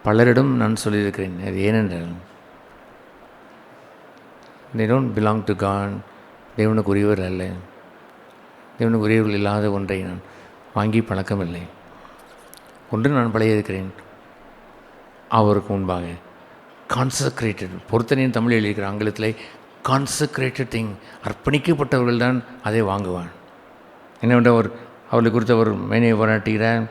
பலரிடம் நான் சொல்லியிருக்கிறேன். அது ஏனென்றால் they don't belong to God. தேவனுக்கு உரியவர் அல்ல. தேவனுக்கு உரியவர்கள் இல்லாத ஒன்றை நான் வாங்கி பழக்கமில்லை. ஒன்று நான் பழையிருக்கிறேன், அவருக்கு முன்பாக கான்சக்ரேட்டட், பொருத்தனையின் தமிழ் எழுதியிருக்கிற ஆங்கிலத்தில் கான்சக்ரேட்டட் திங், அர்ப்பணிக்கப்பட்டவர்கள் தான் அதை வாங்குவான். என்னவென்ற அவர்களை குறித்த ஒரு மேனையை பாராட்டுகிறார்.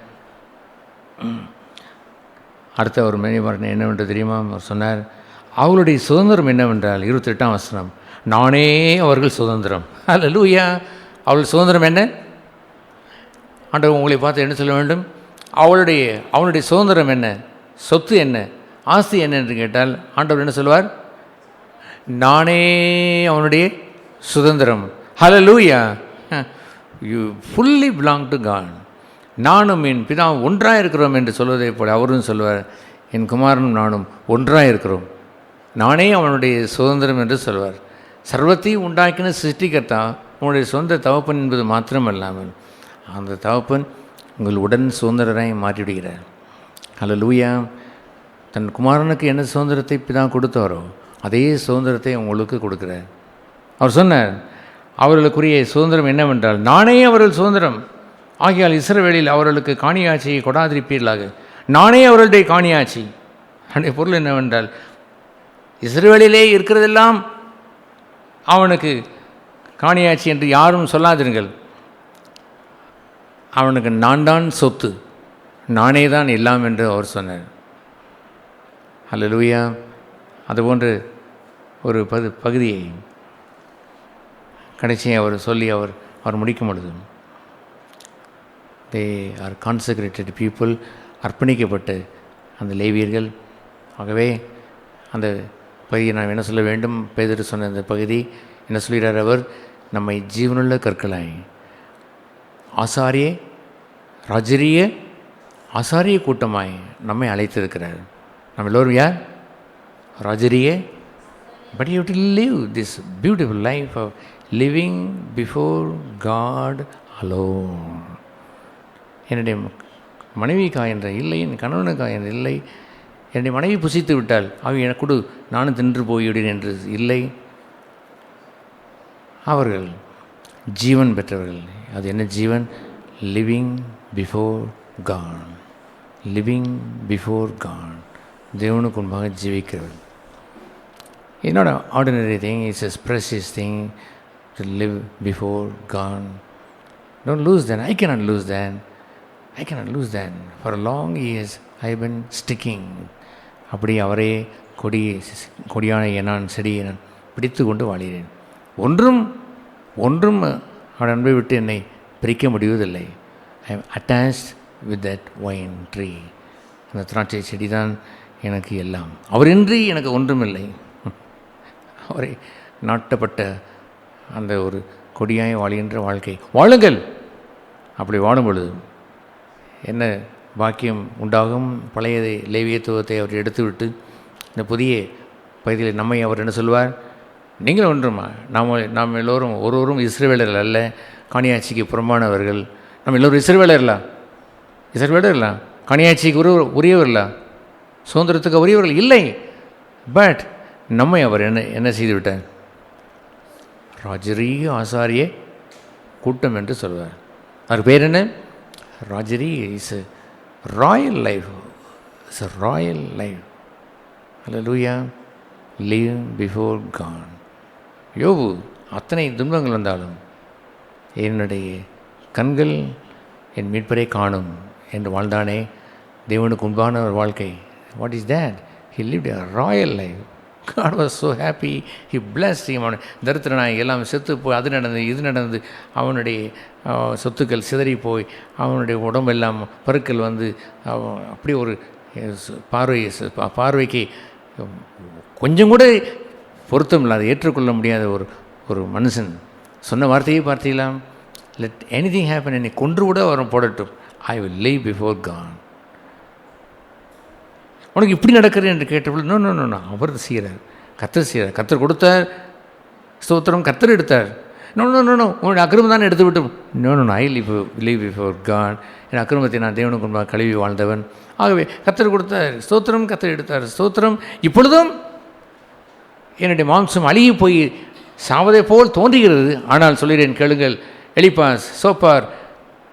அடுத்த ஒரு மேனை பாராட்டின என்னவென்று தெரியுமா? அவர் சொன்னார், அவளுடைய சுதந்திரம் என்னவென்றால் 28ஆம் வசனம், நானே அவர்கள் சுதந்திரம். ஹல்லேலூயா. அவள் சுதந்திரம் என்ன? ஆண்டவர் உங்களை பார்த்து என்ன சொல்ல வேண்டும்? அவனுடைய சுதந்திரம் என்ன, சொத்து என்ன, ஆஸ்தி என்ன என்று கேட்டால் ஆண்டவர் என்ன சொல்வார்? நானே அவனுடைய சுதந்திரம். ஹல்லேலூயா. You fully belong to God. நானும் என் பிதாவும் ஒன்றாக இருக்கிறோம் என்று சொல்வதை போல அவரும் சொல்வார், என் குமாரனும் நானும் ஒன்றாக இருக்கிறோம், நானே அவனுடைய சுதந்திரம் என்று சொல்வார். சர்வத்தையும் உண்டாக்கின சிருஷ்டிகர்த்தா உங்களுடைய சொந்த தகப்பன் என்பது மாத்திரமல்லாமல் அந்த தகப்பன் உங்கள் உடன் சுதந்திரராய் மாற்றிவிடுகிறார். ஹல்லேலூயா. தன் குமாரனுக்கு என்ன சுதந்திரத்தை பிதா கொடுத்தாரோ அதே சுதந்திரத்தை உங்களுக்கு கொடுக்கிறார். அவர் சொன்னார், அவர்களுக்குரிய சுதந்திரம் என்னவென்றால் நானே அவர்கள் சுதந்திரம் ஆகியால் இஸ்ரவேலில் அவர்களுக்கு காணியாட்சியை கொடாதிருப்பீர்களாக. நானே அவர்களுடைய காணியாட்சி. அதனுடைய பொருள் என்னவென்றால் இஸ்ரவேலிலே இருக்கிறதெல்லாம் அவனுக்கு காணியாட்சி என்று யாரும் சொல்லாதிருங்கள். அவனுக்கு நான் தான் சொத்து, நானே தான் எல்லாம் என்று அவர் சொன்னார். ஹல்லேலூயா. அதுபோன்று ஒரு பகுதியை கடைசியை அவர் சொல்லி அவர் முடிக்கும் பொழுது, தே ஆர் கான்சக்ரேட்டட் பீப்புள், அர்ப்பணிக்கப்பட்ட அந்த லேவியர்கள். ஆகவே அந்த பகுதியை நான் என்ன சொல்ல வேண்டும்? பேதுரு சொன்ன அந்த பகுதி என்ன சொல்கிறார்? அவர் நம்மை ஜீவனுள்ள கற்களாய் ஆசாரிய கூட்டமாய் நம்மை அழைத்திருக்கிறார். நம்ம எல்லோரும் யார்? ராஜரிய. But you to live this beautiful life of living before God alone. என்னுடைய மனைவிக்காய் என்ற இல்லை, என் கணவனுக்காய் என்ற இல்லை, என்னுடைய மனைவி புசித்து விட்டால் அவள் எனக்கு கொடு, நானும் தின்று போய்விடுவேன் என்று இல்லை. அவர்கள் ஜீவன் பெற்றவர்கள். அது என்ன ஜீவன்? Living before God. Living before God. தேவனுக்கு முன்பாக ஜீவிக்கிறவர்கள். என்னோட ordinary thing it's a precious thing to live before God. Don't lose then. I cannot lose then. I cannot lose that. For a long years I have been sticking. அப்படி அவரே கொடியான நான் செடியை நான் பிடித்து கொண்டு வாழ்கிறேன். ஒன்றும் அவன் அன்பை விட்டு என்னை பிரிக்க முடிவதில்லை. I am attached with that vine tree. அந்த திராட்சை செடி தான் எனக்கு எல்லாம். அவரின்றி எனக்கு ஒன்றுமில்லை. அவரை நாட்டப்பட்ட அந்த ஒரு கொடியாய் வாழ்கின்ற வாழ்க்கை வாழுங்கள். அப்படி வாழும் பொழுது என்ன பாக்கியம் உண்டாகும்? பழைய லேவியத்துவத்தை அவர் எடுத்துவிட்டு இந்த புதிய பகுதியில் நம்மை அவர் என்ன சொல்வார்? நீங்கள் ஒன்றுமா, நாம் எல்லோரும் ஒருவரும் இஸ்ரவேலர்கள் அல்ல, காணியாட்சிக்கு புறம்பானவர்கள். நம்ம எல்லோரும் இஸ்ரவேலர்களா? காணியாட்சிக்கு உரியவர்களா? சுதந்திரத்துக்கு உரியவர்கள் இல்லை. பட் நம்மை அவர் என்ன செய்து விட்டார்? ராஜரீக ஆசாரிய கூட்டம் என்று சொல்வார். அவர் பேர் என்ன? ராஜரி is royal life. It's a royal life. Hallelujah. Live before God. யோபு அத்தனை துன்பங்கள் வந்தாலும் என்னுடைய கண்கள் என் மீட்பரை காணும் என்று வாழ்ந்தானே, தேவனுக்கு உண்பான ஒரு வாழ்க்கை. What is that? He lived a royal life. God was so happy. He blessed him. அவன் தரித்திரனாய் எல்லாம் செத்து போய் அது நடந்து இது நடந்து அவனுடைய சொத்துக்கள் சிதறி போய் அவனுடைய உடம்பெல்லாம் பருக்கள் வந்து அப்படி ஒரு பார்வைக்கு கொஞ்சம் கூட பொருத்தம் இல்லாத ஏற்றுக்கொள்ள முடியாத ஒரு மனுஷன் சொன்ன வார்த்தையை பார்த்தீங்களா? லெட் எனிதிங் ஹேப்பன், என்னை கொன்று கூட அவன் போடட்டும், I will live before God. உனக்கு இப்படி நடக்கிறது என்று கேட்டபோது நோ நோ நோ நோ, அவர் செய்கிறார், கர்த்தர் செய்கிறார், கர்த்தர் கொடுத்தார், ஸ்தோத்திரம், கர்த்தர் எடுத்தார். நோ நோ நோ நோ, உன்னுடைய அக்கிரமம் தானே எடுத்து விட்டு no no no, I live before God. என் அக்கிரமத்தை நான் தேவனுக்கு முன்பாக கழுவி வாழ்ந்தவன். ஆகவே கர்த்தர் கொடுத்தார், ஸ்தோத்திரம், கர்த்தர் எடுத்தார், ஸ்தோத்திரம். இப்பொழுதும் என்னுடைய மாம்சம் அழுகி போய் சாவதை போல் தோன்றுகிறது. ஆனால் சொல்கிறேன் கேளுங்கள், எலிபாஸ், சோப்பார்,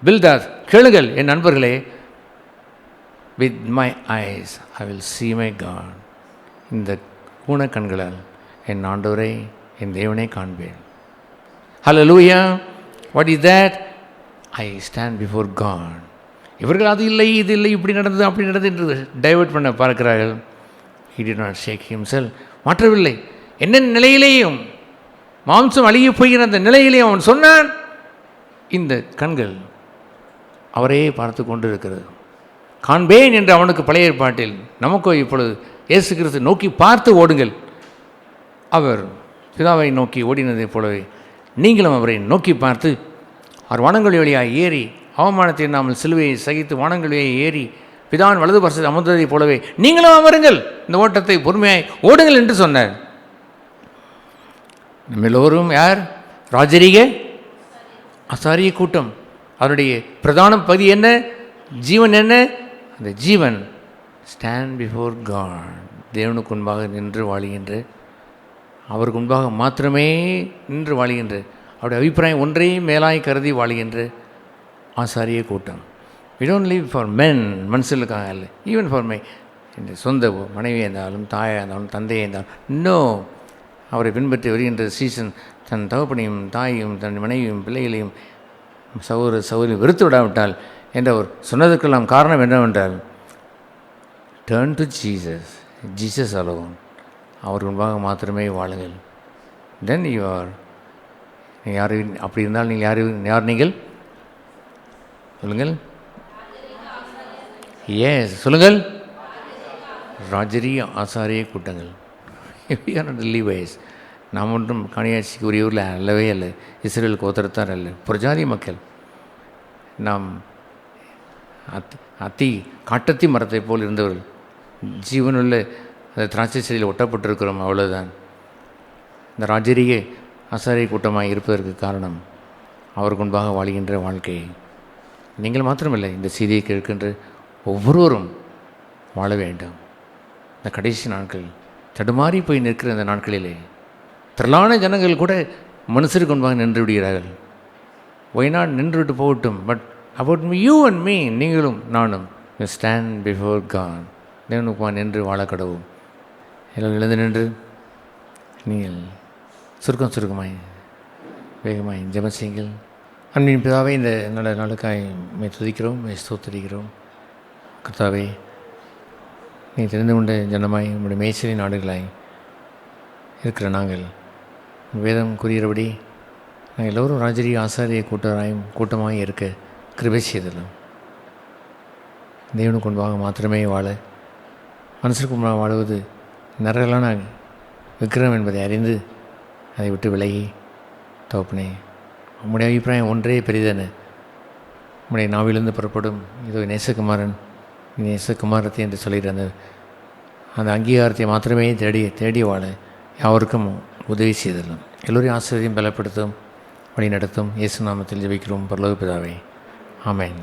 பில்தாத், கேளுங்கள் என் நண்பர்களே, with my eyes I will see my God. இந்த ஊன கண்களால் என் ஆண்டவரை என் தேவனை காண்பேன். Hallelujah. What is that? I stand before God. இவர்கள் அது இல்லை இது இல்லை இப்படி நடந்தது அப்படி நடந்தது என்று டைவர்ட் பண்ண பார்க்கிறார்கள். He did not shake himself. மாற்றவில்லை. என்ன நிலையிலேயும் மாம்சம் அழுகி போகிற அந்த நிலையிலேயும் அவன் சொன்னான், இந்த கண்கள் அவரையே பார்த்து கொண்டு இருக்கிறது, காண்பேன் என்று அவனுக்கு பழைய ஏற்பாட்டில், நமக்கோ இப்பொழுது இயேசு கிறிஸ்து நோக்கி பார்த்து ஓடுங்கள். அவர் பிதாவை நோக்கி ஓடினதைப் போலவே நீங்களும் அவரை நோக்கி பார்த்து அவர் வானங்கள் வழியாக ஏறி அவமானத்தை இல்லாமல் சிலுவையை சகித்து வானங்கள் வழியாக ஏறி பிதான் வலது பரிசத்தில் அமர்ந்ததைப் போலவே நீங்களும் அமருங்கள், இந்த ஓட்டத்தை பொறுமையாய் ஓடுங்கள் என்று சொன்னார். நம்ம எல்லோரும் யார்? ராஜரீக ஆசாரிய கூட்டம். அவருடைய பிரதான பகுதி என்ன? ஜீவன் என்ன? அந்த ஜீவன் ஸ்டாண்ட் பிஃபோர் காட், தேவனுக்கு முன்பாக நின்று வாழுகின்ற, அவருக்கு முன்பாக மாத்திரமே நின்று வாழுகின்ற, அவருடைய அபிப்பிராயம் ஒன்றே மேலாய் கருதி வாழுகின்ற ஆசாரிய கூட்டம். we don't live for men, மனுஷர்களுக்காக இல்லை, ஈவன் ஃபார் மை, இந்த சொந்த மனைவியாக இருந்தாலும் தாயாக இருந்தாலும் தந்தையாக இருந்தாலும் நோ, அவரை பின்பற்றி வருகின்ற சீசன் தன் தகப்பனையும் தாயையும் தன் மனைவியும் பிள்ளைகளையும் சகோதரி வெறுத்து விடாவிட்டால் என்ற அவர் சொன்னதற்கெல்லாம் காரணம் என்னவென்றால், turn to Jesus, Jesus alone, அவர் முன்பாக மாத்திரமே வாழுங்கள். தென் யூ ஆர், யார் அப்படி இருந்தால் நீங்கள் யார் நீங்கள் சொல்லுங்கள்? எஸ் சொல்லுங்கள். ராஜரிய ஆசாரிய கூட்டங்கள். லீவைஸ், நாம் ஒன்றும் காணியாட்சிக்கு உரிய ஊரில் அல்லவே அல்ல, இஸ்ரேல் கோத்திரத்தார் அல்ல, புரஜாதி மக்கள். நாம் காட்டத்தி மரத்தை போல் இருந்தவர்கள், ஜீவனுள்ள அந்த திராட்சை செடியில் ஒட்டப்பட்டிருக்கிறோம், அவ்வளோதான். இந்த ராஜரிய ஆசாரிய கூட்டமாக இருப்பதற்கு காரணம் அவருக்கு முன்பாக வாழ்கின்ற வாழ்க்கை. நீங்கள் மாத்திரமில்லை, இந்த செய்தியை கேட்கின்ற ஒவ்வொருவரும் வாழ வேண்டும். இந்த கடைசி நாட்கள் தடுமாறி போய் நிற்கிற இந்த நாட்களிலே திரளான ஜனங்கள் கூட மனுஷருக்கு முன்பாக நின்று விடுகிறார்கள். ஒய்நாட் நின்று விட்டு போகட்டும், but about you and me, நீங்களும் நானும் ஸ்டாண்ட் பிஃபோர் காட், தேவனுக்குமா நின்று வாழ கடவும். எல்லாம் எழுந்து நின்று நீங்கள் சுருக்கமாய் வேகமாய் ஜெபம் செய்யுங்கள். அன்பின் பிதாவே, இந்த நல்ல நாளுக்காய் துதிக்கிறோம், ஸ்தோத்திரிக்கிறோம். கர்த்தாவே, நீ தெரிந்து கொண்ட ஜனமாய் உங்களுடைய மேய்ச்சலின் நாடுகளாய் இருக்கிற நாங்கள் வேதம் கூறுகிறபடி நாங்கள் எல்லோரும் ராஜரிய ஆசாரிய கூட்டமாய் இருக்க கிருபை செய்தலாம். தேவனுக்கு முன்பாக மாத்திரமே வாழ, மனசுக்கு முன்பாக வாழுவது நரகலான விக்கிரம் என்பதை அறிந்து அதை விட்டு விலகி, தகப்பனே, உம்முடைய அபிப்பிராயம் ஒன்றே பெரிதென உம்முடைய நாவிலிருந்து புறப்படும் இதோ நேசகுமாரன் நேசகுமாரத்தை என்று சொல்லிடுற அந்த அங்கீகாரத்தை மாத்திரமே தேடி வாழ யாவருக்கும் உதவி செய்தலாம். எல்லோரையும் ஆசிரியரையும் பலப்படுத்தும், வழி நடத்தும். இயேசு நாமத்தில் ஜெபிக்கிறோம் பரலோக பிதாவே, ஆமென்.